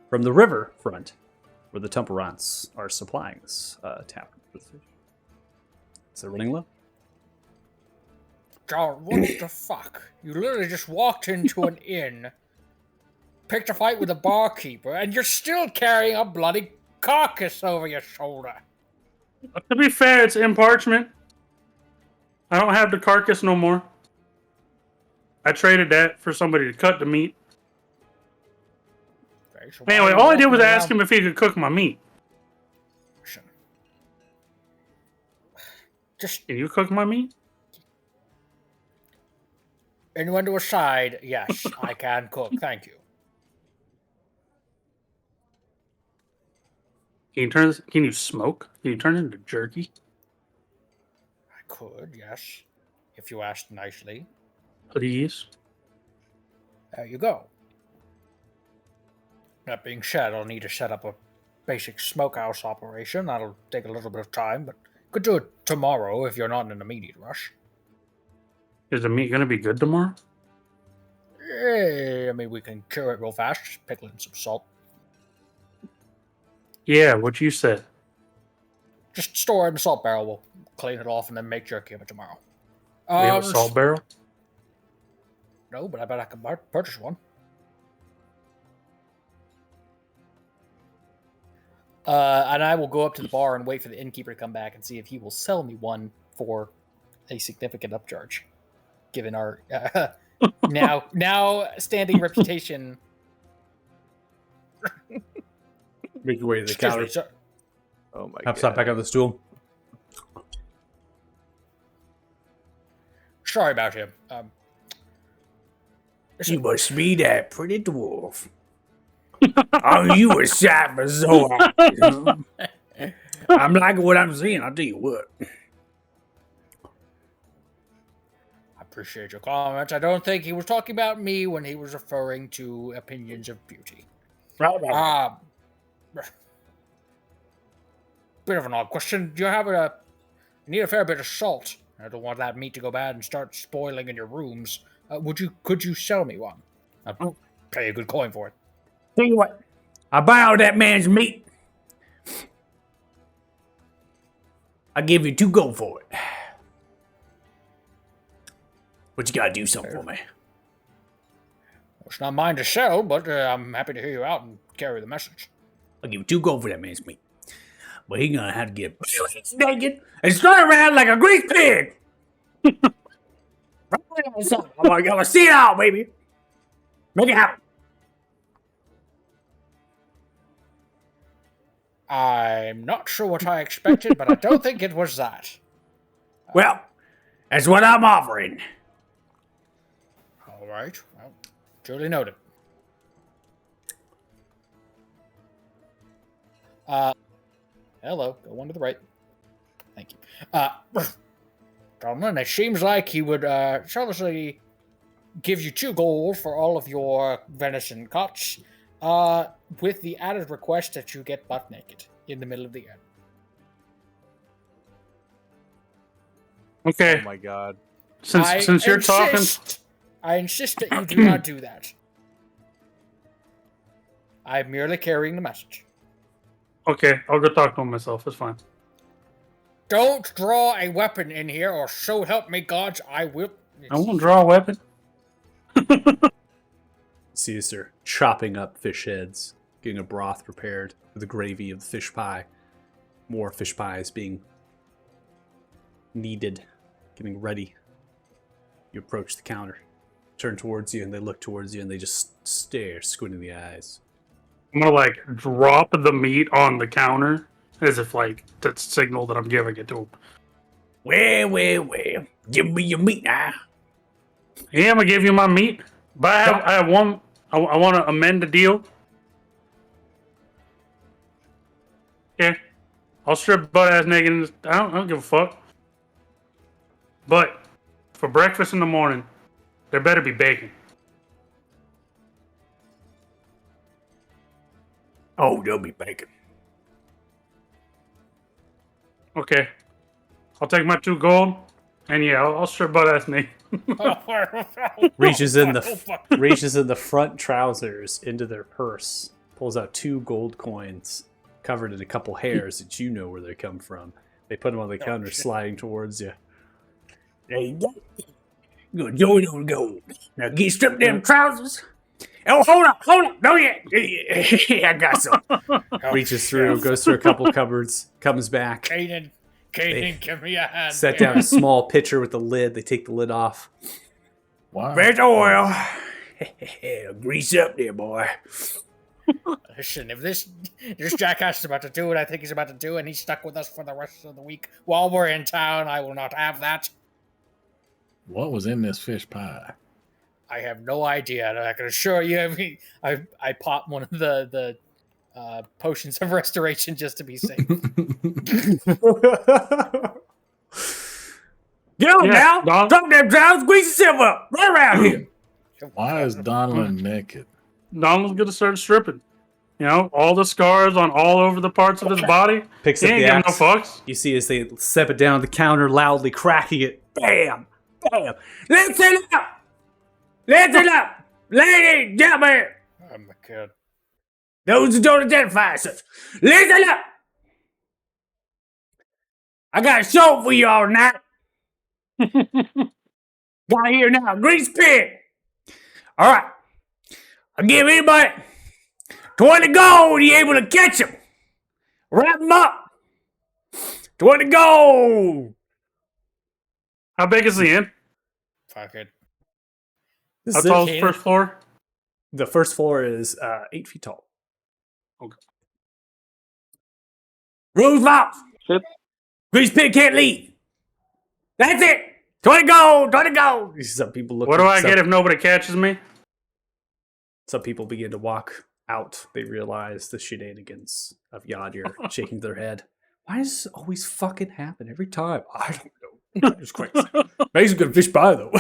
from the river front, where the Tumperants are supplying this tavern with fish. Is it running low? John, what the fuck? You literally just walked into an inn, picked a fight with a barkeeper, and you're still carrying a bloody carcass over your shoulder. To be fair, it's in parchment. I don't have the carcass no more. I traded that for somebody to cut the meat. Okay, so why Anyway, are you all I did was walking ask around- him if he could cook my meat. Just Can you cook my meat? innuendo aside, yes, I can cook. Thank you. Can you smoke? Can you turn it into jerky? I could, yes, if you asked nicely. Please. There you go. That being said, I'll need to set up a basic smokehouse operation. That'll take a little bit of time, but could do it tomorrow if you're not in an immediate rush. Is the meat gonna be good tomorrow? I mean, we can cure it real fast. Just pickle it in some salt. Yeah, what you said. Just store it in a salt barrel. We'll clean it off and then make jerky of it tomorrow. We have a salt barrel. No, but I bet I can purchase one. And I will go up to the bar and wait for the innkeeper to come back and see if he will sell me one for a significant upcharge, given our now standing reputation. Make your way to the Excuse counter. me, sir. Oh my Hop back on the stool. Sorry about him. You must be that pretty dwarf. Oh, you were shot for so hard. I'm liking what I'm seeing, I'll tell you what. I appreciate your comments. I don't think he was talking about me when he was referring to opinions of beauty. Right. Bit of an odd question. Do you have you need a fair bit of salt. I don't want that meat to go bad and start spoiling in your rooms. Could you sell me one? I'll pay a good coin for it. Tell you what, I buy all that man's meat. I give you 2 gold for it. But you gotta do something for me. It's not mine to sell, but I'm happy to hear you out and carry the message. I'll give you 2 gold for that man's meat. But he gonna have to get naked and strut around like a grease pig. I'm gonna see it all, baby. Make it happen. I'm not sure what I expected, but I don't think it was that. Well, that's what I'm offering. All right. Well, duly noted. Hello. Go one to the right. Thank you. Gentlemen, it seems like he would selfishly give you 2 gold for all of your venison cuts, with the added request that you get butt naked in the middle of the inn. Okay. Oh my god. Since you're talking, I insist that you do not do that. I'm merely carrying the message. okay, I'll go talk to him myself. It's fine. Don't draw a weapon in here, or so help me gods, I will. I won't draw a weapon. See as they're chopping up fish heads getting a broth prepared with the gravy of the fish pie. More fish pies being kneaded, getting ready. You approach the counter, turn towards you, and they look towards you, and they just stare, squinting the eyes. I'm gonna like drop the meat on the counter as if like to signal that I'm giving it to him. Well. Give me your meat now. Yeah, I'm gonna give you my meat, but I have one. I want to amend the deal. Yeah, I'll strip butt ass naked. I don't give a fuck. But for breakfast in the morning, there better be bacon. Oh, there'll be bacon. Okay, I'll take my 2 gold, and yeah, I'll strip butt ass naked. Reaches in the front trousers into their purse, pulls out 2 gold coins covered in a couple hairs that you know where they come from. They put them on the counter, sliding towards you. There you go. You're gonna join on gold. Now get stripped them trousers. Oh, hold up. No, yeah. I got some. Reaches through, goes through a couple cupboards, comes back. Kanan, give me a hand. Set down a small pitcher with the lid. They take the lid off. Wow. Fresh oil. Grease up there, boy. Listen, if this jackass is about to do what I think he's about to do, and he's stuck with us for the rest of the week while we're in town, I will not have that. What was in this fish pie? I have no idea, and I can assure you, I popped one of the potions of restoration just to be safe. Get on Yeah, now. Don- Drop them trousers. Grease yourself up. Right around here. Why is Donlin naked? Donald's gonna start stripping. You know, all the scars on all over the parts of his body. Picks He up ain't the giving no axe. fucks. You see as they step it down the counter, loudly cracking it. Bam. Listen up. Ladies and gentlemen. Oh my god. Those who don't identify as such. Listen up. I got a show for you all tonight. Got here now. Grease pig. All right. I'll give anybody 20 gold. You able to catch them? Wrap them up. 20 gold. How big is the inn? Fuck it. This How is it. tall is the first floor? The first floor is 8 feet tall. Rules lost. Yep. Grease pig can't leave. That's it. 20 gold. 20 gold. You see some people look. What do I get if nobody catches me? Some people begin to walk out. They realize the shenanigans of Yadir, shaking their head. Why does this always fucking happen every time? I don't know. It's crazy. Makes a good fish pie though.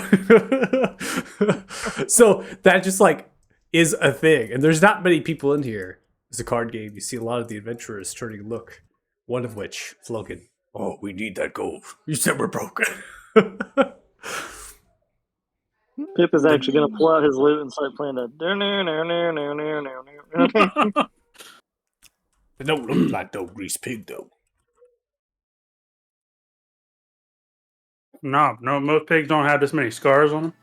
So that just like is a thing, and there's not many people in here. It's a card game. You see a lot of the adventurers turning to look. One of which, Flogan. Oh, we need that gold. You said we're broke. Pip is actually going to pull out his lute and start playing the. It don't look like no grease pig though. No, most pigs don't have this many scars on them.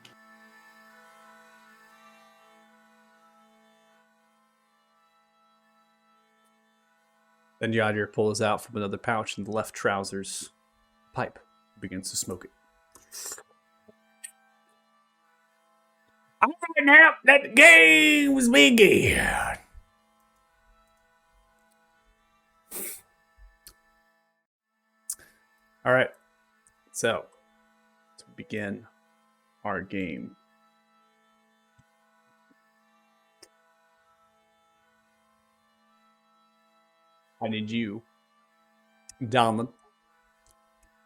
Then Yadir pulls out from another pouch in the left trousers pipe. Begins to smoke it. All right now, let the games begin. All right. So, to begin our game. I need you, Donlin,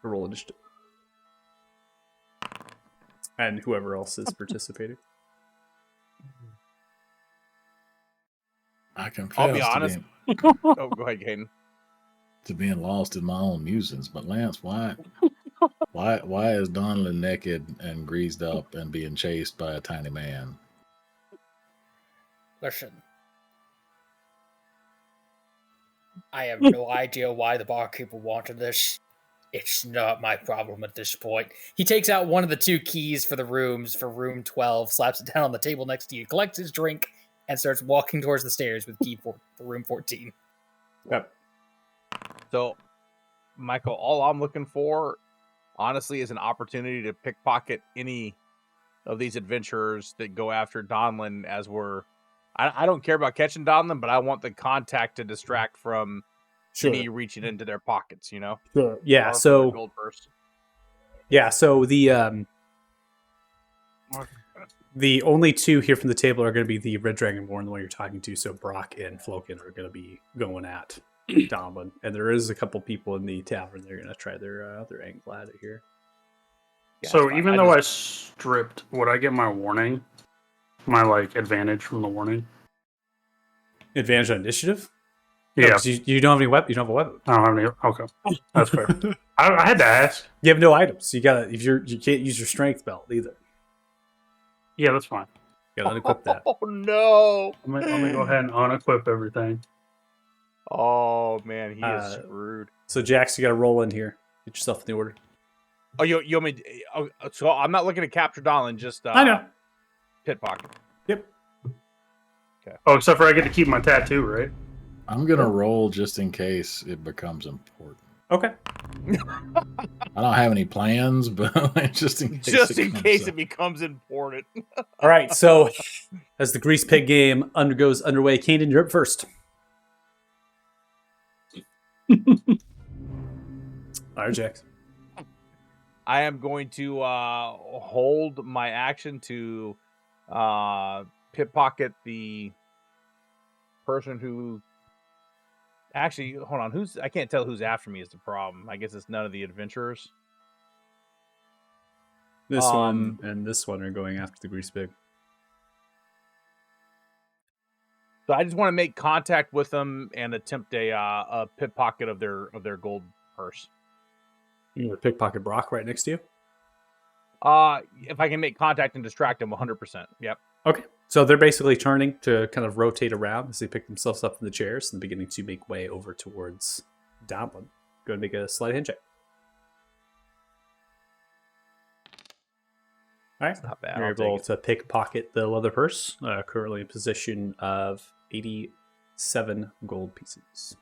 to roll initiative. And whoever else is participating. I confess I'll be honest. To Oh, go ahead, Caden. being lost in my own musings. But Lance, why is Donlin naked and greased up and being chased by a tiny man? Listen. I have no idea why the barkeeper wanted this. It's not my problem at this point. He takes out one of the 2 keys for the rooms for room 12, slaps it down on the table next to you, collects his drink, and starts walking towards the stairs with key for room 14. Yep. So, Michael, all I'm looking for, honestly, is an opportunity to pickpocket any of these adventurers that go after Donlin as we're... I don't care about catching Donlin, but I want the contact to distract from Sure. me reaching into their pockets, you know? Sure. Yeah. Or from their So gold purse. yeah. So the only two here from the table are going to be the Red Dragonborn, the one you're talking to. So Brock and Floken are going to be going at Donlin, and there is a couple people in the tavern. They're going to try their angle at it here. Yeah, So it's fine. even though I stripped, would I get my warning? My like advantage from the warning? Advantage on initiative? No, Yeah, 'cause you don't have any weapon. You don't have a weapon. I don't have any. Okay, that's fair. I had to ask. You have no items. You gotta you can't use your strength belt either. Yeah, that's fine. You gotta unequip that. Oh, no. Let me go ahead and unequip everything. Oh, man, he is Uh, screwed. So Jax, you gotta roll in here. Get yourself in the order. Oh, you want me... Oh, so I'm not looking to capture Donlin, just... I know. Pit pocket. Yep. Oh, except for I get to keep my tattoo, right? I'm gonna roll just in case it becomes important. Okay. I don't have any plans, but just in case. Just in comes case up. it becomes important. All right. So as the Grease Pig game goes underway, Kanan, you're up first. All right, Jax. I am going to hold my action to pickpocket the person who... Actually, hold on. I can't tell who's after me is the problem. I guess it's none of the adventurers. This one and this one are going after the Grease Pig. So I just want to make contact with them and attempt a pickpocket of their gold purse. You want to pickpocket Brock right next to you? If I can make contact and distract them, 100%. Yep. Okay. So they're basically turning to kind of rotate around as they pick themselves up from the chairs and beginning to make way over towards Donlin. Go and make a sleight of hand check. All right. Not bad. You're I'll take able it. to pickpocket the leather purse, currently in position of 87 gold pieces.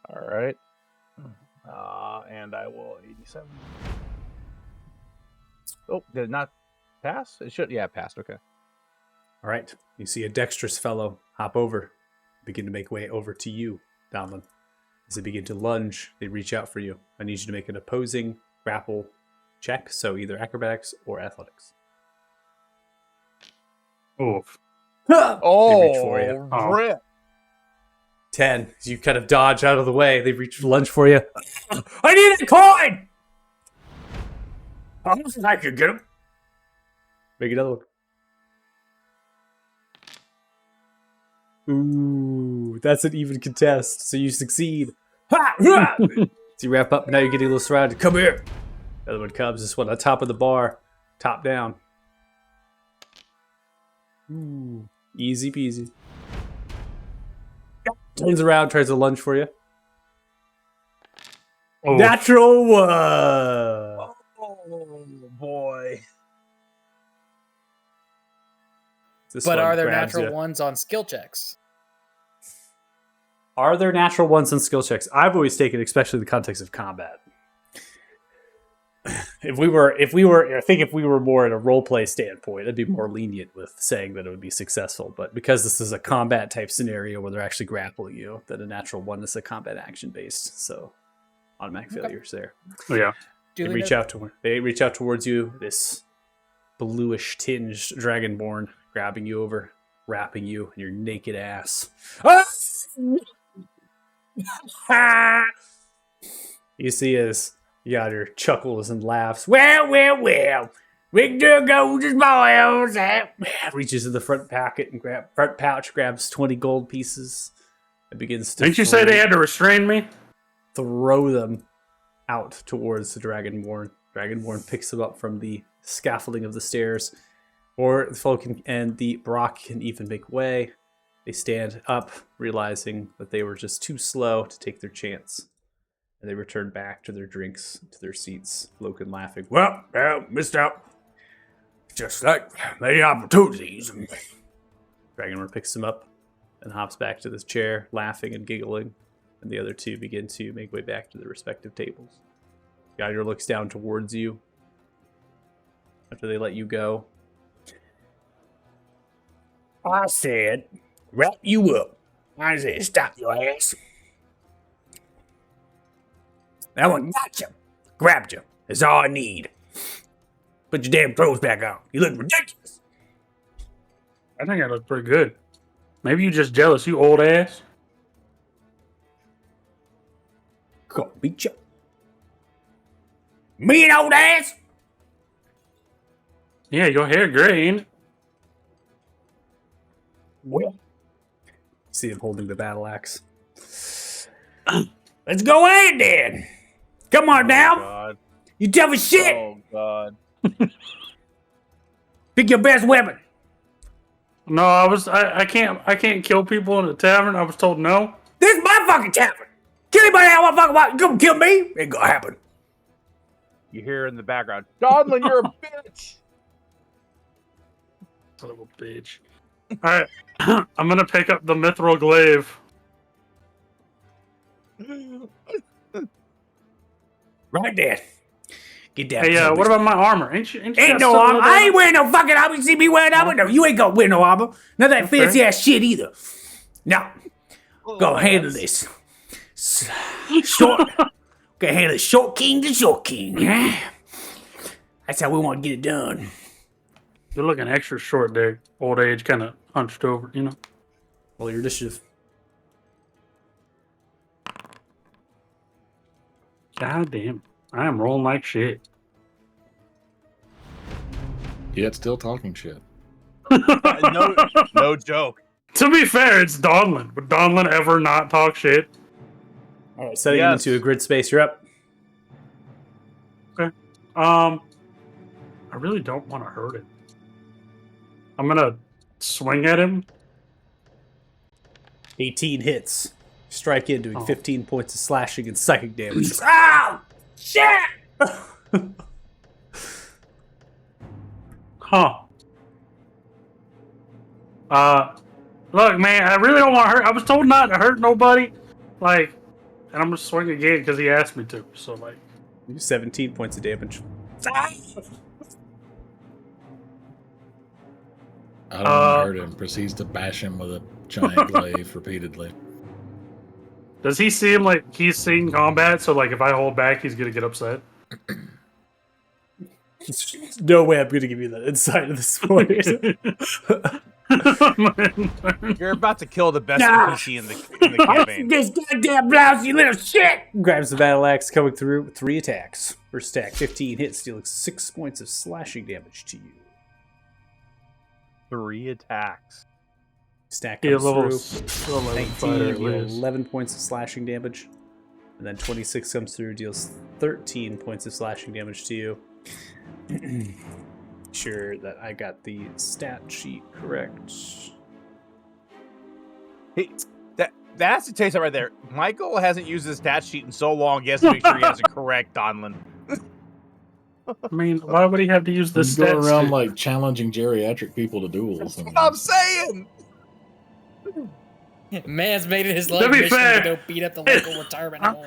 All right. And I will 87. Oh, did it not pass? It should. Yeah, it passed. Okay. All right. You see a dexterous fellow hop over, begin to make way over to you, Donlin. As they begin to lunge, they reach out for you. I need you to make an opposing grapple check, so either acrobatics or athletics. Oof. Oh, They reach for you. Rip. 10. As you kind of dodge out of the way, they reach lunge for you. I need a coin! I could get him. Make another one. Ooh, that's an even contest, so you succeed. Ha! Ha! So you wrap up, now you're getting a little surrounded. Come here! The other one comes, this one on top of the bar, top down. Ooh, easy peasy. Turns around, tries to lunge for you. Oh, Natural one! Oh boy. This But one are there grabs natural ya. ones on skill checks? Are there natural ones in skill checks? I've always taken, especially in the context of combat. If we were more in a role play standpoint, I'd be more lenient with saying that it would be successful. But because this is a combat type scenario where they're actually grappling you, that a natural one is a combat action based. So automatic Okay. failures there. yeah. They Duly reach noted. out towards you. This bluish tinged dragonborn grabbing you over, wrapping you in your naked ass. Ah! You see his Yonder chuckles and laughs. Well. Victor goes his boils out. Reaches in the front pocket and front pouch, grabs 20 gold pieces, and begins to Didn't you say they had to restrain me? throw them out towards the Dragonborn. Dragonborn picks them up from the scaffolding of the stairs. Or the folk and the Brock can even make way. They stand up, realizing that they were just too slow to take their chance. And they return back to their drinks, to their seats, Loken laughing. Well, missed out. Just like many opportunities. Dragonlord picks him up and hops back to this chair, laughing and giggling, and the other two begin to make way back to their respective tables. Geiger looks down towards you after they let you go. I said, wrap you up. I said, stop your ass. That one got you. Grabbed you. That's all I need. Put your damn clothes back on. You look ridiculous. I think I look pretty good. Maybe you just jealous, you old ass. Come on, beat you. Me and old ass? Yeah, your hair gray, ain't it? Well. See him holding the battle axe. Let's go at it then. Come on now. God. You tough as shit. Oh God. Pick your best weapon. No, I can't kill people in the tavern. I was told no. This is my fucking tavern. Kill anybody I want to fucking want. You gonna kill me? Ain't gonna happen. You hear in the background, Donlin, you're a bitch. Son of a bitch. Alright. I'm gonna pick up the mithril glaive. Right there. Get down. Hey, what about my armor? Ain't you Ain't got no stuff armor. like I that? ain't wearing no fucking armor. You see me wearing armor? No, you ain't gonna wear no armor. None of that Okay. fancy ass shit either. No. Go handle this. Short. Gonna handle it short king to short king. Huh? That's how we want to get it done. You're looking extra short there. Old age, kind of hunched over, you know? Roll your initiative. God damn. I am rolling like shit. Yet still talking shit. No joke. To be fair, it's Donlin. Would Donlin ever not talk shit? All right, setting him Yes. into a grid space. You're up. I really don't want to hurt him. I'm gonna swing at him. 18 hits. Strike in, doing Oh. 15 points of slashing and psychic damage. Ow! Shit! Huh. Look, man, I really don't want to hurt. I was told not to hurt nobody. Like, and I'm gonna swing again because he asked me to. So, like, 17 points of damage. I don't want to hurt him. Proceeds to bash him with a giant glaive repeatedly. does he seem like he's seen combat? So, like, if I hold back, he's gonna get upset. No way I'm going to give you that insight at this point. You're about to kill the best Nah. NPC in the campaign. This goddamn blousy little shit! Grabs the battle axe coming through with 3 attacks. First attack, 15 hits, dealing 6 points of slashing damage to you. 3 attacks. Stack He a comes level, through. level 19, fighter at deal least. 11 points of slashing damage. And then 26 comes through, deals 13 points of slashing damage to you. Sure that I got the stat sheet correct. Hey, that's the taste right there. Michael hasn't used his stat sheet in so long. He has to make sure he has it correct, Donlin. I mean, why would he have to use the He's going stats? around sheet? like challenging geriatric people to duels. That's I what mean, I'm saying. Man's made it his To life be mission fair- to go beat up the local retirement home.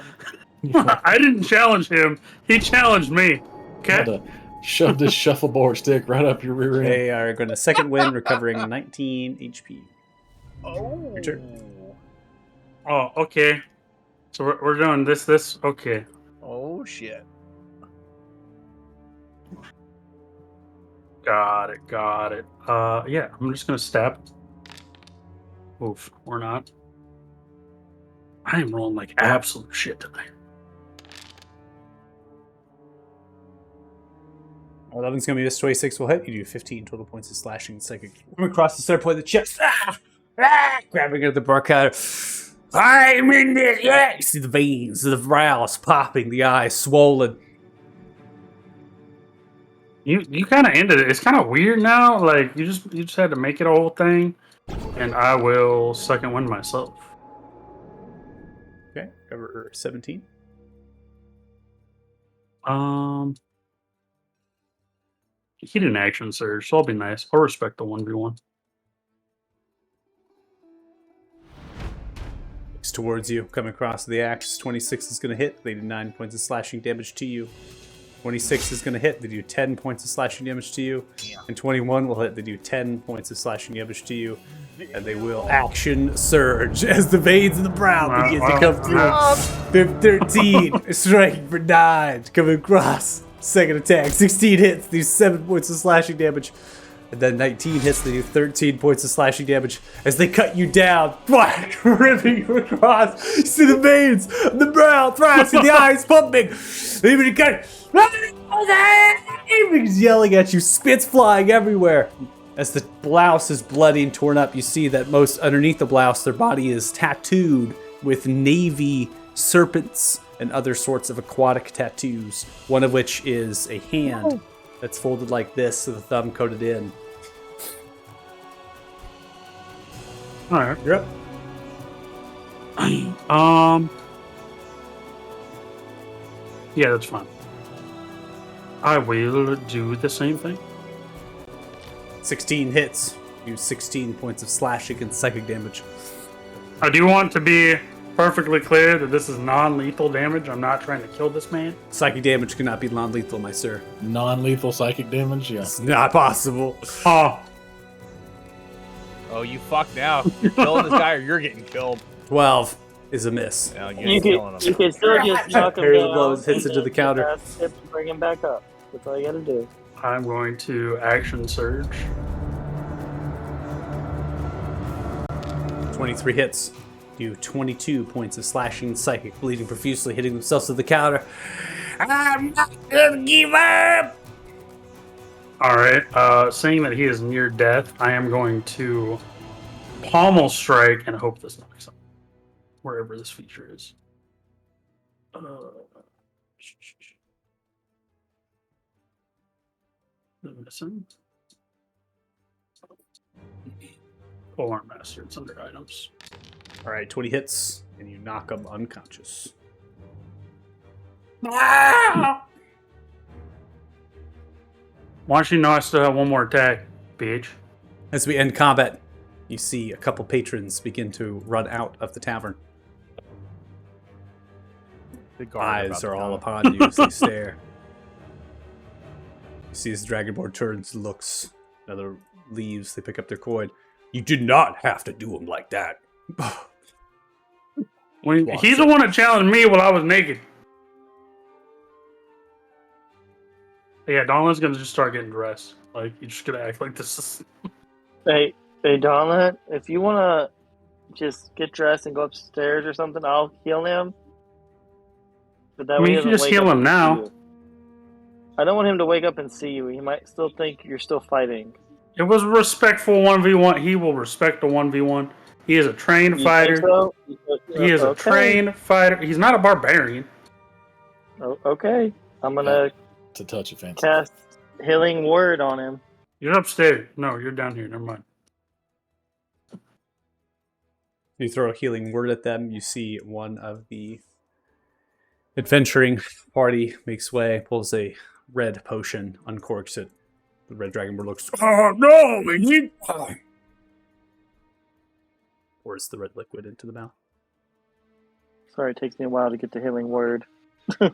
I didn't challenge him. He challenged me. Okay. had to shove this shuffleboard stick right up your rear end. They are going to second win, recovering 19 HP. Oh. Your turn. Oh, okay. So we're doing this. Okay. Oh shit. Got it. Yeah, I'm just gonna stab. Oof, or not. I am rolling like absolute shit today. 11's going to be this 26 will hit. You do 15 total points of slashing and psychic. Across the center point of the chest. Grabbing at the bar cutter. I'm in this. Yeah. You see the veins, the brows popping, the eyes swollen. You kind of ended it. It's kind of weird now. Like you just had to make it a whole thing, and I will second win myself. Okay, cover 17. He didn't action surge, so I'll be nice. I'll respect the 1v1. Looks towards you, coming across the axe. 26 is going to hit. They do 9 points of slashing damage to you. 26 is going to hit. They do 10 points of slashing damage to you. And 21 will hit. They do 10 points of slashing damage to you. And they will action surge as the veins in the brow begin to come through. 13, striking for 9, coming across. Second attack, 16 hits, they do 7 points of slashing damage. And then 19 hits, they do 13 points of slashing damage as they cut you down, ripping you across. You see the veins of the brow, thorax, and the eyes pumping. They even cut. He's yelling at you, spits flying everywhere. As the blouse is bloody and torn up, you see that most underneath the blouse, their body is tattooed with navy serpents and other sorts of aquatic tattoos, one of which is a hand that's folded like this, with the thumb coated in. All right. You're up. Yeah, that's fine. I will do the same thing. 16 hits. Use 16 points of slashing and psychic damage. I do want to be perfectly clear that this is non-lethal damage. I'm not trying to kill this man. Psychic damage cannot be non-lethal, my sir. Non-lethal psychic damage. Yeah. It's not possible. Oh, Oh, you fuck now. You're killing this guy or you're getting killed. 12 is a miss. No, You you're killing could, him. you could still just knock him Parry the down. blows, hits and into the then counter. cast hit to bring him back up. That's all you gotta do. I'm going to action surge. 23 hits. Do 22 points of slashing psychic, bleeding profusely, hitting themselves to the counter. I'm not gonna give up! All right. Seeing that he is near death, I am going to pommel strike and hope this knocks him. Wherever this feature is. Missing. Polearm Master. It's under items. All right, 20 hits, and you knock him unconscious. Why don't you know I still have one more attack, bitch? As we end combat, you see a couple patrons begin to run out of the tavern. The guard Eyes about are to all come. upon you as they stare. You see as the Dragonborn turns, looks, another leaves, they pick up their coin. You did not have to do him like that. He's the one that challenged me while I was naked. Yeah, Donald's gonna just start getting dressed. Like, you're just gonna act like this is... Hey, Donut, if you wanna just get dressed and go upstairs or something, I'll heal him. But that I way mean, he you can doesn't just wake heal up him and see now. you. I don't want him to wake up and see you. He might still think you're still fighting. It was a respectful 1v1. He will respect the 1v1. He is a trained You fighter. think so? He is a Okay. trained fighter. He's not a barbarian. Okay. I'm gonna To touch offensive. cast Healing Word on him. You're upstairs. No, you're down here. Never mind. You throw a healing word at them. You see one of the adventuring party makes way, pulls a red potion, uncorks it. The red dragonborn looks, oh no, we need... Pours the red liquid into the mouth. Sorry, it takes me a while to get the Healing Word. I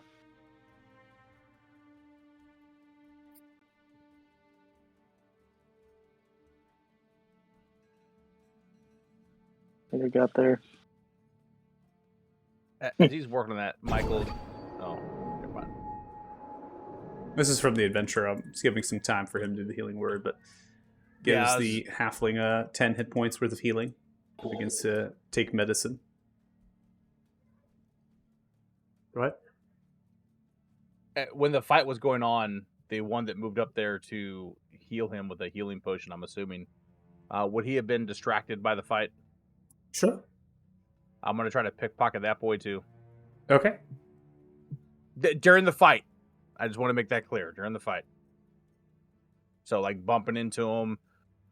think I got there. As he's working on that, Michael. Oh, never mind. This is from the adventure. I'm just giving some time for him to do the healing word, but gives Yeah, I was- the halfling 10 hit points worth of healing. Begins to take medicine. What? When the fight was going on, the one that moved up there to heal him with a healing potion, I'm assuming, would he have been distracted by the fight? Sure. I'm gonna try to pickpocket that boy too. Okay. During the fight. I just want to make that clear. During the fight. So like bumping into him,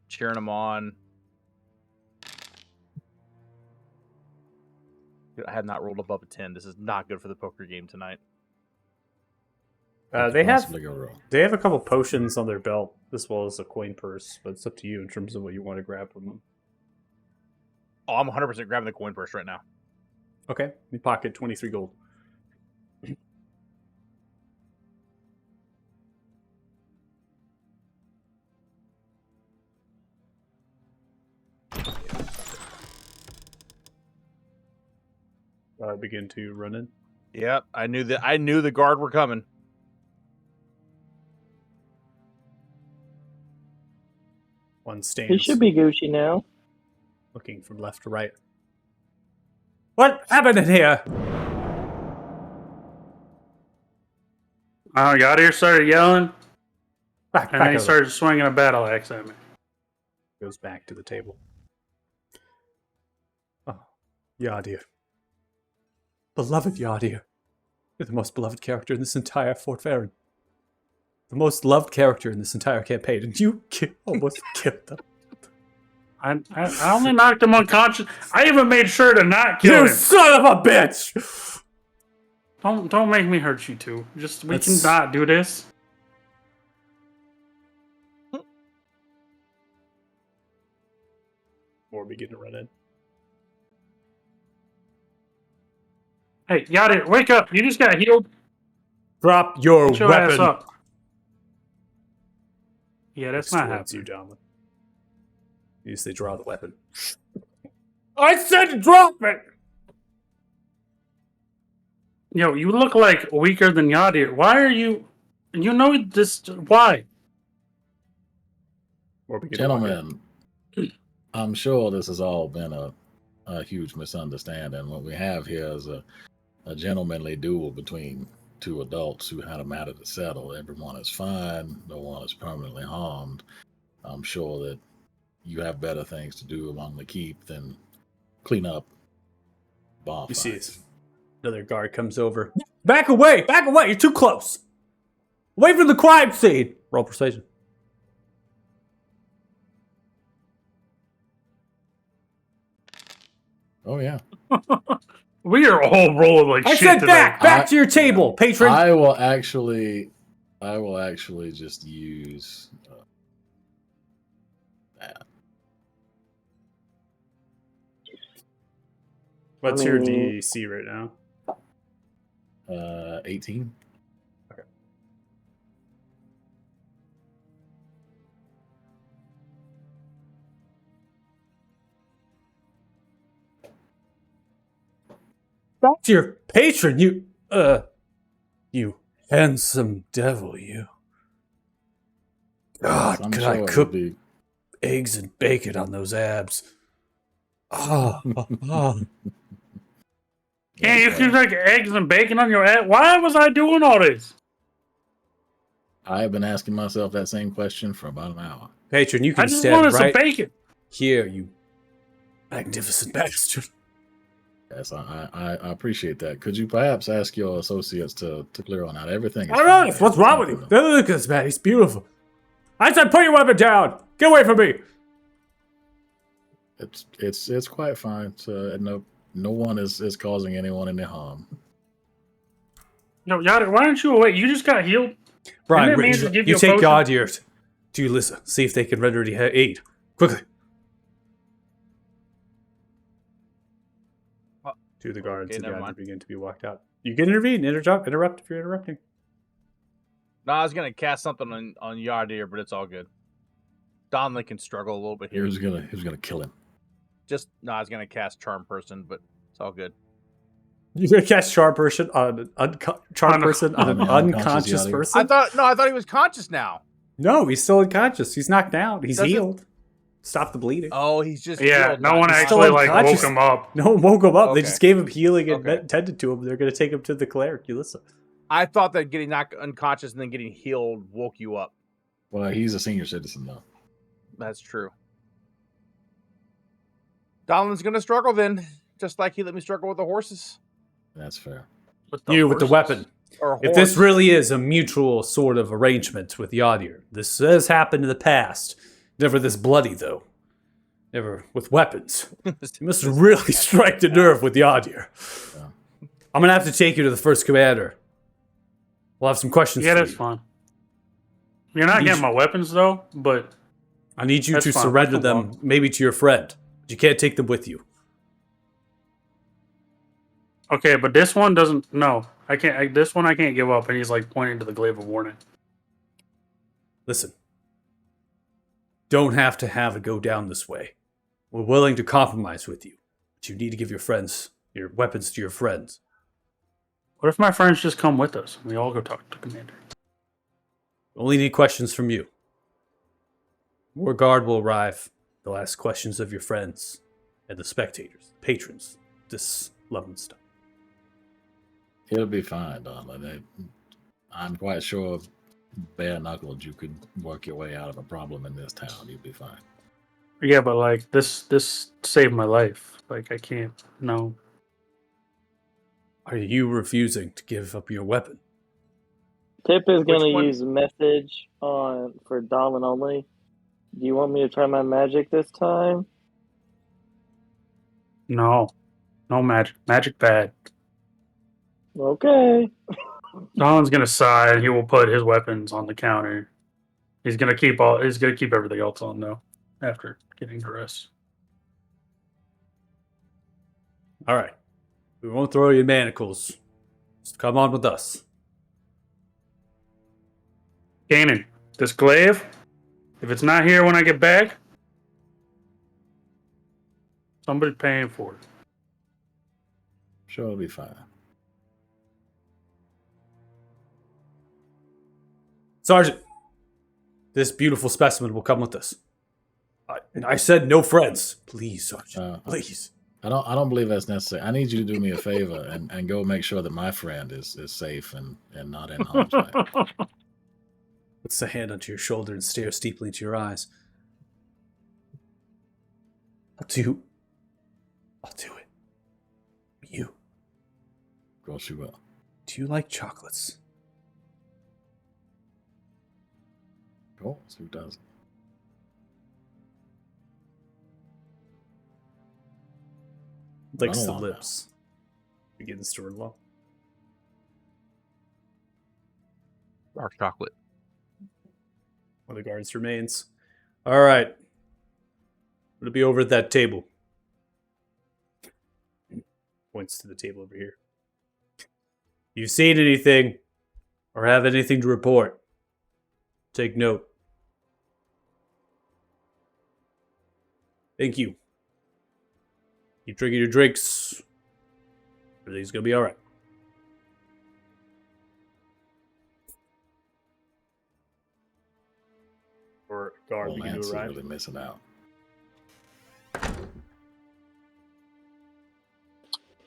cheering him on. I have not rolled above a 10. This is not good for the poker game tonight. What could They have possibly go wrong? a couple potions on their belt as well as a coin purse, but it's up to you in terms of what you want to grab from them. Oh, I'm 100% grabbing the coin purse right now. Okay, you pocket 23 gold. Begin to run in. Yep, I knew the guard were coming. One He stands, should be Gucci now. looking from left to right. What happened in here? I got here, started yelling, Back and then he over. started swinging a battle axe at me. Goes back to the table. Oh, Yardir. Beloved Yardir. You're the most beloved character in this entire Fort Farron. The most loved character in this entire campaign, and you almost killed them. I only knocked him unconscious. I even made sure to not kill You him. son of a bitch! Don't make me hurt you two. We That's- can not do this. More begin to run in. Hey, Yada, wake up! You just got healed. Drop your Get your ass weapon. up. Yeah, that's It's not towards happening. you, Donlin. You say draw the weapon. I said drop it! Yo, you look like weaker than Yadir. Why are you? You know this. Why? More begin to walk in. Gentlemen, I'm sure this has all been a huge misunderstanding. What we have here is a gentlemanly duel between two adults who had a matter to settle. Everyone is fine. No one is permanently harmed. I'm sure that you have better things to do along the keep than clean up bar You fights. see it. Another guard comes over. Back away! Back away! You're too close! Away from the crime scene! Roll persuasion. Oh yeah. We are all rolling like I shit said today. back to your table, patron! I will actually just use that. What's your DC right now? 18. Back to your patron, you handsome devil, you. God, I'm could sure I it'll cook be eggs and bacon on those abs? Ah, Yeah, you keep like eggs and bacon on your ass. Why was I doing all this? I have been asking myself that same question for about an hour. Patron, you I can just stand wanted right some bacon. here, you magnificent bastard. Yes, I appreciate that. Could you perhaps ask your associates to clear on out everything? I don't know, what's wrong with you? Look at this man, he's beautiful. I said put your weapon down! Get away from me! It's quite fine. No one is causing anyone any harm. Yo, Yada, why aren't you awake? You just got healed. Brian, Didn't that man Rich, just give you you a take potion? God here to Alyssa. See if they can render any aid. Quickly. To the guards, okay, and never guards mind. begin to be walked out. You can intervene, interrupt if you're interrupting. No, I was gonna cast something on Yardir, but it's all good. Donlin can struggle a little bit He here. was gonna kill him. I was gonna cast Charm Person, but it's all good. You're gonna cast Charm Person on an unconscious On an unconscious person? I thought he was conscious now. No, he's still unconscious. He's knocked out. He's Doesn't- healed. Stop the bleeding. Oh, he's just Yeah, healed, no not one conscious. actually like woke unconscious. him up. No one woke him up. They Okay. just gave him healing and Okay. tended to him. They're gonna take him to the cleric, Alyssa. I thought that getting knocked unconscious and then getting healed woke you up. Well, he's a senior citizen though. That's true. Donlin's gonna struggle then, just like he let me struggle with the horses. That's fair. With You with the horses. weapon. Or If this really is a mutual sort of arrangement with Yadir, this has happened in the past. Never this bloody, though. Never with weapons. You must really strike the nerve with Yadir. Yeah. I'm gonna have to take you to the first commander. We'll have some questions. Yeah, for that's you. fine. You're not Need getting you- my weapons though, but I need you That's to fine. surrender I can them, walk. maybe to your friend. But you can't take them with you. okay. But this one doesn't. No, I can't. This one I can't give up. And he's like pointing to the glaive of warning. Listen, don't have to have it go down this way. We're willing to compromise with you, but you need to give your weapons to your friends. What if my friends just come with us? We all go talk to Commander. Only need questions from you. More guard will arrive. They'll ask questions of your friends and the spectators, patrons, this loving stuff. It'll be fine, Donald. I'm quite sure, bare knuckled, you could work your way out of a problem in this town. You'll be fine. Yeah, but like this saved my life. Like I can't. No. Are you refusing to give up your weapon? Tip is going Which one? to use message for Dahlin only. Do you want me to try my magic this time? No. No magic. Magic bad. Okay. Dahlon's gonna sigh and he will put his weapons on the counter. He's gonna keep everything else on though, after getting dressed. All right. We won't throw you in manacles. Just come on with us. Kanan, this glaive, if it's not here when I get back, somebody's paying for it. Sure, it'll be fine. Sergeant, this beautiful specimen will come with us. And I said no friends. Please, Sergeant. Please. I don't believe that's necessary. I need you to do me a favor and go make sure that my friend is safe and not in harm's way. Puts a hand onto your shoulder and stares deeply into your eyes. I'll do it. You. Of course you will. Do you like chocolates? Of course, who doesn't? Licks I the don't want lips. Begins to unlock. Dark chocolate. One of the guards remains. All right. It'll be over at that table. Points to the table over here. If you've seen anything or have anything to report, take note. Thank you. Keep drinking your drinks. Everything's gonna be all right. Or guard Old begin to Nancy arrive. really missing out.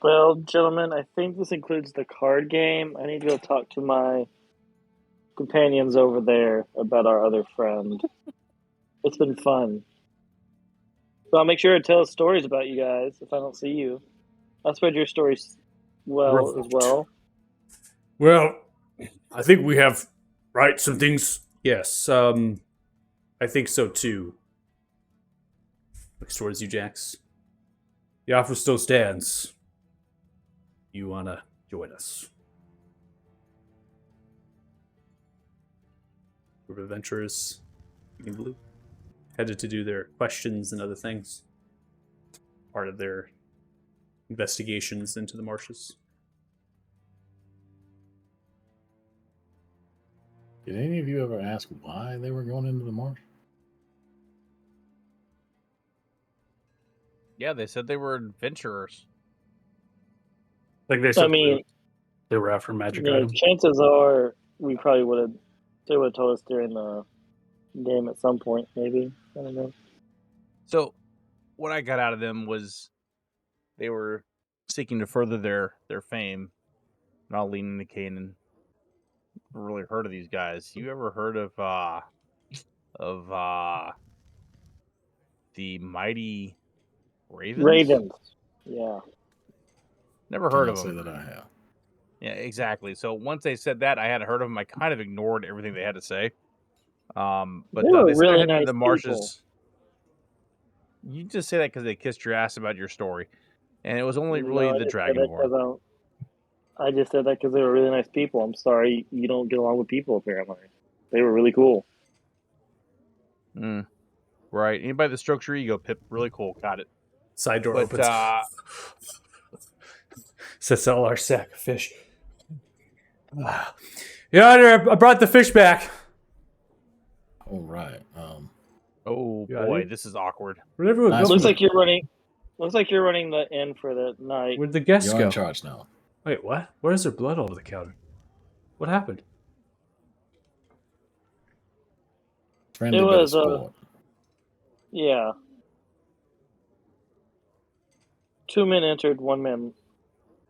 Well, gentlemen, I think this includes the card game. I need to go talk to my companions over there about our other friend. It's been fun. So I'll make sure to tell stories about you guys if I don't see you. I'll spread your stories well as well. Well, I think we have some things. Yes, I think so too. Looks towards you, Jax. The offer still stands. You wanna join us? Group of adventurers in blue headed to do their questions and other things. Part of their investigations into the marshes. Did any of you ever ask why they were going into the marsh? Yeah, they said they were adventurers. Like they said, I mean, they were after magic yeah, items. chances are we probably they would have told us during the game at some point, maybe. I don't know. So, what I got out of them was they were seeking to further their fame. And I'll lean into Kanan. Never really heard of these guys. You ever heard of the mighty Ravens? Ravens. Yeah. Never heard of Cannot them. say that I have. Yeah, exactly. So once they said that, I hadn't heard of them. I kind of ignored everything they had to say. But They were they said really they're heading nice to the marshes. You just say that because they kissed your ass about your story, and it was only really No, I the just said that 'cause Dragonborn. I just said that because they were really nice people. I'm sorry you don't get along with people, apparently. They were really cool. Right. Anybody that strokes your ego, Pip, really cool. Got it. Side door But opens. Sets out a large sack of fish. Yeah, I brought the fish back. All right. oh Yeah, boy, dude. this is awkward. Where'd everyone Nice go? Looks like you're running. Looks like you're running the inn for the night. Where'd the guests You're go? in charge now. Wait, what? Where is there blood all over the counter? What happened? Friendly It bit of was, sport. Yeah. 2 men entered, 1 man.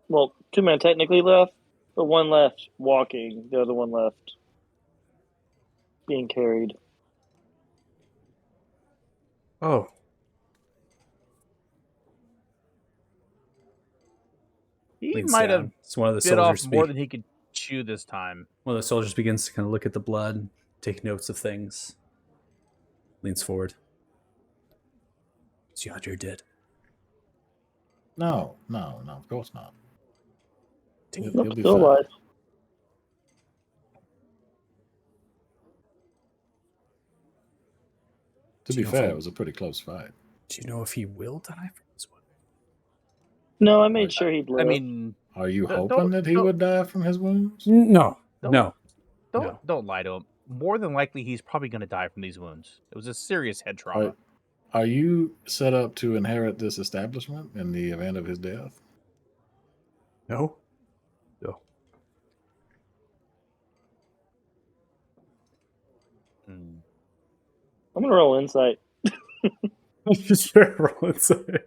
Well, 2 men technically left, but 1 left walking. The other 1 left being carried. Oh. He Leans might down. have It's one of the bit off soldiers. more than he could chew this time. One of the soldiers begins to kind of look at the blood, take notes of things. Leans forward. Is Yadrir dead? No, of course not. Damn. He'll be Still fine. alive. To Do be you know fair, if it was a pretty close fight. Do you know if he will die from this one? No, I made sure he'd live. I mean, Are you Don't- hoping that he don't- would die from his wounds? No. Don't- No. don't lie to him. More than likely, he's probably going to die from these wounds. It was a serious head trauma. Are you set up to inherit this establishment in the event of his death? No. No. Hmm. I'm gonna roll insight. Sure, roll inside.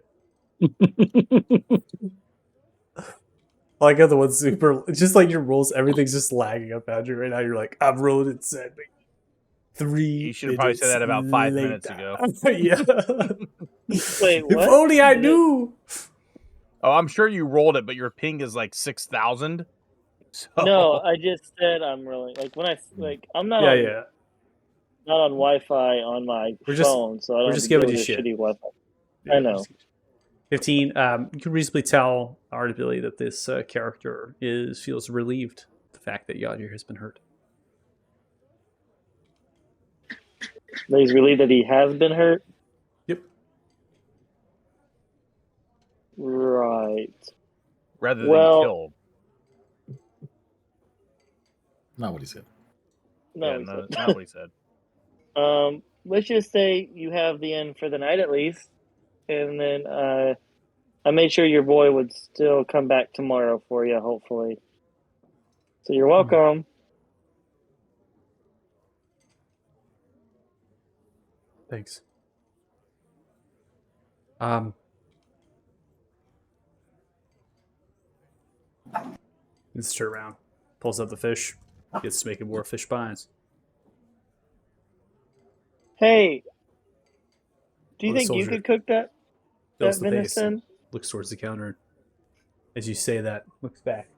Like other one's super. It's just like your rolls, everything's just lagging up, Andrew. Right now, you're like, I'm rolling inside. Like 3. You should have probably said that about 5 minutes ago. Yeah. Wait, If what? only I knew. Oh, I'm sure you rolled it, but your ping is like 6,000. So, No, I just said I'm rolling. Like when I'm not Yeah, on yeah. not on Wi-Fi on my We're just- phone, so I don't we're have just to giving deal you with shit. shitty Wi-Fi. Yeah, I know. 15. You can reasonably tell audibly that this character feels relieved at the fact that Yadrir has been hurt. But he's relieved that he has been hurt. Yep. Right. rather than Well- killed. Not what he said. No, Yeah, he no, said. not what he said. Let's just say you have the inn for the night at least, and then I made sure your boy would still come back tomorrow for you, hopefully. So you're welcome. Thanks. Let's turn around. Pulls out the fish. Gets to making more fish pies. Hey, do you Well, the think you soldier could cook that Fills the face and venison? looks towards the counter. As you say that, looks back.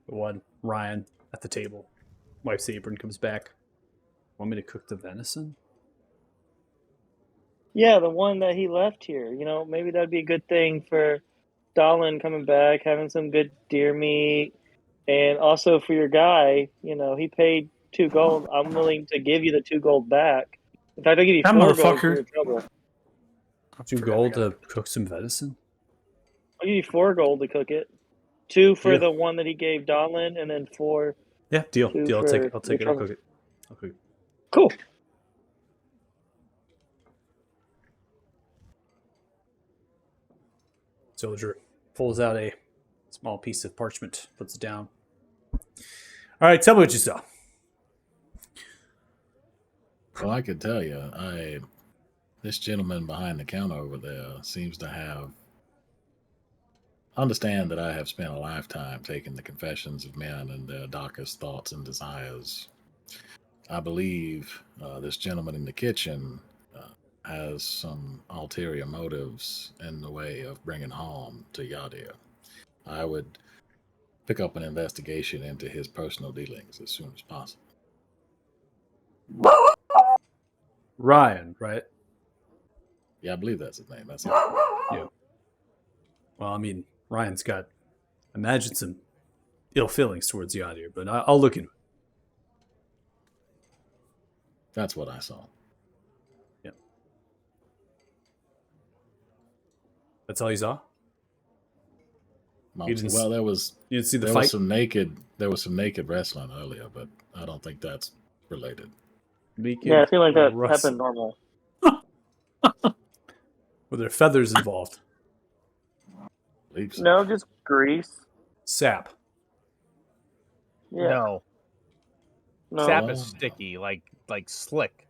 The one, Ryan, at the table. Wife's apron comes back. Want me to cook the venison? Yeah, the one that he left here. You know, maybe that'd be a good thing for Dallin coming back, having some good deer meat, and also for your guy. You know, he paid 2 gold. I'm willing to give you the 2 gold back. In fact, I'll give you That 4 gold for motherfucker. your trouble. 2 gold to cook some venison? I'll give you 4 gold to cook it. 2 for Yeah. the one that he gave Dallin, and then 4. Yeah, deal. 2 Deal. I'll for take it. I'll take it. your I'll trouble. cook it. I'll cook it. Cool. Soldier pulls out a small piece of parchment, puts it down. All right, tell me what you saw. Well, I could tell you, this gentleman behind the counter over there seems to understand that I have spent a lifetime taking the confessions of men and their darkest thoughts and desires. I believe this gentleman in the kitchen has some ulterior motives in the way of bringing harm to Yadrir. I would pick up an investigation into his personal dealings as soon as possible. Ryan, right? Yeah, I believe that's his name. That's it. Well, I mean, Ryan's got imagine some ill feelings towards Yadir, but I'll look into it. That's what I saw. That's all you saw? Mostly. didn't Well, there was You didn't see the there fight? was some naked wrestling earlier, but I don't think that's related. Yeah, I feel like that Russ- happened normal. Were there feathers involved? Believe so. No, just grease. Sap. Yeah. No, No. sap No. is sticky, like slick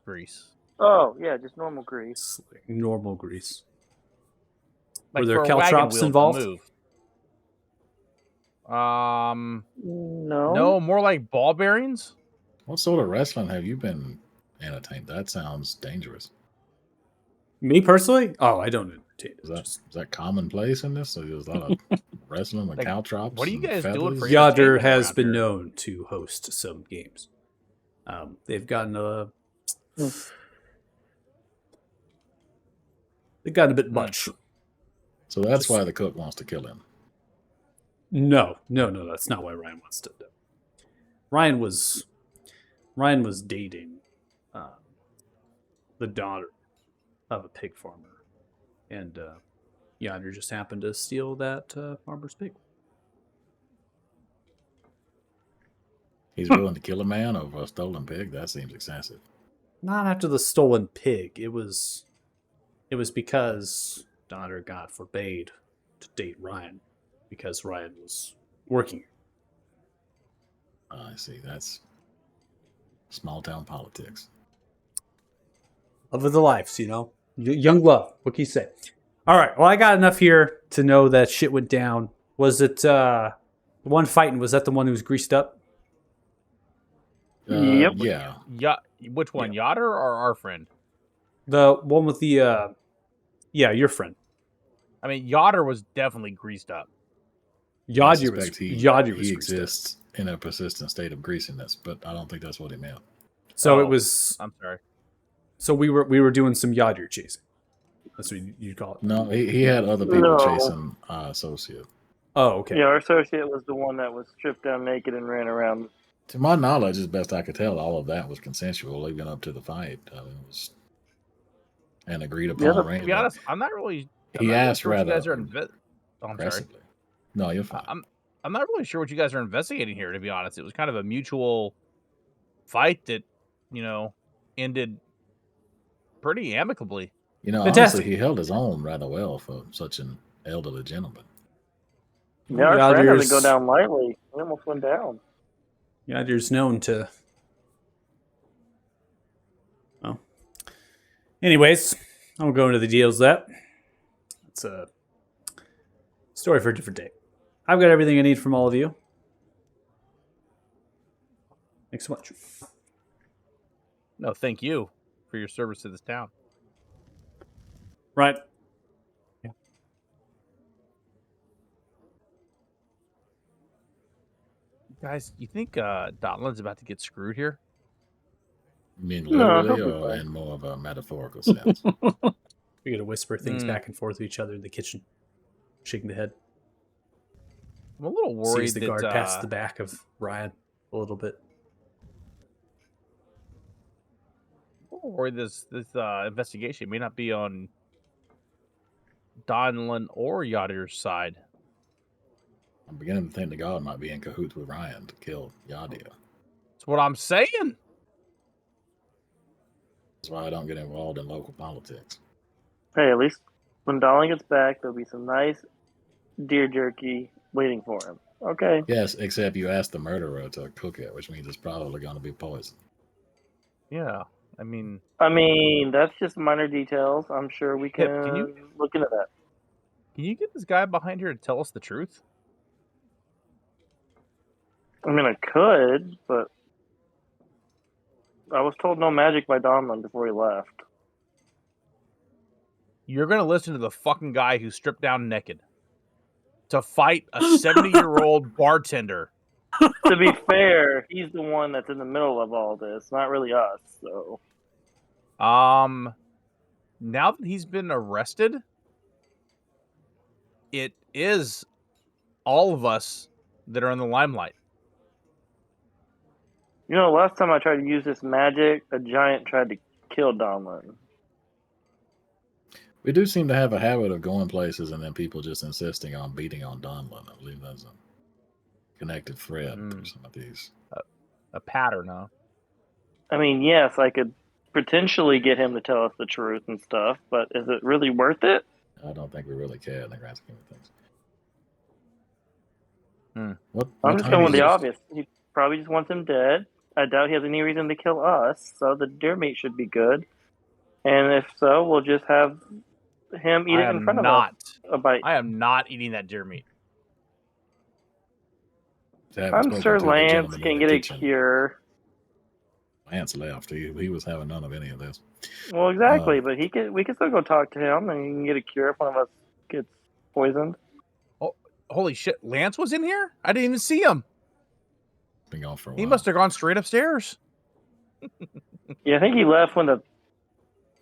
grease. Oh, yeah, just normal grease. Normal grease. Like Were there for a cow wagon trops wheel to involved? move. No. No, more like ball bearings. What sort of wrestling have you been entertained? That sounds dangerous. Me personally? Oh, I don't entertain. Is that commonplace in this? So there's a lot of wrestling with Like, caltrops. what are you and guys doing for feathers? y'all? Yadir entertainment has around been here. known to host some games. They've gotten a bit much. So that's Just- why the cook wants to kill him. No, that's not why Ryan wants to. Ryan was dating the daughter of a pig farmer, and Yadir just happened to steal that farmer's pig. He's willing to kill a man over a stolen pig. That seems excessive. Not after the stolen pig. It was because daughter got forbade to date Ryan because Ryan was working. I see. That's small town politics. Love of the lives, young love. What can you say? All right. Well, I got enough here to know that shit went down. Was it the one fighting? Was that the one who was greased up? Yep. Yeah. Which one, Yadir or our friend? The one with the your friend. I mean, Yadir was definitely greased up. Yadir was suspect greased up. exists in a persistent state of greasiness, but I don't think that's what he meant. So Oh. it was. I'm sorry. So we were doing some Yadir chasing. That's what you'd call it. No, he had other people No. chasing associate. Oh, okay. Yeah, our associate was the one that was stripped down naked and ran around. To my knowledge, as best I could tell, all of that was consensual, even up to the fight. It was an agreed upon Yeah, To arrangement. be honest, I'm not really. He asked sure what you rather guys are oh, I'm sorry. aggressively. No, you're fine. I'm not really sure what you guys are investigating here. To be honest, it was kind of a mutual fight that ended pretty amicably. Fantastic. Honestly, he held his own rather well for such an elderly gentleman. Yeah, our friend Yadir's- doesn't go down lightly. He almost went down. Yadir's known to. Well, anyways, I won't go into the details of that. It's a story for a different day. I've got everything I need from all of you. Thanks so much. No, thank you for your service to this town. Right. Guys, you think Donlin's about to get screwed here? You mean No, literally he'll be or fine. in more of a metaphorical sense? We got to whisper things Mm. back and forth to each other in the kitchen, shaking the head. I'm a little worried Sees the that guard past the back of Ryan a little bit. this investigation may not be on Donlin or Yadir's side. I'm beginning to think the god might be in cahoots with Ryan to kill Yadir. That's what I'm saying. That's why I don't get involved in local politics. Hey, at least when Darling gets back, there'll be some nice deer jerky waiting for him. Okay. Yes, except you asked the murderer to cook it, which means it's probably going to be poison. Yeah, I mean, That's just minor details. I'm sure we can, Pip, can you- look into that. can you get this guy behind here to tell us the truth? I could, but I was told no magic by Donlin before he left. You're gonna listen to the fucking guy who stripped down naked to fight a 70-year-old bartender. To be fair, he's the one that's in the middle of all this, not really us. So Now that he's been arrested, it is all of us that are in the limelight. You know, last time I tried to use this magic, a giant tried to kill Donlin. We do seem to have a habit of going places and then people just insisting on beating on Donlin. I believe that's a connected thread through some of these. A pattern, huh? I mean, yes, I could potentially get him to tell us the truth and stuff, but is it really worth it? I don't think we really care in the grand scheme of things. Hmm. I'm just going with the obvious. He probably just wants him dead. I doubt he has any reason to kill us, so the deer meat should be good. And if so, we'll just have him eat it in front of us. A bite. I am not eating that deer meat. I'm sure Lance can get a cure. Lance left. He was having none of any of this. Well, exactly, but we can still go talk to him, and he can get a cure if one of us gets poisoned. Oh, holy shit! Lance was in here. I didn't even see him. Been gone for a while. He must have gone straight upstairs. Yeah, I think he left when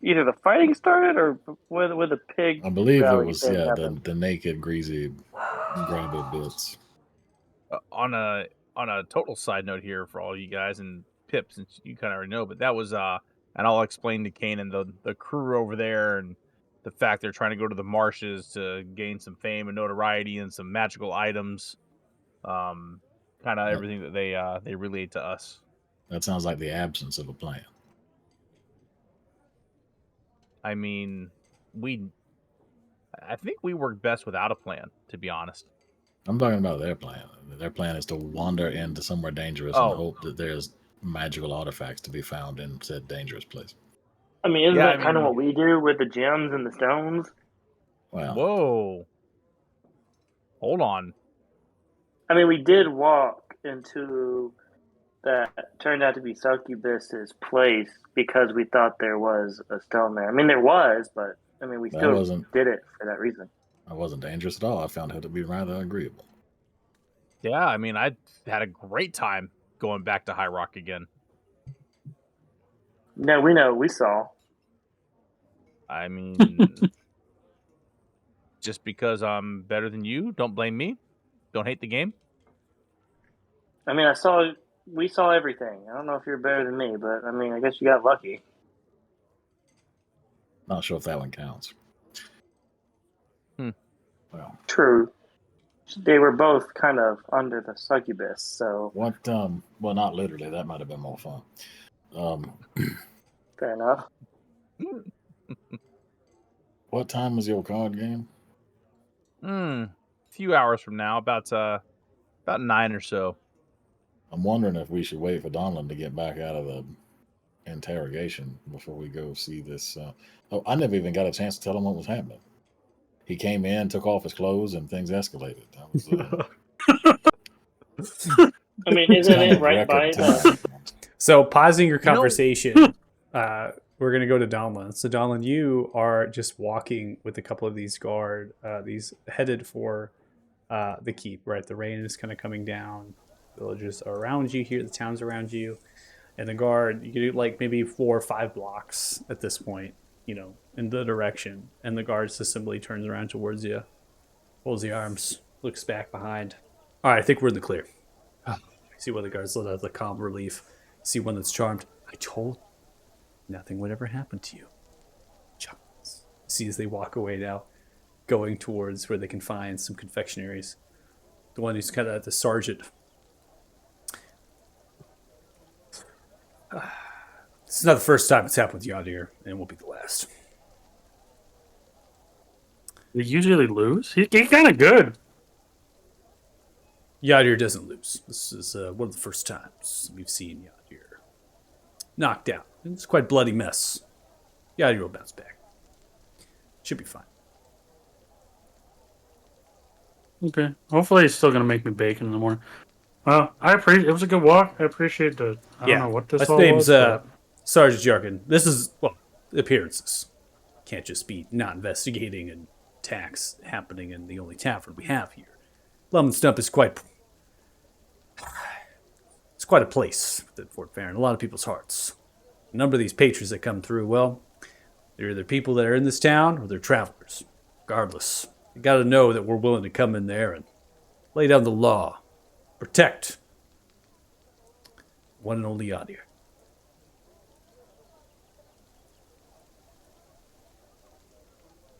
either the fighting started or with the pig. I believe it was the naked, greasy, grabby bits. On a total side note here for all you guys and Pip, since you kind of already know, but that was and I'll explain to Kane and the crew over there and the fact they're trying to go to the marshes to gain some fame and notoriety and some magical items. Kind of everything that they relate to us. That sounds like the absence of a plan. I mean, I think we work best without a plan, to be honest. I'm talking about their plan. Their plan is to wander into somewhere dangerous and hope that there's magical artifacts to be found in said dangerous place. I mean, isn't that kind of what we do with the gems and the stones? Well, whoa. Hold on. I mean, we did walk into that turned out to be Succubus's place because we thought there was a stone there. I mean, there was, but I mean, we still did it for that reason. I wasn't dangerous at all. I found her to be rather agreeable. Yeah, I mean, I had a great time going back to High Rock again. No, we know. We saw. I mean, just because I'm better than you, don't blame me. Don't hate the game. I mean, we saw everything. I don't know if you're better than me, but I mean, I guess you got lucky. Not sure if that one counts. Well, true. They were both kind of under the succubus, so. What? Well, not literally. That might have been more fun. Fair enough. What time was your card game? A few hours from now, about 9 or so. I'm wondering if we should wait for Donlin to get back out of the interrogation before we go see this. I never even got a chance to tell him what was happening. He came in, took off his clothes, and things escalated. That was, I mean, isn't it right by the... So, pausing your conversation, we're going to go to Donlin. So, Donlin, you are just walking with a couple of these these headed for the keep, right? The rain is kind of coming down. Villages are around you here, the town's around you. And the guard, you do like maybe 4 or 5 blocks at this point, in the direction. And the guard assembly turns around towards you, holds the arms, looks back behind. All right, I think we're in the clear. See one of the guards let out the calm relief. See one that's charmed. I told you, nothing would ever happen to you. Chuckles. See as they walk away now, going towards where they can find some confectionaries. The one who's kind of the sergeant. This is not the first time it's happened with Yadir, and it won't be the last. They usually lose? He's kind of good. Yadir doesn't lose. This is one of the first times we've seen Yadir knocked out. It's quite a bloody mess. Yadir will bounce back. Should be fine. Okay. Hopefully he's still going to make me bacon in the morning. Well, it was a good walk. I appreciate the... I don't know what this all name's was. Sergeant Jarkin. This is, appearances. Can't just be not investigating and attacks happening in the only tavern we have here. Lum and Stump is quite... It's quite a place at Fort Farron. A lot of people's hearts. A number of these patrons that come through, well, they're either people that are in this town or they're travelers. Regardless, you got to know that we're willing to come in there and lay down the law, protect one and only Yadir.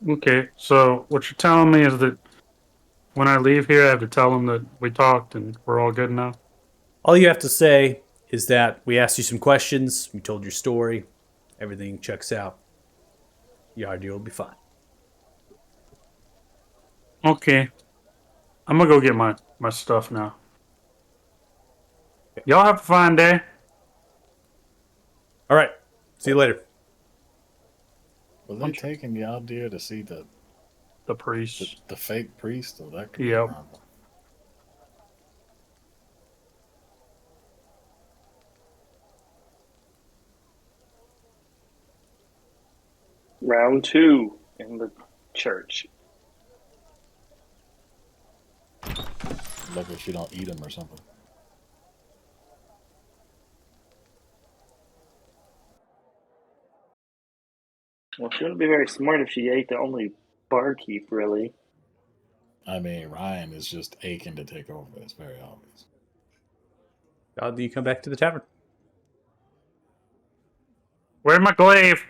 Okay, so what you're telling me is that when I leave here, I have to tell them that we talked and we're all good now? All you have to say is that we asked you some questions, you told your story, everything checks out. Yadir will be fine. Okay. I'm gonna go get my stuff now. Y'all have a fine day. All right. See you later. Were they taking the idea to see The the, priest. the fake priest? Or that could Yep. be a problem. Round 2 in the church. Luckily she don't eat them or something. Well, she wouldn't be very smart if she ate the only barkeep, really. I mean, Ryan is just aching to take over. It's very obvious. How do you come back to the tavern? Where's my glaive?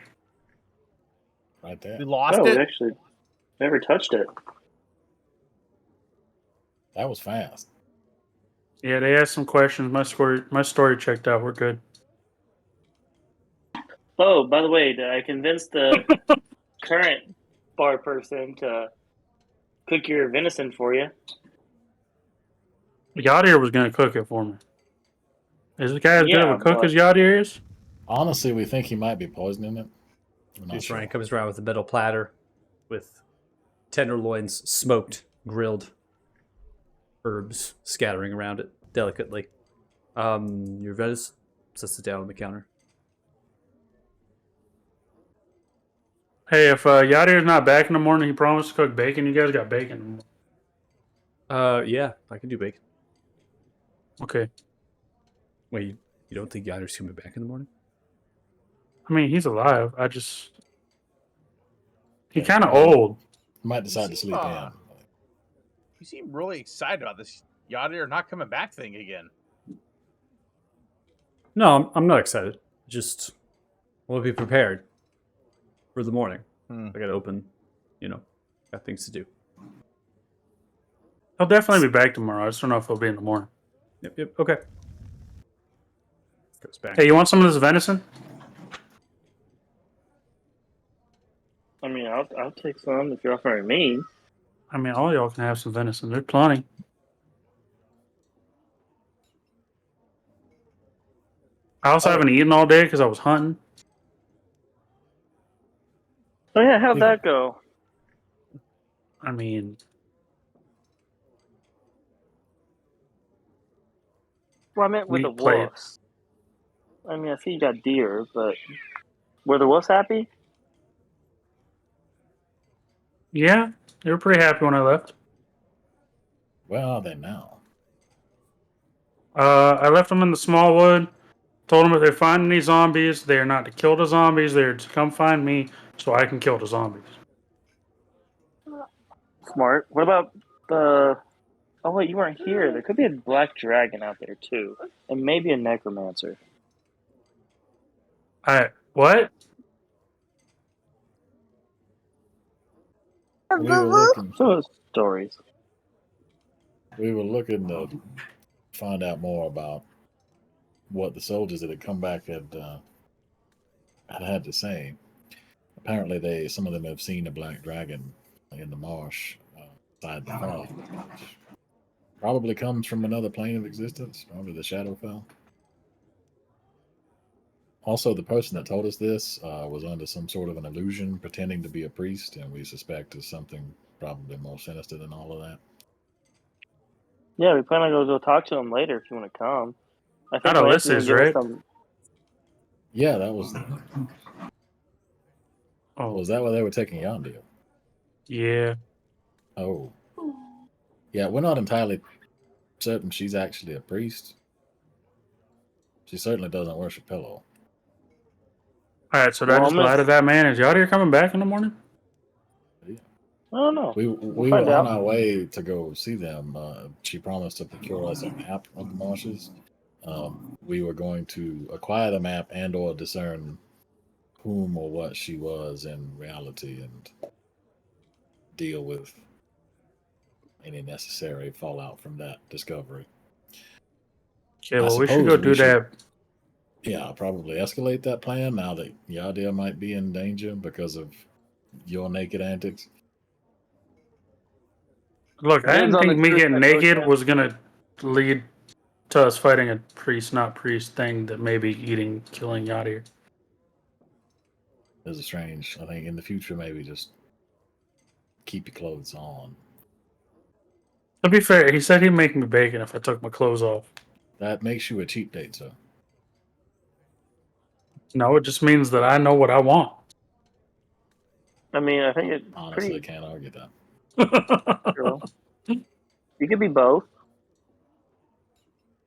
Right there. We lost Oh, we it. actually never touched it. That was fast. Yeah, they asked some questions. My story checked out. We're good. Oh, by the way, I convinced the current bar person to cook your venison for you. Yadir was gonna cook it for me. Is the guy as good of Yeah, a cook but- as Yadir is? Honestly, we think he might be poisoning it. We're not This sure. Ryan comes around with a metal platter with tenderloins smoked, grilled, herbs scattering around it delicately. Your Venus sets it down on the counter. Hey, if Yadir's not back in the morning, he promised to cook bacon. You guys got bacon? Yeah, I can do bacon. Okay. Wait, you don't think Yadir's coming back in the morning? I mean, he's alive. He's Yeah, kind of probably. old. Might decide to sleep in. You seem really excited about this Yadir not coming back thing again. No, I'm not excited. Just want to be prepared for the morning. Hmm. I got to open, got things to do. He'll definitely be back tomorrow. I just don't know if he'll be in the morning. Yep, okay. Goes back. Hey, you want some of this venison? I mean, I'll take some if you're offering me. I mean, all y'all can have some venison. There's plenty. I also haven't eaten all day because I was hunting. Oh yeah, how'd that go? I mean, Well, I meant with We the played. wolves. I mean, I see you got deer, but were the wolves happy? yeah, they were pretty happy when I left. Where are they now? I left them in the small wood. Told them if they find any zombies, they are not to kill the zombies. They are to come find me so I can kill the zombies. Smart. What about the? Oh wait, you weren't here. There could be a black dragon out there too, and maybe a necromancer. What? We were looking. Some of those stories. We were looking to find out more about what the soldiers that had come back had to say. Apparently, some of them have seen a black dragon in the marsh beside the fog, which probably comes from another plane of existence, probably the Shadowfell. Also, the person that told us this was under some sort of an illusion, pretending to be a priest, and we suspect is something probably more sinister than all of that. Yeah, we plan on go talk to him later if you want to come. I think I know Lance this is, gonna give us right? some. Yeah, that was. Oh, Was that why they were taking Yondir? yeah. Oh. Yeah, we're not entirely certain she's actually a priest. She certainly doesn't worship Pillow. All right, so did I Well, just I'm gonna- lie to that man? Is Yadir coming back in the morning? I don't know. We We'll were find on out. our way to go see them. She promised to procure us a map of the marshes. We were going to acquire the map and/or discern whom or what she was in reality and deal with any necessary fallout from that discovery. Okay, I well, we should go suppose we do should- that. Yeah, I'll probably escalate that plan now that Yadir might be in danger because of your naked antics. Look, I Depends didn't on think the me truth getting that naked goes was gonna lead to us fighting a priest, not priest thing that may be killing Yadir. This is strange. I think in the future, maybe just keep your clothes on. To be fair, he said he'd make me bacon if I took my clothes off. That makes you a cheap date, sir. No, it just means that I know what I want. I mean, I think it's Honestly, pretty can't argue that. true. You could be both.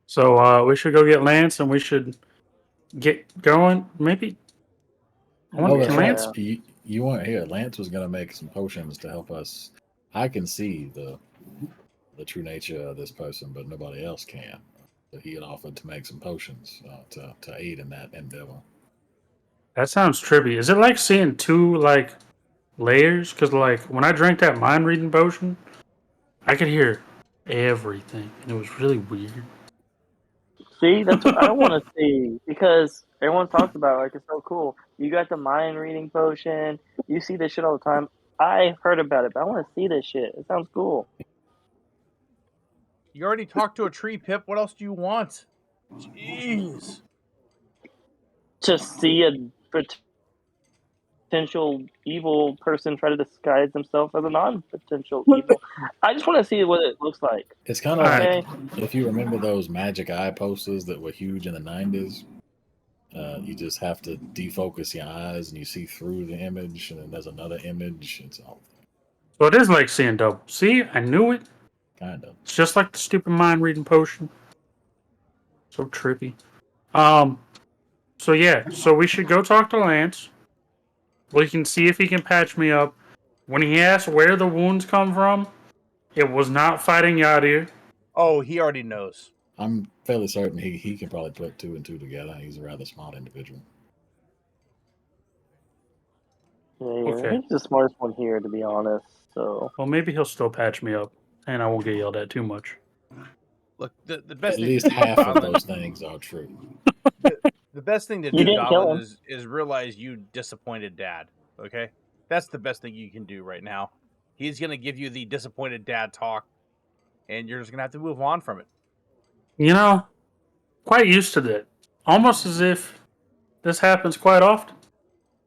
So we should go get Lance, and we should get going. Maybe. I wonder, Oh, can that's Lance? right. You weren't here. Lance was going to make some potions to help us. I can see the true nature of this person, but nobody else can. So he had offered to make some potions to aid in that endeavor. That sounds trippy. Is it like seeing two like layers? Because like when I drank that mind reading potion, I could hear everything, and it was really weird. See, that's what I want to see because everyone talks about it, like it's so cool. You got the mind reading potion. You see this shit all the time. I heard about it, but I want to see this shit. It sounds cool. You already talked to a tree, Pip. What else do you want? Jeez. To see a potential evil person try to disguise themselves as a non-potential evil. I just want to see what it looks like. It's kind of Okay. like if you remember those magic eye posters that were huge in the 90s. You just have to defocus your eyes and you see through the image, and then there's another image. It's all So it is like seeing double. See, I knew it. kind of. It's just like the stupid mind reading potion. So trippy. So yeah, so we should go talk to Lance. We can see if he can patch me up. When he asks where the wounds come from, it was not fighting Yadir. Oh, he already knows. I'm fairly certain he can probably put two and two together. He's a rather smart individual. Yeah, Okay. I think he's the smartest one here, to be honest. So Well, maybe he'll still patch me up, and I won't get yelled at too much. Look, the best At thing least to do, half of Goblin, those things are true. the best thing to You do, didn't kill Goblin, him. is realize you disappointed Dad. Okay, that's the best thing you can do right now. He's gonna give you the disappointed dad talk, and you're just gonna have to move on from it. You know, quite used to that. Almost as if this happens quite often.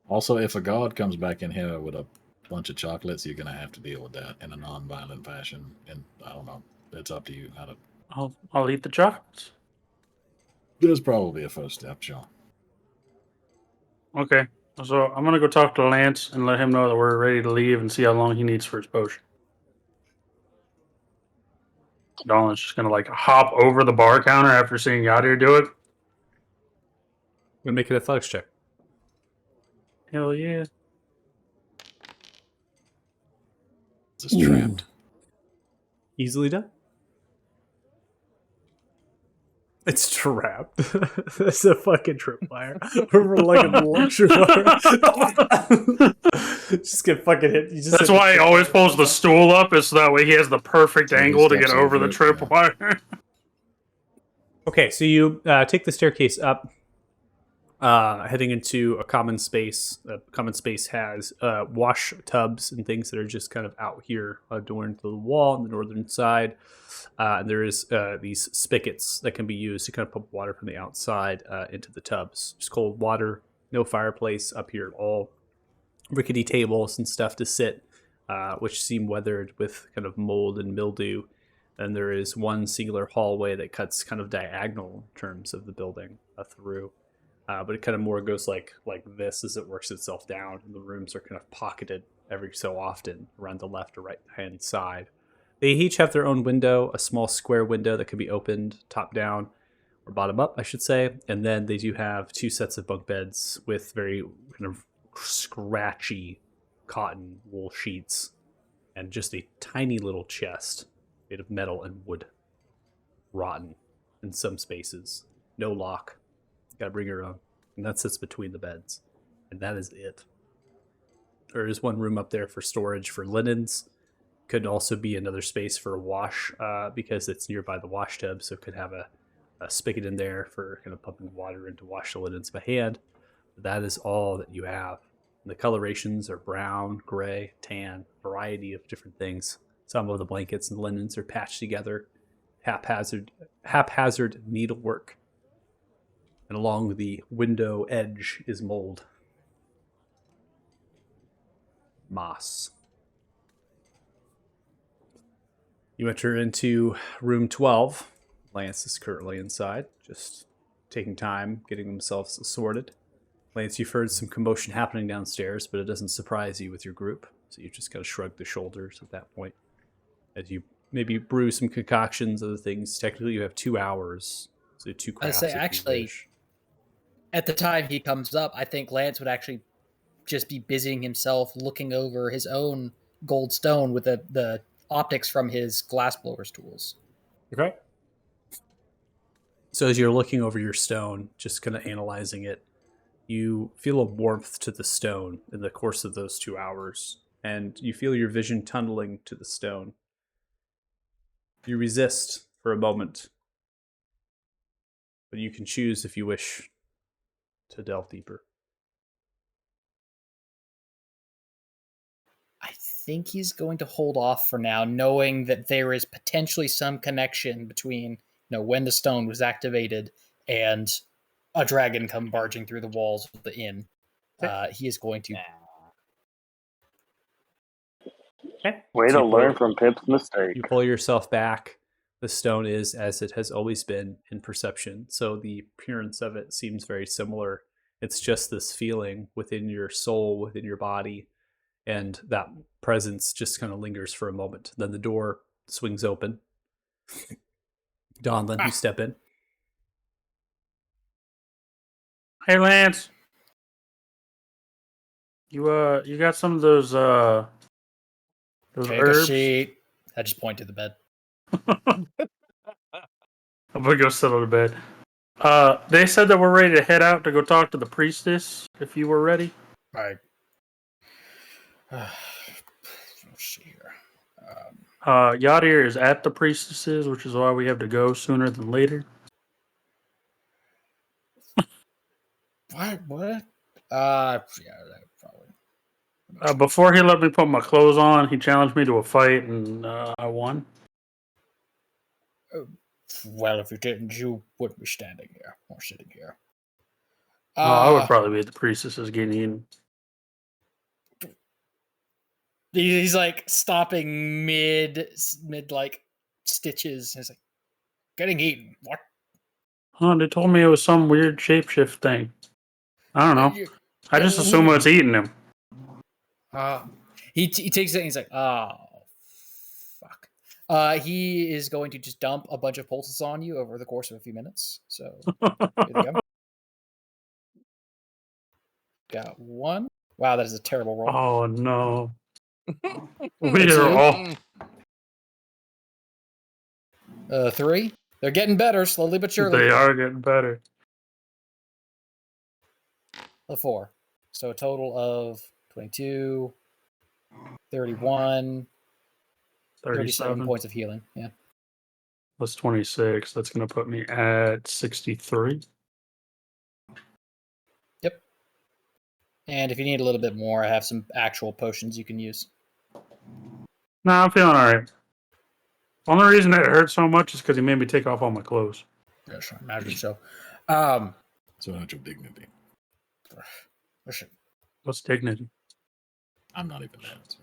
Also, if a god comes back in here with a bunch of chocolates, you're gonna have to deal with that in a non-violent fashion. And I don't know. It's up to you how to. I'll eat the chocolates. There's probably a first step, Sean. Okay. So I'm gonna go talk to Lance and let him know that we're ready to leave and see how long he needs for his potion. Dolan's just gonna like hop over the bar counter after seeing Yadir do it. We'll make an athletics check. Hell yeah. It's just trapped. Easily done. It's trapped. That's a fucking tripwire. We're like an electrowire. Just get fucking hit. You just That's hit why he the always tripwire. pulls the stool up, is so that way he has the perfect So he angle to get steps over over the it, yeah. tripwire. Okay, so you take the staircase up, heading into a common space. Common space has wash tubs and things that are just kind of out here adorned to the wall on the northern side. And there is these spigots that can be used to kind of pump water from the outside into the tubs. Just cold water, no fireplace up here at all. Rickety tables and stuff to sit, which seem weathered with kind of mold and mildew. And there is one singular hallway that cuts kind of diagonal in terms of the building through. But it kind of more goes like this as it works itself down. And the rooms are kind of pocketed every so often around the left or right hand side. They each have their own window, a small square window that can be opened top down or bottom up, I should say. And then they do have two sets of bunk beds with very kind of scratchy cotton wool sheets and just a tiny little chest made of metal and wood, rotten in some spaces. No lock. Gotta bring your own. And that sits between the beds. And that is it. There is one room up there for storage for linens. Could also be another space for a wash because it's nearby the wash tub, so it could have a spigot in there for kind of pumping water in to wash the linens by hand. But that is all that you have. And the colorations are brown, gray, tan, variety of different things. Some of the blankets and linens are patched together, haphazard needlework. And along the window edge is mold. Moss. You enter into room 12. Lance is currently inside, just taking time, getting themselves assorted. Lance, you've heard some commotion happening downstairs, but it doesn't surprise you with your group, so you just kind of shrug the shoulders at that point. As you maybe brew some concoctions, other things. Technically, you have 2 hours, so 2 crafts. say, if you actually, wish. At the time he comes up, I think Lance would actually just be busying himself looking over his own gold stone with the optics from his glassblower's tools. Okay. So as you're looking over your stone, just kind of analyzing it, you feel a warmth to the stone in the course of those 2 hours, and you feel your vision tunneling to the stone. You resist for a moment, but you can choose if you wish to delve deeper. I think he's going to hold off for now, knowing that there is potentially some connection between, when the stone was activated and a dragon come barging through the walls of the inn. He is going to. Okay. Way So to you learn pull- from Pip's mistake. You pull yourself back. The stone is as it has always been in perception, so the appearance of it seems very similar. It's just this feeling within your soul, within your body, and that presence just kind of lingers for a moment. Then the door swings open. Donlin, you step in. Hey, Lance. You got some of those Take herbs? a sheet. I just point to the bed. I'm gonna go sit on the bed. They said that we're ready to head out to go talk to the priestess. If you were ready. Right. Let's see here. Yadir is at the priestesses, which is why we have to go sooner than later. What? Yeah, that probably. Before he let me put my clothes on, he challenged me to a fight, and I won. Well, if you didn't, you wouldn't be standing here or sitting here. I would probably be at the priestesses getting in. He's like stopping mid like stitches. He's like, getting eaten. What? Oh, they told me it was some weird shapeshift thing. I don't know. I just assume it's eating him. He takes it and he's like, oh, fuck. He is going to just dump a bunch of poultice on you over the course of a few minutes. So, here we go. Got one. Wow, that is a terrible roll. Oh, no. We are all... 3. They're getting better, slowly but surely. They are getting better. A 4. So a total of 22, 31, 37 points of healing. Yeah. Plus 26. That's going to put me at 63. Yep. And if you need a little bit more, I have some actual potions you can use. No, I'm feeling alright. Only reason that it hurts so much is because he made me take off all my clothes. Yes, I imagine so. So much of dignity. Listen, What's dignity? I'm not even that. So.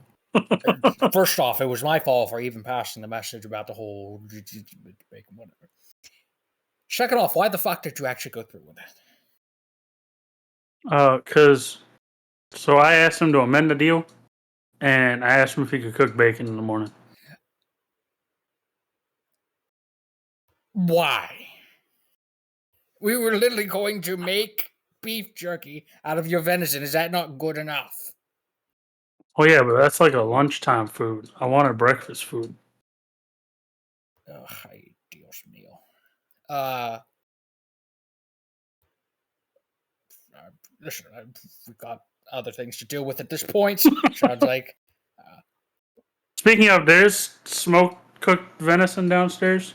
first off, it was my fault for even passing the message about the whole whatever. Second off, why the fuck did you actually go through with that? Because... So I asked him to amend the deal, and I asked him if he could cook bacon in the morning. Why? We were literally going to make beef jerky out of your venison. Is that not good enough? Oh yeah, but that's like a lunchtime food. I wanted breakfast food. Ay, Dios mío. Listen, we've got other things to deal with at this point. Sounds like. Speaking of, there's smoked cooked venison downstairs.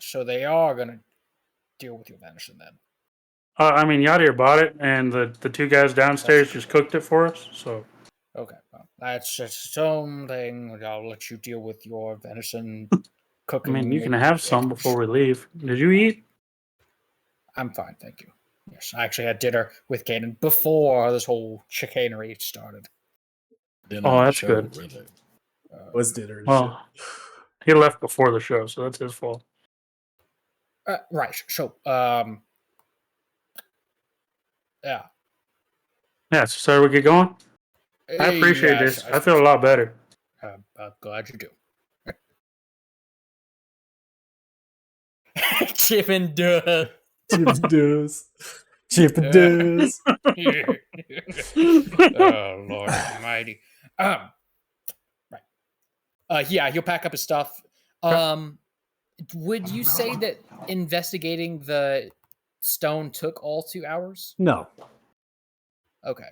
So they are gonna deal with your venison then. I mean, Yadir bought it, and the two guys downstairs just cooked it for us. So Okay, well, that's just its own thing. I'll let you deal with your venison I cooking. mean, you can have some before we leave. Did you eat? I'm fine, thank you. Yes, I actually had dinner with Kanan before this whole chicanery started. Dinner Oh, and that's show, good. Really. Was dinner and Well, he left before the show, so that's his fault. Right. So, yeah. Yeah. So we get going. I appreciate Yes, this. I feel a lot better. I'm glad you do. Chip and Duh. Chippendales. Chippendales. Oh Lord Almighty. Right. Yeah, he'll pack up his stuff. Would you say that investigating the stone took all 2 hours? No. Okay.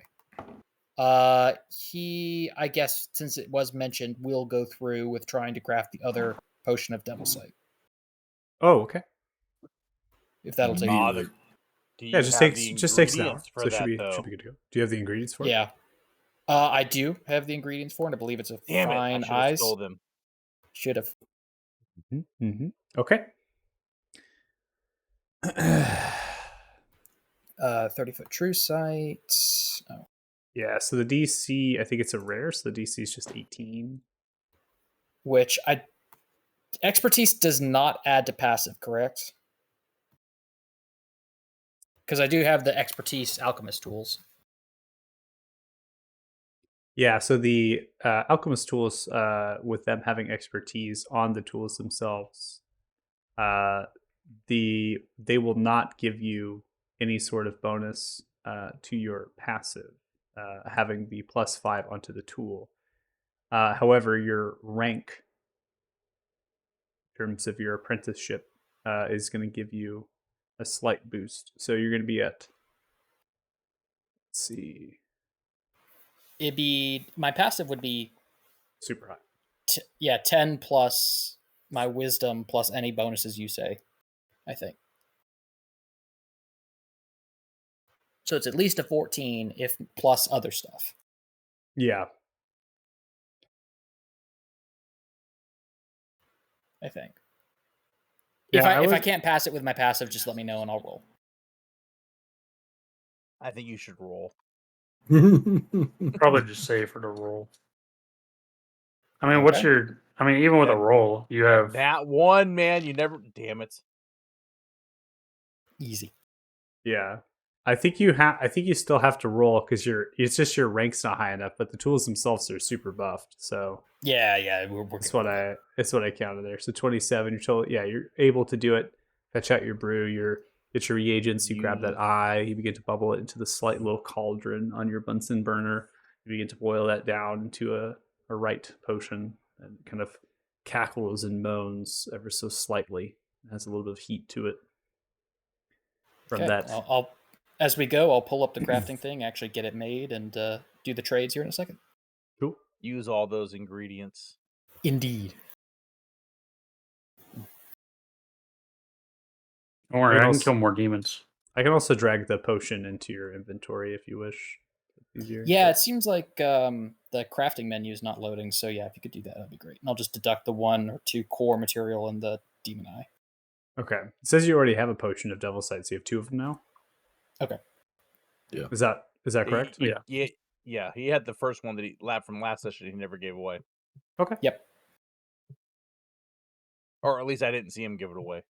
He, I guess, since it was mentioned, will go through with trying to craft the other potion of Devil Sight. Oh, okay. If that'll take. Immediately. Do you Yeah, just have takes the just takes an hour. ingredients for So it that, should be though? good to go. Do you have the ingredients for it? Yeah. I do have the ingredients for it. I believe it's a Damn it! I fine should have eyes. stole them. Should have. Mm-hmm. Okay. 30-foot true sight. Oh. Yeah, so the DC, I think it's a rare, so the DC is just 18. Which expertise does not add to passive, correct? Because I do have the expertise alchemist tools. Yeah, so the alchemist tools, with them having expertise on the tools themselves, they will not give you any sort of bonus to your passive, having the +5 onto the tool. However, your rank, in terms of your apprenticeship, is going to give you a slight boost. So you're going to be at, let's see, It'd be my passive would be super high. 10 plus my wisdom plus any bonuses you say, I think. So it's at least a 14 if plus other stuff. Yeah. I think. Yeah, If I can't pass it with my passive, just let me know and I'll roll. I think you should roll. Probably just safer to roll. I mean, what's Okay. your? I mean, even with a roll, you have. That one, man, you never. Damn it. Easy. Yeah. I think you still have to roll because it's just your rank's not high enough, but the tools themselves are super buffed. So Yeah, we're that's what I counted there. So 27, you're total, yeah, you're able to do it. Fetch out your brew, get your reagents, you grab that eye, you begin to bubble it into the slight little cauldron on your Bunsen burner. You begin to boil that down into a right potion, and kind of cackles and moans ever so slightly. It has a little bit of heat to it. From okay. that. I'll as we go, I'll pull up the crafting thing, actually get it made, and do the trades here in a second. Cool. Use all those ingredients. Indeed. Don't worry, I can also- kill more demons. I can also drag the potion into your inventory if you wish. It's easier. Yeah, it seems like the crafting menu is not loading, so yeah, if you could do that, that'd be great. And I'll just deduct the 1 or 2 core material in the demon eye. Okay. It says you already have a potion of Devil Sight, so you have 2 of them now. Okay. Yeah. Is that correct? Yeah. Yeah. He had the first one that he from last session. He never gave away, Okay. Yep. or at least I didn't see him give it away.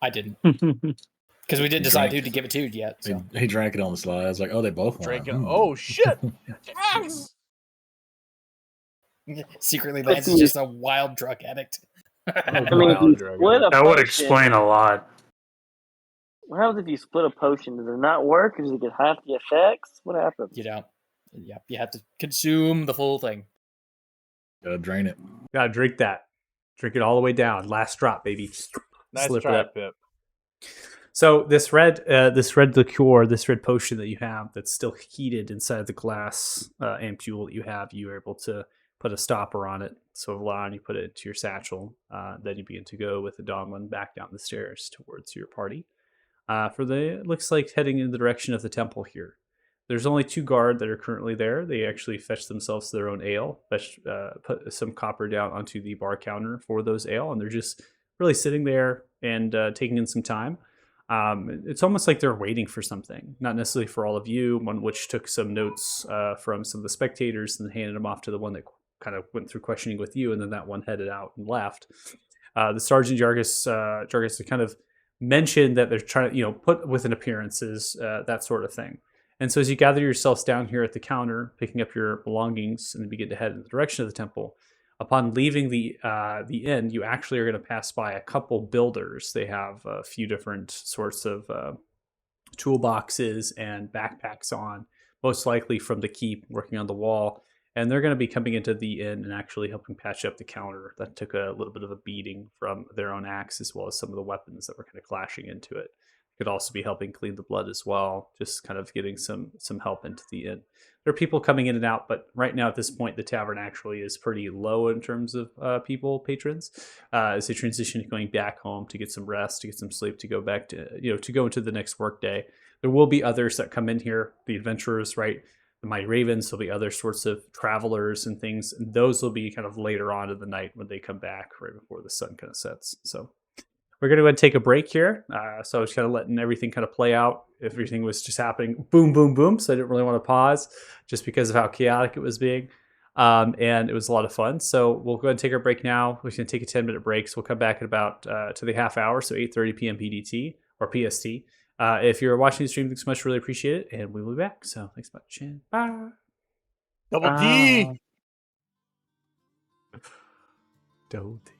I didn't. Because we didn't decide Drank. who to give it to yet. So. He drank it on the slide. I was like, oh, they both want it. Drinking. Oh shit! Yes! Secretly, Lance is just a wild drug addict. I mean, if you split a That would potion- explain a lot. What happens if you split a potion? Does it not work? Or does it get half the effects? What happens? You don't. Yep, you have to consume the full thing. Gotta drain it. Gotta drink that. Drink it all the way down. Last drop, baby. Nice Slip it try, up. Pip. So this red liqueur, this red potion that you have that's still heated inside the glass ampule that you have, you are able to put a stopper on it. So Vlan, you put it into your satchel. Then you begin to go with the Donglin back down the stairs towards your party. It looks like heading in the direction of the temple here. There's only 2 guard that are currently there. They actually fetch themselves their own ale, put some copper down onto the bar counter for those ale, and they're just really sitting there and taking in some time. It's almost like they're waiting for something, not necessarily for all of you, one which took some notes from some of the spectators and handed them off to the one that kind of went through questioning with you, and then that one headed out and left. The Sergeant Jargus kind of mentioned that they're trying to, put within appearances, that sort of thing. And so as you gather yourselves down here at the counter, picking up your belongings and begin to head in the direction of the temple, upon leaving the inn, you actually are going to pass by a couple builders. They have a few different sorts of toolboxes and backpacks on, most likely from the keep, working on the wall. And they're going to be coming into the inn and actually helping patch up the counter that took a little bit of a beating from their own axe, as well as some of the weapons that were kind of clashing into it. Could also be helping clean the blood as well, just kind of getting some help into the inn. There are people coming in and out, but right now at this point, the tavern actually is pretty low in terms of patrons, as they transition to going back home to get some rest, to get some sleep, to go back to, to go into the next work day. There will be others that come in here, the adventurers, right? The Mighty Ravens, there'll be other sorts of travelers and things. And those will be kind of later on in the night when they come back, right before the sun kind of sets. So we're going to go ahead and take a break here. So I was kind of letting everything kind of play out. Everything was just happening boom, boom, boom. So I didn't really want to pause just because of how chaotic it was being. And it was a lot of fun. So we'll go ahead and take our break now. We're going to take a 10-minute break. So we'll come back at about to the half hour, so 8:30 p.m. PDT or PST. If you're watching the stream, thanks so much. Really appreciate it. And we will be back. So thanks much. And bye. Double D. Double D.